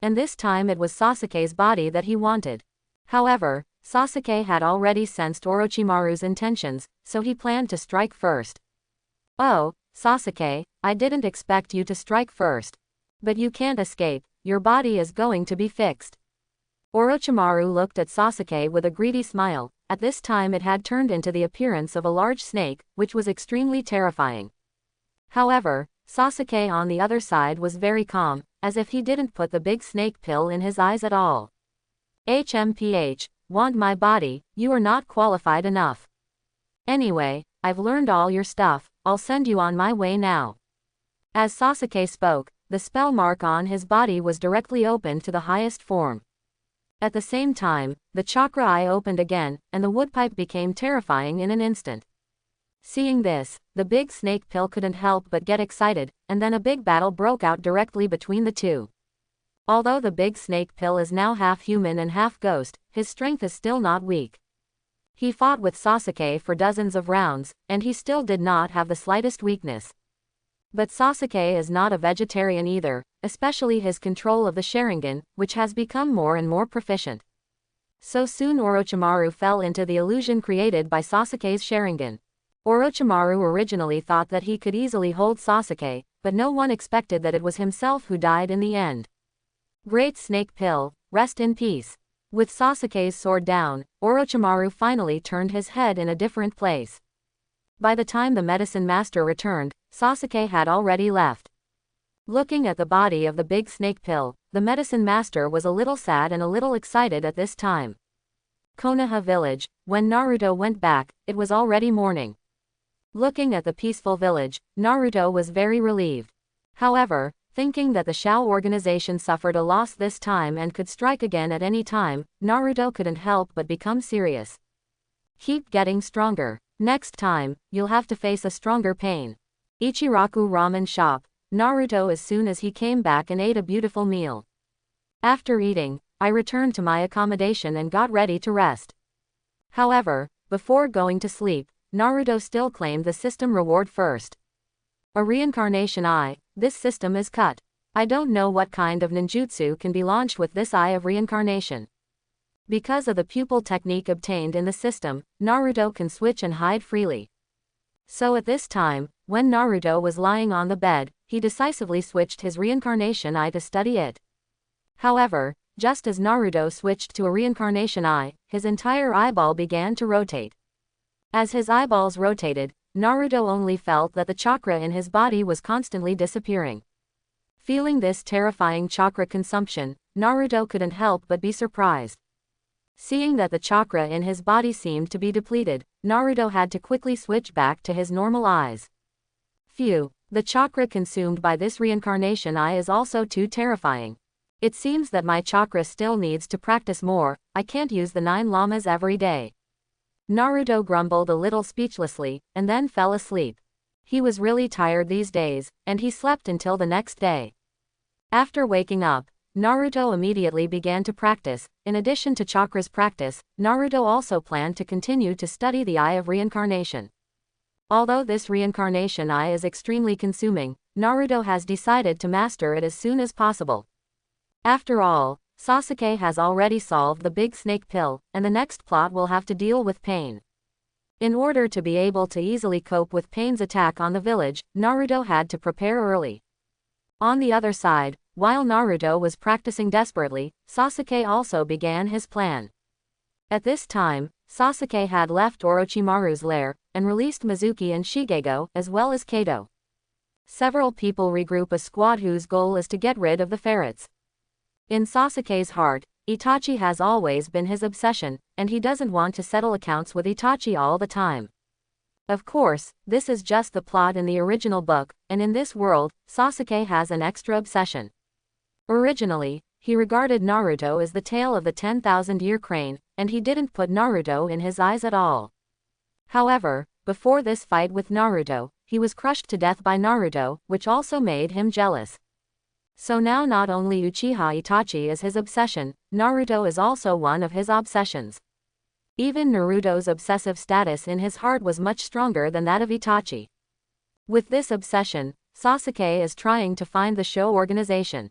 A: And this time it was Sasuke's body that he wanted. However, Sasuke had already sensed Orochimaru's intentions, so he planned to strike first. Oh, Sasuke, I didn't expect you to strike first. But you can't escape, your body is going to be fixed. Orochimaru looked at Sasuke with a greedy smile. At this time it had turned into the appearance of a large snake, which was extremely terrifying. However, Sasuke on the other side was very calm, as if he didn't put the big snake pill in his eyes at all. HMPH, want my body, you are not qualified enough. Anyway, I've learned all your stuff, I'll send you on my way now. As Sasuke spoke, the spell mark on his body was directly open to the highest form. At the same time, the chakra eye opened again, and the woodpipe became terrifying in an instant. Seeing this, the big snake pill couldn't help but get excited, and then a big battle broke out directly between the two. Although the big snake pill is now half human and half ghost, his strength is still not weak. He fought with Sasuke for dozens of rounds, and he still did not have the slightest weakness. But Sasuke is not a vegetarian either, especially his control of the Sharingan, which has become more and more proficient. So soon Orochimaru fell into the illusion created by Sasuke's Sharingan. Orochimaru originally thought that he could easily hold Sasuke, but no one expected that it was himself who died in the end. Great Snake Pill, rest in peace. With Sasuke's sword down, Orochimaru finally turned his head in a different place. By the time the medicine master returned, Sasuke had already left. Looking at the body of the big snake pill, the medicine master was a little sad and a little excited at this time. Konoha village, when Naruto went back, it was already morning. Looking at the peaceful village, Naruto was very relieved. However, thinking that the Shao organization suffered a loss this time and could strike again at any time, Naruto couldn't help but become serious. Keep getting stronger. Next time, you'll have to face a stronger pain. Ichiraku Ramen Shop, Naruto as soon as he came back and ate a beautiful meal. After eating, I returned to my accommodation and got ready to rest. However, before going to sleep, Naruto still claimed the system reward first. A reincarnation eye, this system is cut. I don't know what kind of ninjutsu can be launched with this eye of reincarnation. Because of the pupil technique obtained in the system, Naruto can switch and hide freely. So at this time, when Naruto was lying on the bed, he decisively switched his reincarnation eye to study it. However, just as Naruto switched to a reincarnation eye, his entire eyeball began to rotate. As his eyeballs rotated, Naruto only felt that the chakra in his body was constantly disappearing. Feeling this terrifying chakra consumption, Naruto couldn't help but be surprised. Seeing that the chakra in his body seemed to be depleted, Naruto had to quickly switch back to his normal eyes. Phew, the chakra consumed by this reincarnation eye is also too terrifying. It seems that my chakra still needs to practice more, I can't use the 9 lamas every day. Naruto grumbled a little speechlessly, and then fell asleep. He was really tired these days, and he slept until the next day. After waking up, Naruto immediately began to practice. In addition to chakra's practice, Naruto also planned to continue to study the Eye of Reincarnation. Although this reincarnation eye is extremely consuming, Naruto has decided to master it as soon as possible. After all, Sasuke has already solved the big snake pill, and the next plot will have to deal with Pain. In order to be able to easily cope with Pain's attack on the village, Naruto had to prepare early. On the other side, while Naruto was practicing desperately, Sasuke also began his plan. At this time, Sasuke had left Orochimaru's lair, and released Mizuki and Shigego, as well as Kato. Several people regroup a squad whose goal is to get rid of the ferrets. In Sasuke's heart, Itachi has always been his obsession, and he doesn't want to settle accounts with Itachi all the time. Of course, this is just the plot in the original book, and in this world, Sasuke has an extra obsession. Originally, he regarded Naruto as the tail of the 10,000-year crane, and he didn't put Naruto in his eyes at all. However, before this fight with Naruto, he was crushed to death by Naruto, which also made him jealous. So now not only Uchiha Itachi is his obsession, Naruto is also one of his obsessions. Even Naruto's obsessive status in his heart was much stronger than that of Itachi. With this obsession, Sasuke is trying to find the Shou organization.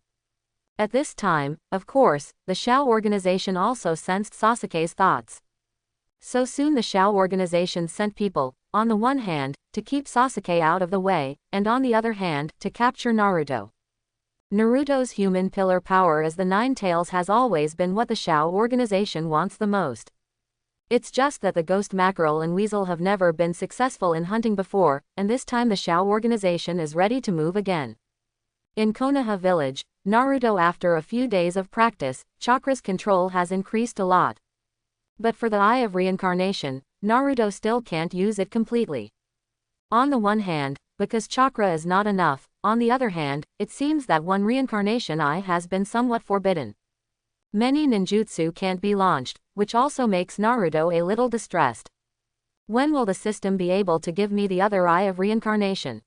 A: At this time, of course, the Shou organization also sensed Sasuke's thoughts. So soon the Shou organization sent people, on the one hand, to keep Sasuke out of the way, and on the other hand, to capture Naruto. Naruto's human pillar power as the Nine Tails has always been what the Shou organization wants the most. It's just that the ghost mackerel and weasel have never been successful in hunting before, and this time the Shao organization is ready to move again. In Konoha village, Naruto, after a few days of practice, chakra's control has increased a lot. But for the Eye of Reincarnation, Naruto still can't use it completely. On the one hand, because chakra is not enough, on the other hand, it seems that one reincarnation eye has been somewhat forbidden. Many ninjutsu can't be launched, which also makes Naruto a little distressed. When will the system be able to give me the other Eye of Reincarnation?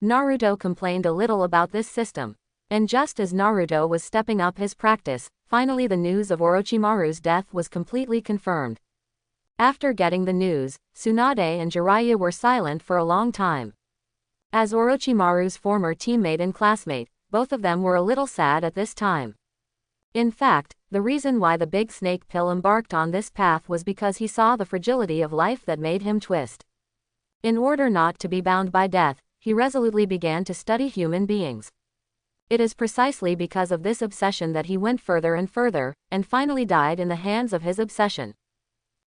A: Naruto complained a little about this system. And just as Naruto was stepping up his practice, finally the news of Orochimaru's death was completely confirmed. After getting the news, Tsunade and Jiraiya were silent for a long time. As Orochimaru's former teammate and classmate, both of them were a little sad at this time. In fact, the reason why the big snake pill embarked on this path was because he saw the fragility of life that made him twist. In order not to be bound by death, he resolutely began to study human beings. It is precisely because of this obsession that he went further and further, and finally died in the hands of his obsession.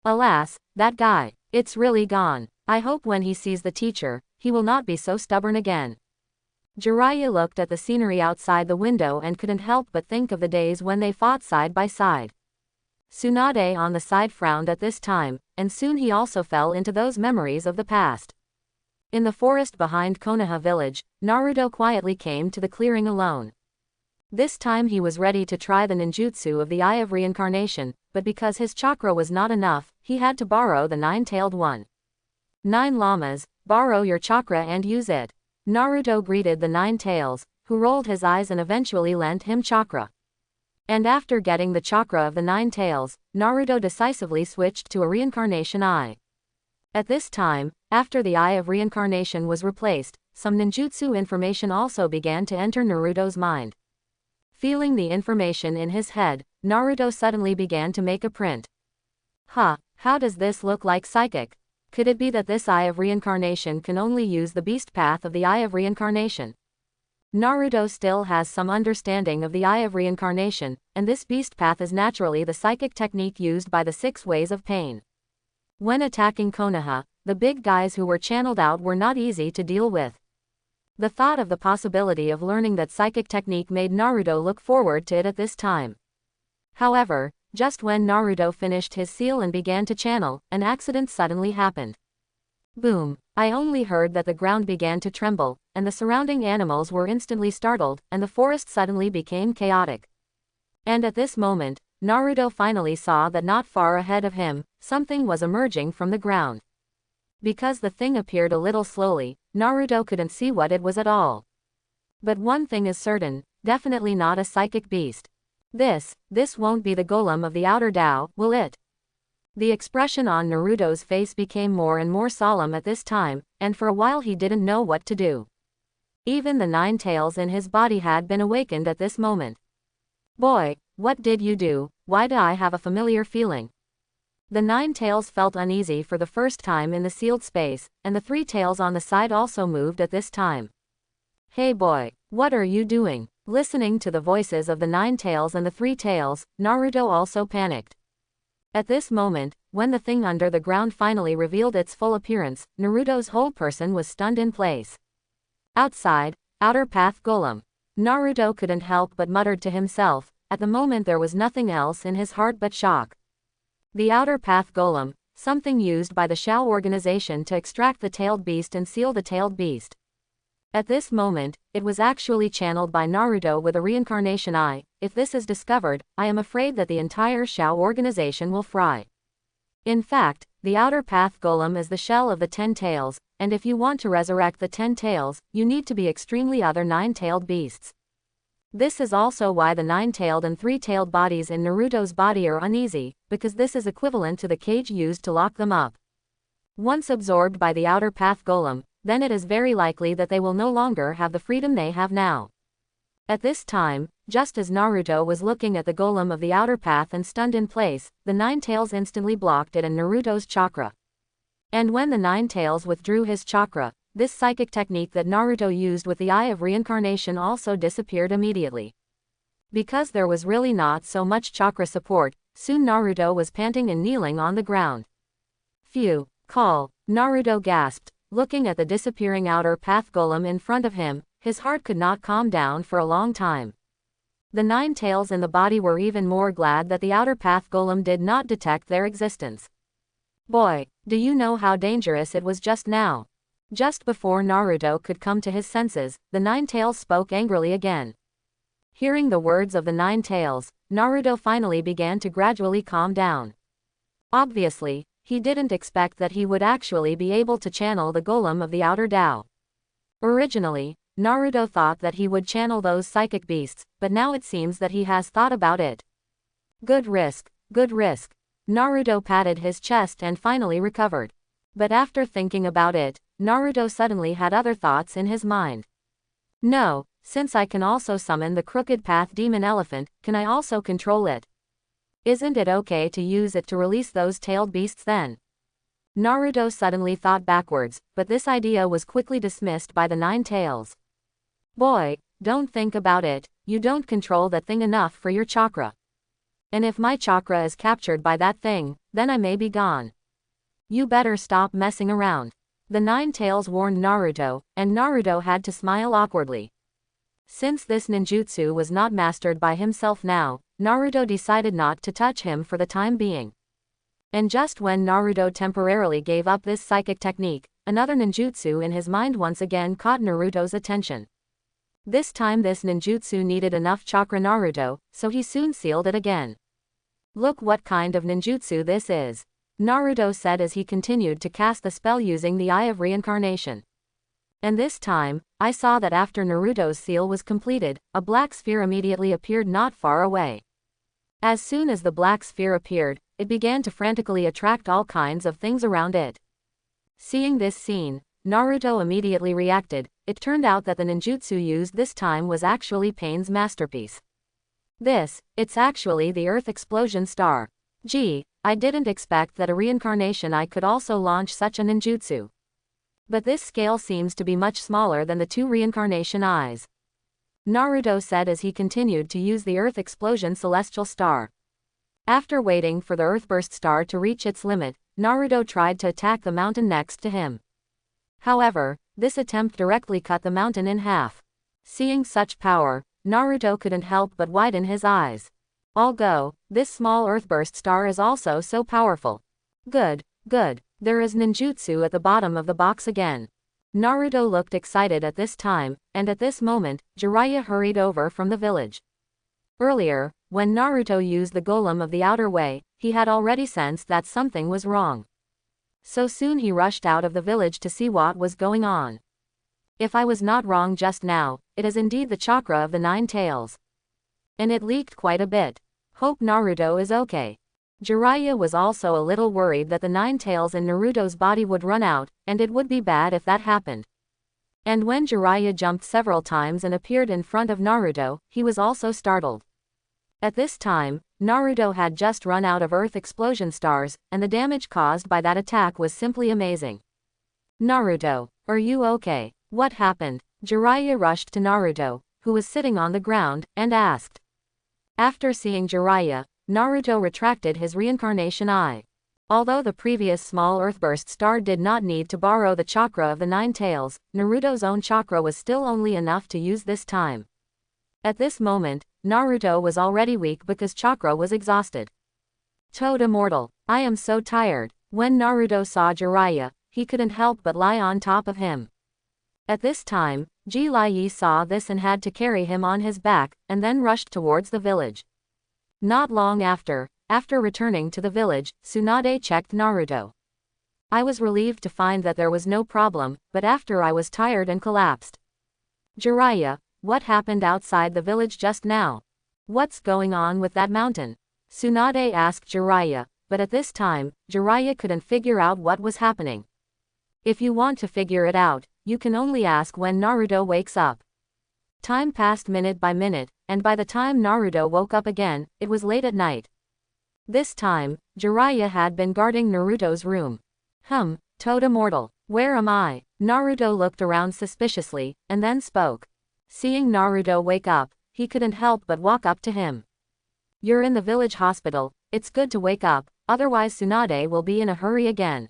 A: Alas, that guy, it's really gone. I hope when he sees the teacher, he will not be so stubborn again. Jiraiya looked at the scenery outside the window and couldn't help but think of the days when they fought side by side. Tsunade on the side frowned at this time, and soon he also fell into those memories of the past. In the forest behind Konoha village, Naruto quietly came to the clearing alone. This time he was ready to try the ninjutsu of the Eye of Reincarnation, but because his chakra was not enough, he had to borrow the nine-tailed one. 9 llamas, borrow your chakra and use it. Naruto greeted the 9 tails, who rolled his eyes and eventually lent him chakra. And after getting the chakra of the 9 tails, Naruto decisively switched to a reincarnation eye. At this time, after the Eye of Reincarnation was replaced, some ninjutsu information also began to enter Naruto's mind. Feeling the information in his head, Naruto suddenly began to make a print. Huh, how does this look like psychic? Could it be that this Eye of Reincarnation can only use the beast path of the Eye of Reincarnation? Naruto still has some understanding of the Eye of Reincarnation, and this beast path is naturally the psychic technique used by the 6 ways of pain. When attacking Konoha, the big guys who were channeled out were not easy to deal with. The thought of the possibility of learning that psychic technique made Naruto look forward to it at this time. However, just when Naruto finished his seal and began to channel, an accident suddenly happened. Boom! I only heard that the ground began to tremble, and the surrounding animals were instantly startled, and the forest suddenly became chaotic. And at this moment, Naruto finally saw that not far ahead of him, something was emerging from the ground. Because the thing appeared a little slowly, Naruto couldn't see what it was at all. But one thing is certain, definitely not a psychic beast. This won't be the golem of the outer Tao, will it? The expression on Naruto's face became more and more solemn at this time, and for a while he didn't know what to do. Even the 9 tails in his body had been awakened at this moment. Boy, what did you do? Why do I have a familiar feeling? The 9 tails felt uneasy for the first time in the sealed space, and the 3 tails on the side also moved at this time. Hey boy, what are you doing? Listening to the voices of the 9 tails and the 3 tails, Naruto also panicked. At this moment, when the thing under the ground finally revealed its full appearance, Naruto's whole person was stunned in place. Outside, outer path golem. Naruto couldn't help but muttered to himself. At the moment there was nothing else in his heart but shock. The outer path golem, something used by the Shao organization to extract the tailed beast and seal the tailed beast. At this moment, it was actually channeled by Naruto with a reincarnation eye. If this is discovered, I am afraid that the entire Shao organization will fry. In fact, the outer path golem is the shell of the 10 tails, and if you want to resurrect the 10 tails, you need to be extremely other 9-tailed beasts. This is also why the 9-tailed and 3-tailed bodies in Naruto's body are uneasy, because this is equivalent to the cage used to lock them up. Once absorbed by the outer path golem, then it is very likely that they will no longer have the freedom they have now. At this time, just as Naruto was looking at the golem of the outer path and stunned in place, the 9 tails instantly blocked it and Naruto's chakra. And when the 9 tails withdrew his chakra, this psychic technique that Naruto used with the Eye of Reincarnation also disappeared immediately. Because there was really not so much chakra support, Soon Naruto was panting and kneeling on the ground. Phew, call, Naruto gasped, looking at the disappearing outer path golem in front of him. His heart could not calm down for a long time. The nine tails in the body were even more glad that the outer path golem did not detect their existence. Boy, do you know how dangerous it was just now? Just before Naruto could come to his senses, the nine tails spoke angrily again. Hearing the words of the nine tails, Naruto finally began to gradually calm down. Obviously, he didn't expect that he would actually be able to channel the golem of the outer Tao. Originally, Naruto thought that he would channel those psychic beasts, but now it seems that he has thought about it. Good risk, good risk. Naruto patted his chest and finally recovered. But after thinking about it, Naruto suddenly had other thoughts in his mind. No, since I can also summon the Crooked Path Demon Elephant, can I also control it? Isn't it okay to use it to release those tailed beasts then? Naruto suddenly thought backwards, but this idea was quickly dismissed by the nine tails. Boy, don't think about it, you don't control that thing enough for your chakra. And if my chakra is captured by that thing, then I may be gone. You better stop messing around. The nine tails warned Naruto, and Naruto had to smile awkwardly. Since this ninjutsu was not mastered by himself now, Naruto decided not to touch him for the time being. And just when Naruto temporarily gave up this psychic technique, another ninjutsu in his mind once again caught Naruto's attention. This time this ninjutsu needed enough chakra Naruto, so he soon sealed it again. Look what kind of ninjutsu this is, Naruto said as he continued to cast the spell using the Eye of Reincarnation. And this time, I saw that after Naruto's seal was completed, a black sphere immediately appeared not far away. As soon as the black sphere appeared, it began to frantically attract all kinds of things around it. Seeing this scene, Naruto immediately reacted. It turned out that the ninjutsu used this time was actually Pain's masterpiece. It's actually the Earth Explosion Star. Gee, I didn't expect that a reincarnation I could also launch such a ninjutsu. But this scale seems to be much smaller than the two reincarnation eyes, Naruto said as he continued to use the Earth Explosion Celestial Star. After waiting for the Earthburst Star to reach its limit, Naruto tried to attack the mountain next to him. However, this attempt directly cut the mountain in half. Seeing such power, Naruto couldn't help but widen his eyes. Although, this small Earthburst Star is also so powerful. Good. There is ninjutsu at the bottom of the box again. Naruto looked excited at this time, and at this moment, Jiraiya hurried over from the village. Earlier, when Naruto used the golem of the outer way, he had already sensed that something was wrong. So soon he rushed out of the village to see what was going on. If I was not wrong just now, it is indeed the chakra of the nine tails. And it leaked quite a bit. Hope Naruto is okay. Jiraiya was also a little worried that the nine tails in Naruto's body would run out, and it would be bad if that happened. And when Jiraiya jumped several times and appeared in front of Naruto, he was also startled. At this time, Naruto had just run out of Earth Explosion Stars, and the damage caused by that attack was simply amazing. Naruto, are you okay? What happened? Jiraiya rushed to Naruto, who was sitting on the ground, and asked. After seeing Jiraiya, Naruto retracted his reincarnation eye. Although the previous small Earthburst Star did not need to borrow the chakra of the nine tails, Naruto's own chakra was still only enough to use this time. At this moment, Naruto was already weak because chakra was exhausted. Toad Immortal, I am so tired. When Naruto saw Jiraiya, he couldn't help but lie on top of him. At this time, Jiraiya saw this and had to carry him on his back, and then rushed towards the village. Not long after returning to the village, Tsunade checked Naruto. I was relieved to find that there was no problem, but after I was tired and collapsed. Jiraiya, what happened outside the village just now? What's going on with that mountain? Tsunade asked Jiraiya, but at this time, Jiraiya couldn't figure out what was happening. If you want to figure it out, you can only ask when Naruto wakes up. Time passed minute by minute, and by the time Naruto woke up again, it was late at night. This time, Jiraiya had been guarding Naruto's room. Toad Immortal, where am I? Naruto looked around suspiciously, and then spoke. Seeing Naruto wake up, he couldn't help but walk up to him. You're in the village hospital, it's good to wake up, otherwise Tsunade will be in a hurry again.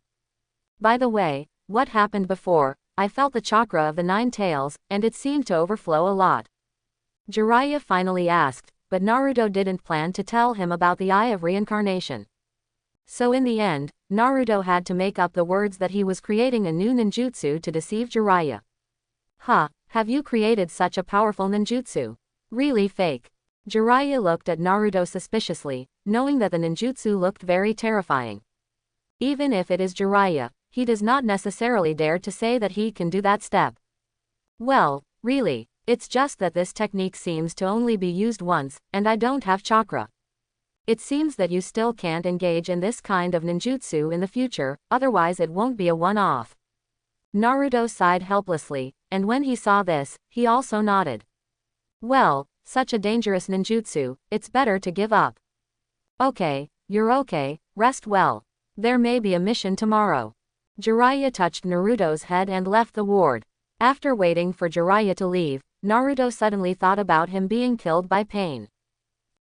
A: By the way, what happened before? I felt the chakra of the 9 tails, and it seemed to overflow a lot. Jiraiya finally asked, but Naruto didn't plan to tell him about the Eye of Reincarnation. So in the end, Naruto had to make up the words that he was creating a new ninjutsu to deceive Jiraiya. Huh, have you created such a powerful ninjutsu? Really fake. Jiraiya looked at Naruto suspiciously, knowing that the ninjutsu looked very terrifying. Even if it is Jiraiya, he does not necessarily dare to say that he can do that step. Well, really, it's just that this technique seems to only be used once, and I don't have chakra. It seems that you still can't engage in this kind of ninjutsu in the future, otherwise it won't be a one-off. Naruto sighed helplessly, and when he saw this, he also nodded. Well, such a dangerous ninjutsu, it's better to give up. Okay, you're okay, rest well. There may be a mission tomorrow. Jiraiya touched Naruto's head and left the ward. After waiting for Jiraiya to leave, Naruto suddenly thought about him being killed by pain.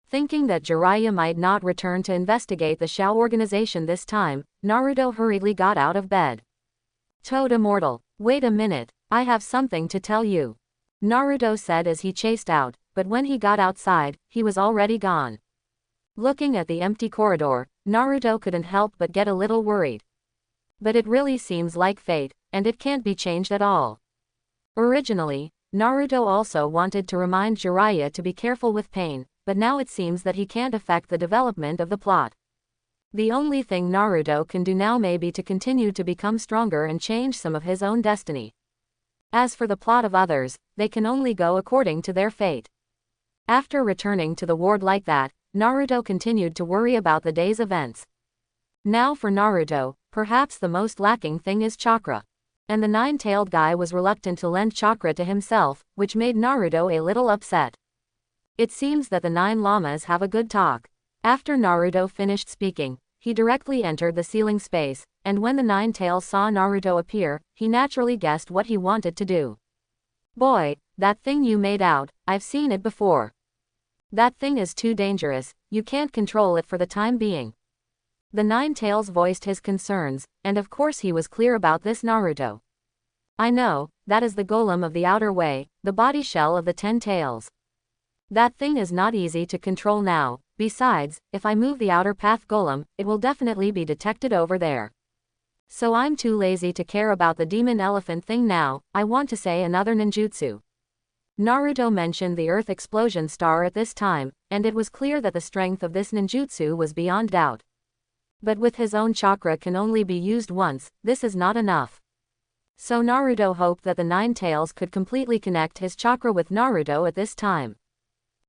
A: Thinking that Jiraiya might not return to investigate the Shao organization this time, Naruto hurriedly got out of bed. Toad Immortal, wait a minute, I have something to tell you. Naruto said as he chased out, but when he got outside, he was already gone. Looking at the empty corridor, Naruto couldn't help but get a little worried. But it really seems like fate, and it can't be changed at all. Originally, Naruto also wanted to remind Jiraiya to be careful with pain, but now it seems that he can't affect the development of the plot. The only thing Naruto can do now may be to continue to become stronger and change some of his own destiny. As for the plot of others, they can only go according to their fate. After returning to the ward like that, Naruto continued to worry about the day's events. Now for Naruto, perhaps the most lacking thing is chakra. And the 9-tailed guy was reluctant to lend chakra to himself, which made Naruto a little upset. It seems that the 9 llamas have a good talk. After Naruto finished speaking, he directly entered the ceiling space, and when the 9 tails saw Naruto appear, he naturally guessed what he wanted to do. Boy, that thing you made out, I've seen it before. That thing is too dangerous, you can't control it for the time being. The 9 tails voiced his concerns, and of course he was clear about this Naruto. I know, that is the golem of the outer way, the body shell of the 10 tails. That thing is not easy to control now, besides, if I move the outer path golem, it will definitely be detected over there. So I'm too lazy to care about the demon elephant thing now, I want to say another ninjutsu. Naruto mentioned the earth explosion star at this time, and it was clear that the strength of this ninjutsu was beyond doubt. But with his own chakra can only be used once, this is not enough. So Naruto hoped that the 9 tails could completely connect his chakra with Naruto at this time.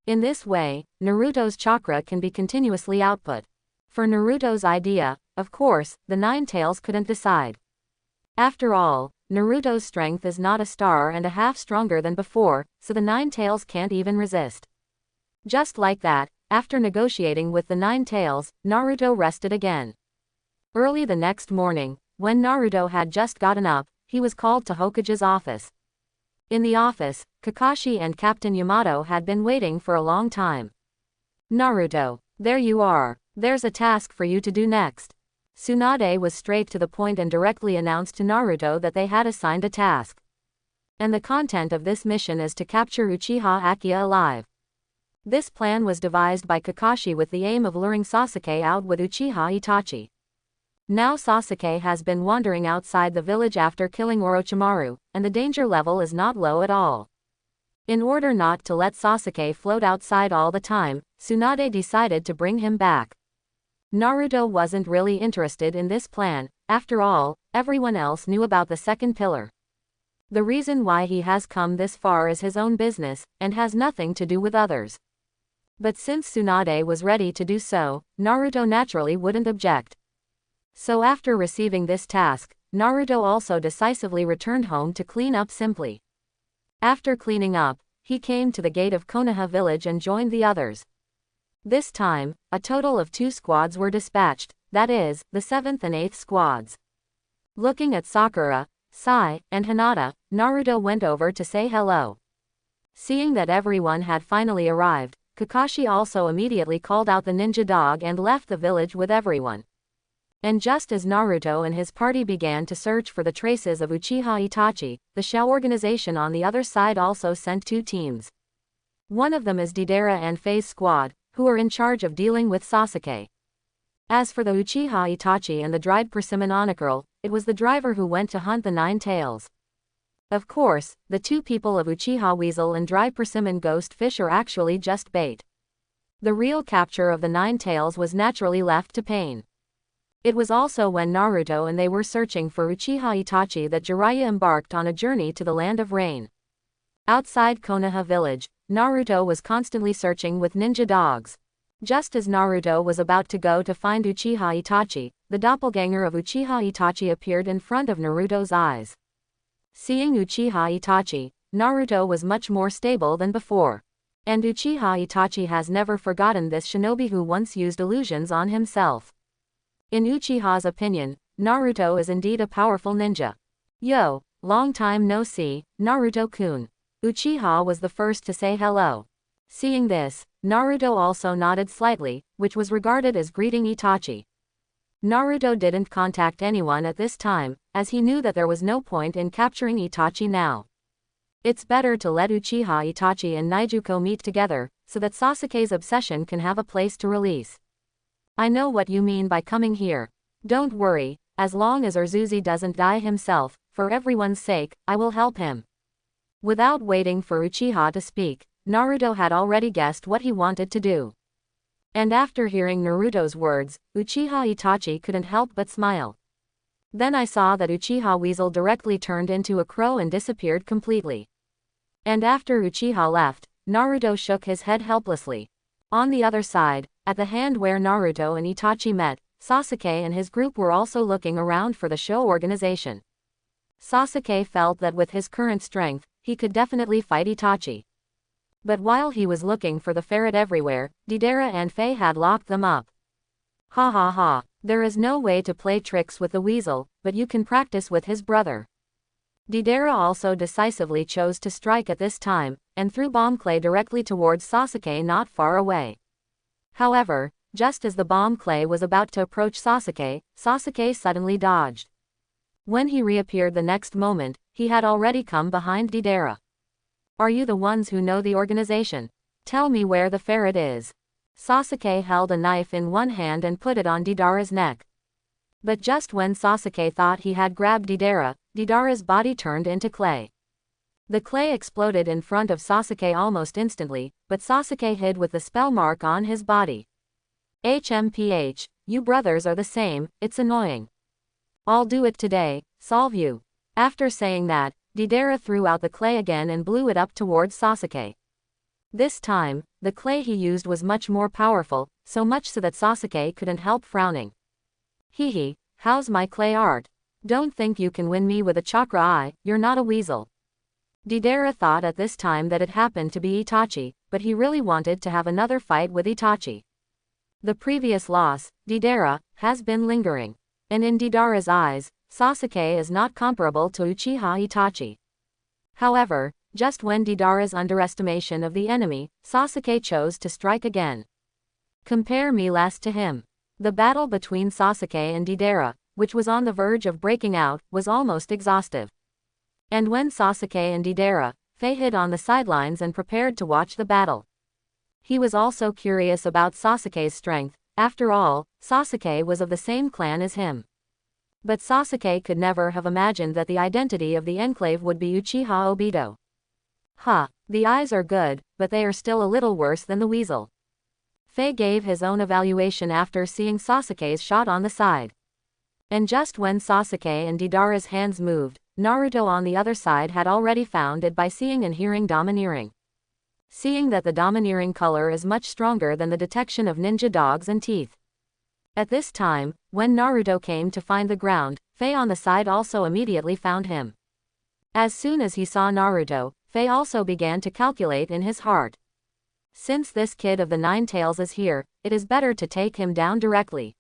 A: In this way, Naruto's chakra can be continuously output. For Naruto's idea, of course, the 9 tails couldn't decide. After all, Naruto's strength is not a star and a half stronger than before, so the 9 tails can't even resist. Just like that, after negotiating with the 9 tails, Naruto rested again. Early the next morning, when Naruto had just gotten up, he was called to Hokage's office. In the office, Kakashi and Captain Yamato had been waiting for a long time. Naruto, there you are, there's a task for you to do next. Tsunade was straight to the point and directly announced to Naruto that they had assigned a task. And the content of this mission is to capture Uchiha Akira alive. This plan was devised by Kakashi with the aim of luring Sasuke out with Uchiha Itachi. Now Sasuke has been wandering outside the village after killing Orochimaru, and the danger level is not low at all. In order not to let Sasuke float outside all the time, Tsunade decided to bring him back. Naruto wasn't really interested in this plan, after all, everyone else knew about the second pillar. The reason why he has come this far is his own business, and has nothing to do with others. But since Tsunade was ready to do so, Naruto naturally wouldn't object. So after receiving this task, Naruto also decisively returned home to clean up simply. After cleaning up, he came to the gate of Konoha village and joined the others. This time, a total of 2 squads were dispatched, that is, the 7th and 8th squads. Looking at Sakura, Sai, and Hinata, Naruto went over to say hello. Seeing that everyone had finally arrived, Kakashi also immediately called out the ninja dog and left the village with everyone. And just as Naruto and his party began to search for the traces of Uchiha Itachi, the Shao organization on the other side also sent 2 teams. One of them is Deidara and Faye's squad, who are in charge of dealing with Sasuke. As for the Uchiha Itachi and the dried persimmon Onigirl, it was the driver who went to hunt the 9 tails. Of course, the 2 people of Uchiha Weasel and Dry Persimmon Ghost Fish are actually just bait. The real capture of the 9 tails was naturally left to Pain. It was also when Naruto and they were searching for Uchiha Itachi that Jiraiya embarked on a journey to the Land of Rain. Outside Konoha village, Naruto was constantly searching with ninja dogs. Just as Naruto was about to go to find Uchiha Itachi, the doppelganger of Uchiha Itachi appeared in front of Naruto's eyes. Seeing Uchiha Itachi, Naruto was much more stable than before. And Uchiha Itachi has never forgotten this shinobi who once used illusions on himself. In Uchiha's opinion, Naruto is indeed a powerful ninja. Yo, long time no see, Naruto-kun. Uchiha was the first to say hello. Seeing this, Naruto also nodded slightly, which was regarded as greeting Itachi. Naruto didn't contact anyone at this time, as he knew that there was no point in capturing Itachi now. It's better to let Uchiha Itachi and Naijuko meet together, so that Sasuke's obsession can have a place to release. I know what you mean by coming here. Don't worry, as long as Urzuzi doesn't die himself, for everyone's sake, I will help him. Without waiting for Uchiha to speak, Naruto had already guessed what he wanted to do. And after hearing Naruto's words, Uchiha Itachi couldn't help but smile. Then I saw that Uchiha Weasel directly turned into a crow and disappeared completely. And after Uchiha left, Naruto shook his head helplessly. On the other side, at the hand where Naruto and Itachi met, Sasuke and his group were also looking around for the Sho organization. Sasuke felt that with his current strength, he could definitely fight Itachi. But while he was looking for the ferret everywhere, Deidara and Faye had locked them up. Ha ha ha, there is no way to play tricks with the weasel, but you can practice with his brother. Deidara also decisively chose to strike at this time, and threw bomb clay directly towards Sasuke not far away. However, just as the bomb clay was about to approach Sasuke, Sasuke suddenly dodged. When he reappeared the next moment, he had already come behind Deidara. Are you the ones who know the organization? Tell me where the ferret is. Sasuke held a knife in one hand and put it on Deidara's neck. But just when Sasuke thought he had grabbed Deidara, Deidara's body turned into clay. The clay exploded in front of Sasuke almost instantly, but Sasuke hid with the spell mark on his body. HMPH, you brothers are the same, it's annoying. I'll do it today, solve you. After saying that, Deidara threw out the clay again and blew it up towards Sasuke. This time, the clay he used was much more powerful, so much so that Sasuke couldn't help frowning. Hehe, how's my clay art? Don't think you can win me with a chakra eye, you're not a weasel. Deidara thought at this time that it happened to be Itachi, but he really wanted to have another fight with Itachi. The previous loss, Deidara, has been lingering. And in Deidara's eyes, Sasuke is not comparable to Uchiha Itachi. However, just when Deidara's underestimation of the enemy, Sasuke chose to strike again. Compare me less to him. The battle between Sasuke and Deidara, which was on the verge of breaking out, was almost exhaustive. And when Sasuke and Deidara, Faye hid on the sidelines and prepared to watch the battle. He was also curious about Sasuke's strength. After all, Sasuke was of the same clan as him. But Sasuke could never have imagined that the identity of the enclave would be Uchiha Obito. The eyes are good, but they are still a little worse than the weasel. Faye gave his own evaluation after seeing Sasuke's shot on the side. And just when Sasuke and Deidara's hands moved, Naruto on the other side had already found it by seeing and hearing domineering. Seeing that the domineering color is much stronger than the detection of ninja dogs and teeth. At this time, when Naruto came to find the ground, Faye on the side also immediately found him. As soon as he saw Naruto, Faye also began to calculate in his heart. Since this kid of the 9 tails is here, it is better to take him down directly.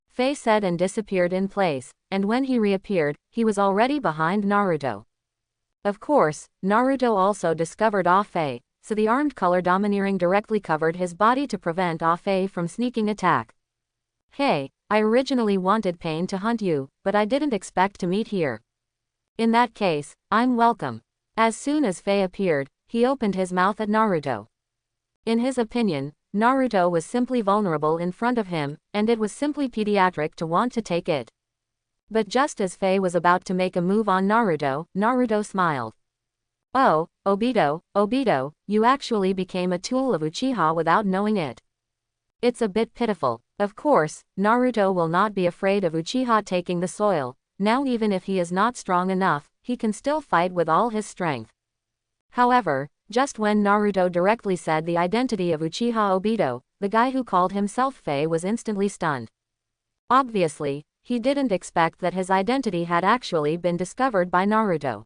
A: Faye said and disappeared in place, and when he reappeared, he was already behind Naruto. Of course, Naruto also discovered Faye, so the armed color domineering directly covered his body to prevent Ah-Fei from sneaking attack. Hey, I originally wanted Pain to hunt you, but I didn't expect to meet here. In that case, I'm welcome. As soon as Fei appeared, he opened his mouth at Naruto. In his opinion, Naruto was simply vulnerable in front of him, and it was simply pediatric to want to take it. But just as Fei was about to make a move on Naruto, Naruto smiled. Oh, Obito, you actually became a tool of Uchiha without knowing it. It's a bit pitiful. Of course, Naruto will not be afraid of Uchiha taking the soil. Now even if he is not strong enough, he can still fight with all his strength. However, just when Naruto directly said the identity of Uchiha Obito, the guy who called himself Fei was instantly stunned. Obviously, he didn't expect that his identity had actually been discovered by Naruto.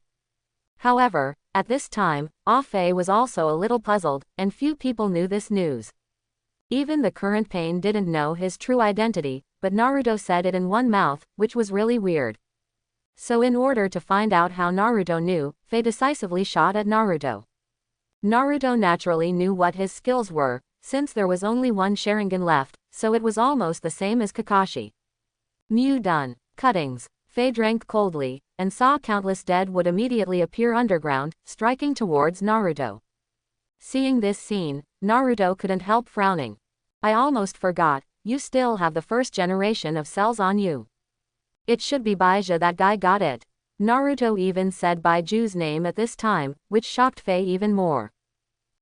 A: However, at this time, Ah-Fei was also a little puzzled, and few people knew this news. Even the current Pain didn't know his true identity, but Naruto said it in one mouth, which was really weird. So in order to find out how Naruto knew, Fei decisively shot at Naruto. Naruto naturally knew what his skills were, since there was only one Sharingan left, so it was almost the same as Kakashi. Mew done. Cuttings. Fei drank coldly, and saw countless dead wood immediately appear underground, striking towards Naruto. Seeing this scene, Naruto couldn't help frowning. I almost forgot, you still have the first generation of cells on you. It should be Baizha that guy got it. Naruto even said Baiju's name at this time, which shocked Fei even more.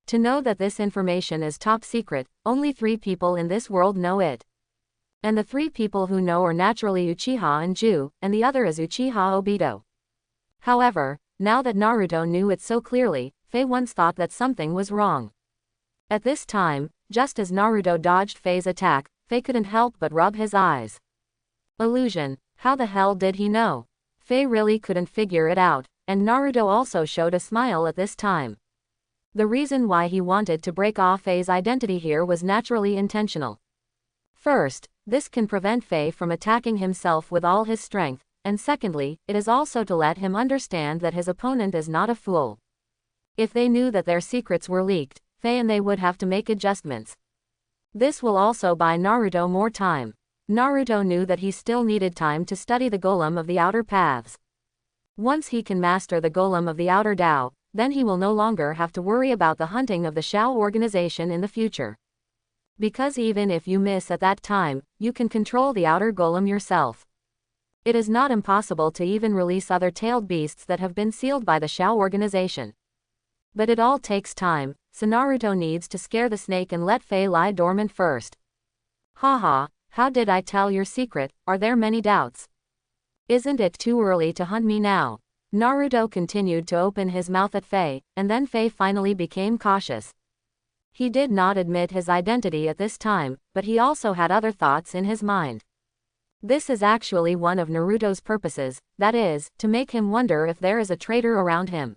A: To know that this information is top secret, only 3 people in this world know it. And the 3 people who know are naturally Uchiha and Ju, and the other is Uchiha Obito. However, now that Naruto knew it so clearly, Fei once thought that something was wrong. At this time, just as Naruto dodged Fei's attack, Fei couldn't help but rub his eyes. Illusion. How the hell did he know? Fei really couldn't figure it out, and Naruto also showed a smile at this time. The reason why he wanted to break off Fei's identity here was naturally intentional. First, this can prevent Fei from attacking himself with all his strength, and secondly, it is also to let him understand that his opponent is not a fool. If they knew that their secrets were leaked, Fei and they would have to make adjustments. This will also buy Naruto more time. Naruto knew that he still needed time to study the golem of the outer paths. Once he can master the golem of the outer Dao, then he will no longer have to worry about the hunting of the Shao organization in the future. Because even if you miss at that time, you can control the outer golem yourself. It is not impossible to even release other tailed beasts that have been sealed by the Shao organization. But it all takes time, so Naruto needs to scare the snake and let Fei lie dormant first. Haha. How did I tell your secret? Are there many doubts? Isn't it too early to hunt me now? Naruto continued to open his mouth at Fei, and then Fei finally became cautious. He did not admit his identity at this time, but he also had other thoughts in his mind. This is actually one of Naruto's purposes, that is, to make him wonder if there is a traitor around him.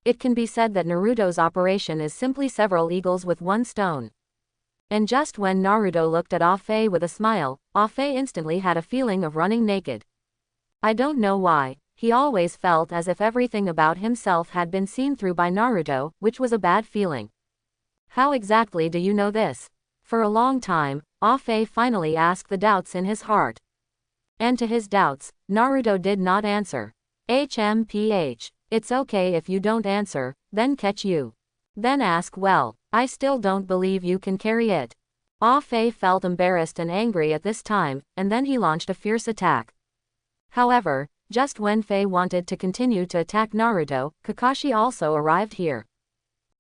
A: It can be said that Naruto's operation is simply several eagles with one stone. And just when Naruto looked at Ah-Fei with a smile, Ah-Fei instantly had a feeling of running naked. I don't know why, he always felt as if everything about himself had been seen through by Naruto, which was a bad feeling. How exactly do you know this? For a long time, Ah-Fei finally asked the doubts in his heart. And to his doubts, Naruto did not answer. HMPH. It's okay if you don't answer, then catch you. Then ask, well, I still don't believe you can carry it. Ah-Fei felt embarrassed and angry at this time, and then he launched a fierce attack. However, just when Fei wanted to continue to attack Naruto, Kakashi also arrived here.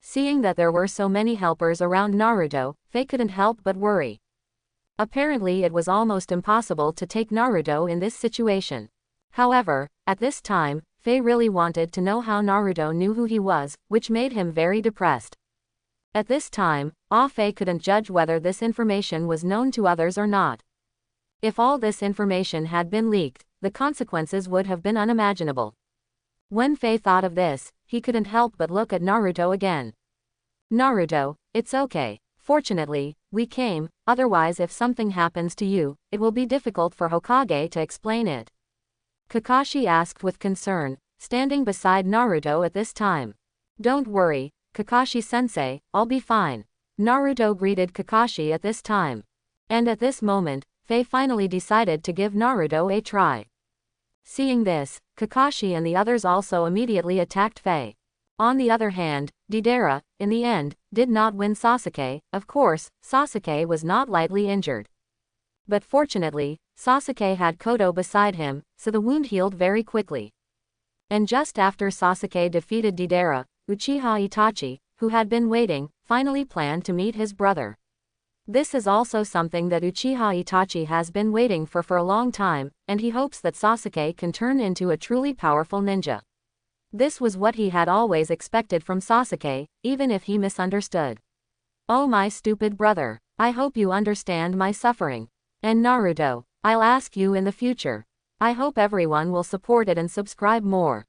A: Seeing that there were so many helpers around Naruto, Fei couldn't help but worry. Apparently it was almost impossible to take Naruto in this situation. However, at this time, Fei really wanted to know how Naruto knew who he was, which made him very depressed. At this time, Ah-Fei couldn't judge whether this information was known to others or not. If all this information had been leaked, the consequences would have been unimaginable. When Fei thought of this, he couldn't help but look at Naruto again. Naruto, it's okay. Fortunately, we came, otherwise if something happens to you, it will be difficult for Hokage to explain it. Kakashi asked with concern, standing beside Naruto at this time. Don't worry, Kakashi-sensei, I'll be fine. Naruto greeted Kakashi at this time. And at this moment, Faye finally decided to give Naruto a try. Seeing this, Kakashi and the others also immediately attacked Faye. On the other hand, Deidara, in the end, did not win Sasuke. Of course, Sasuke was not lightly injured. But fortunately, Sasuke had Koto beside him, so the wound healed very quickly. And just after Sasuke defeated Deidara, Uchiha Itachi, who had been waiting, finally planned to meet his brother. This is also something that Uchiha Itachi has been waiting for a long time, and he hopes that Sasuke can turn into a truly powerful ninja. This was what he had always expected from Sasuke, even if he misunderstood. Oh my stupid brother, I hope you understand my suffering. And Naruto, I'll ask you in the future. I hope everyone will support it and subscribe more.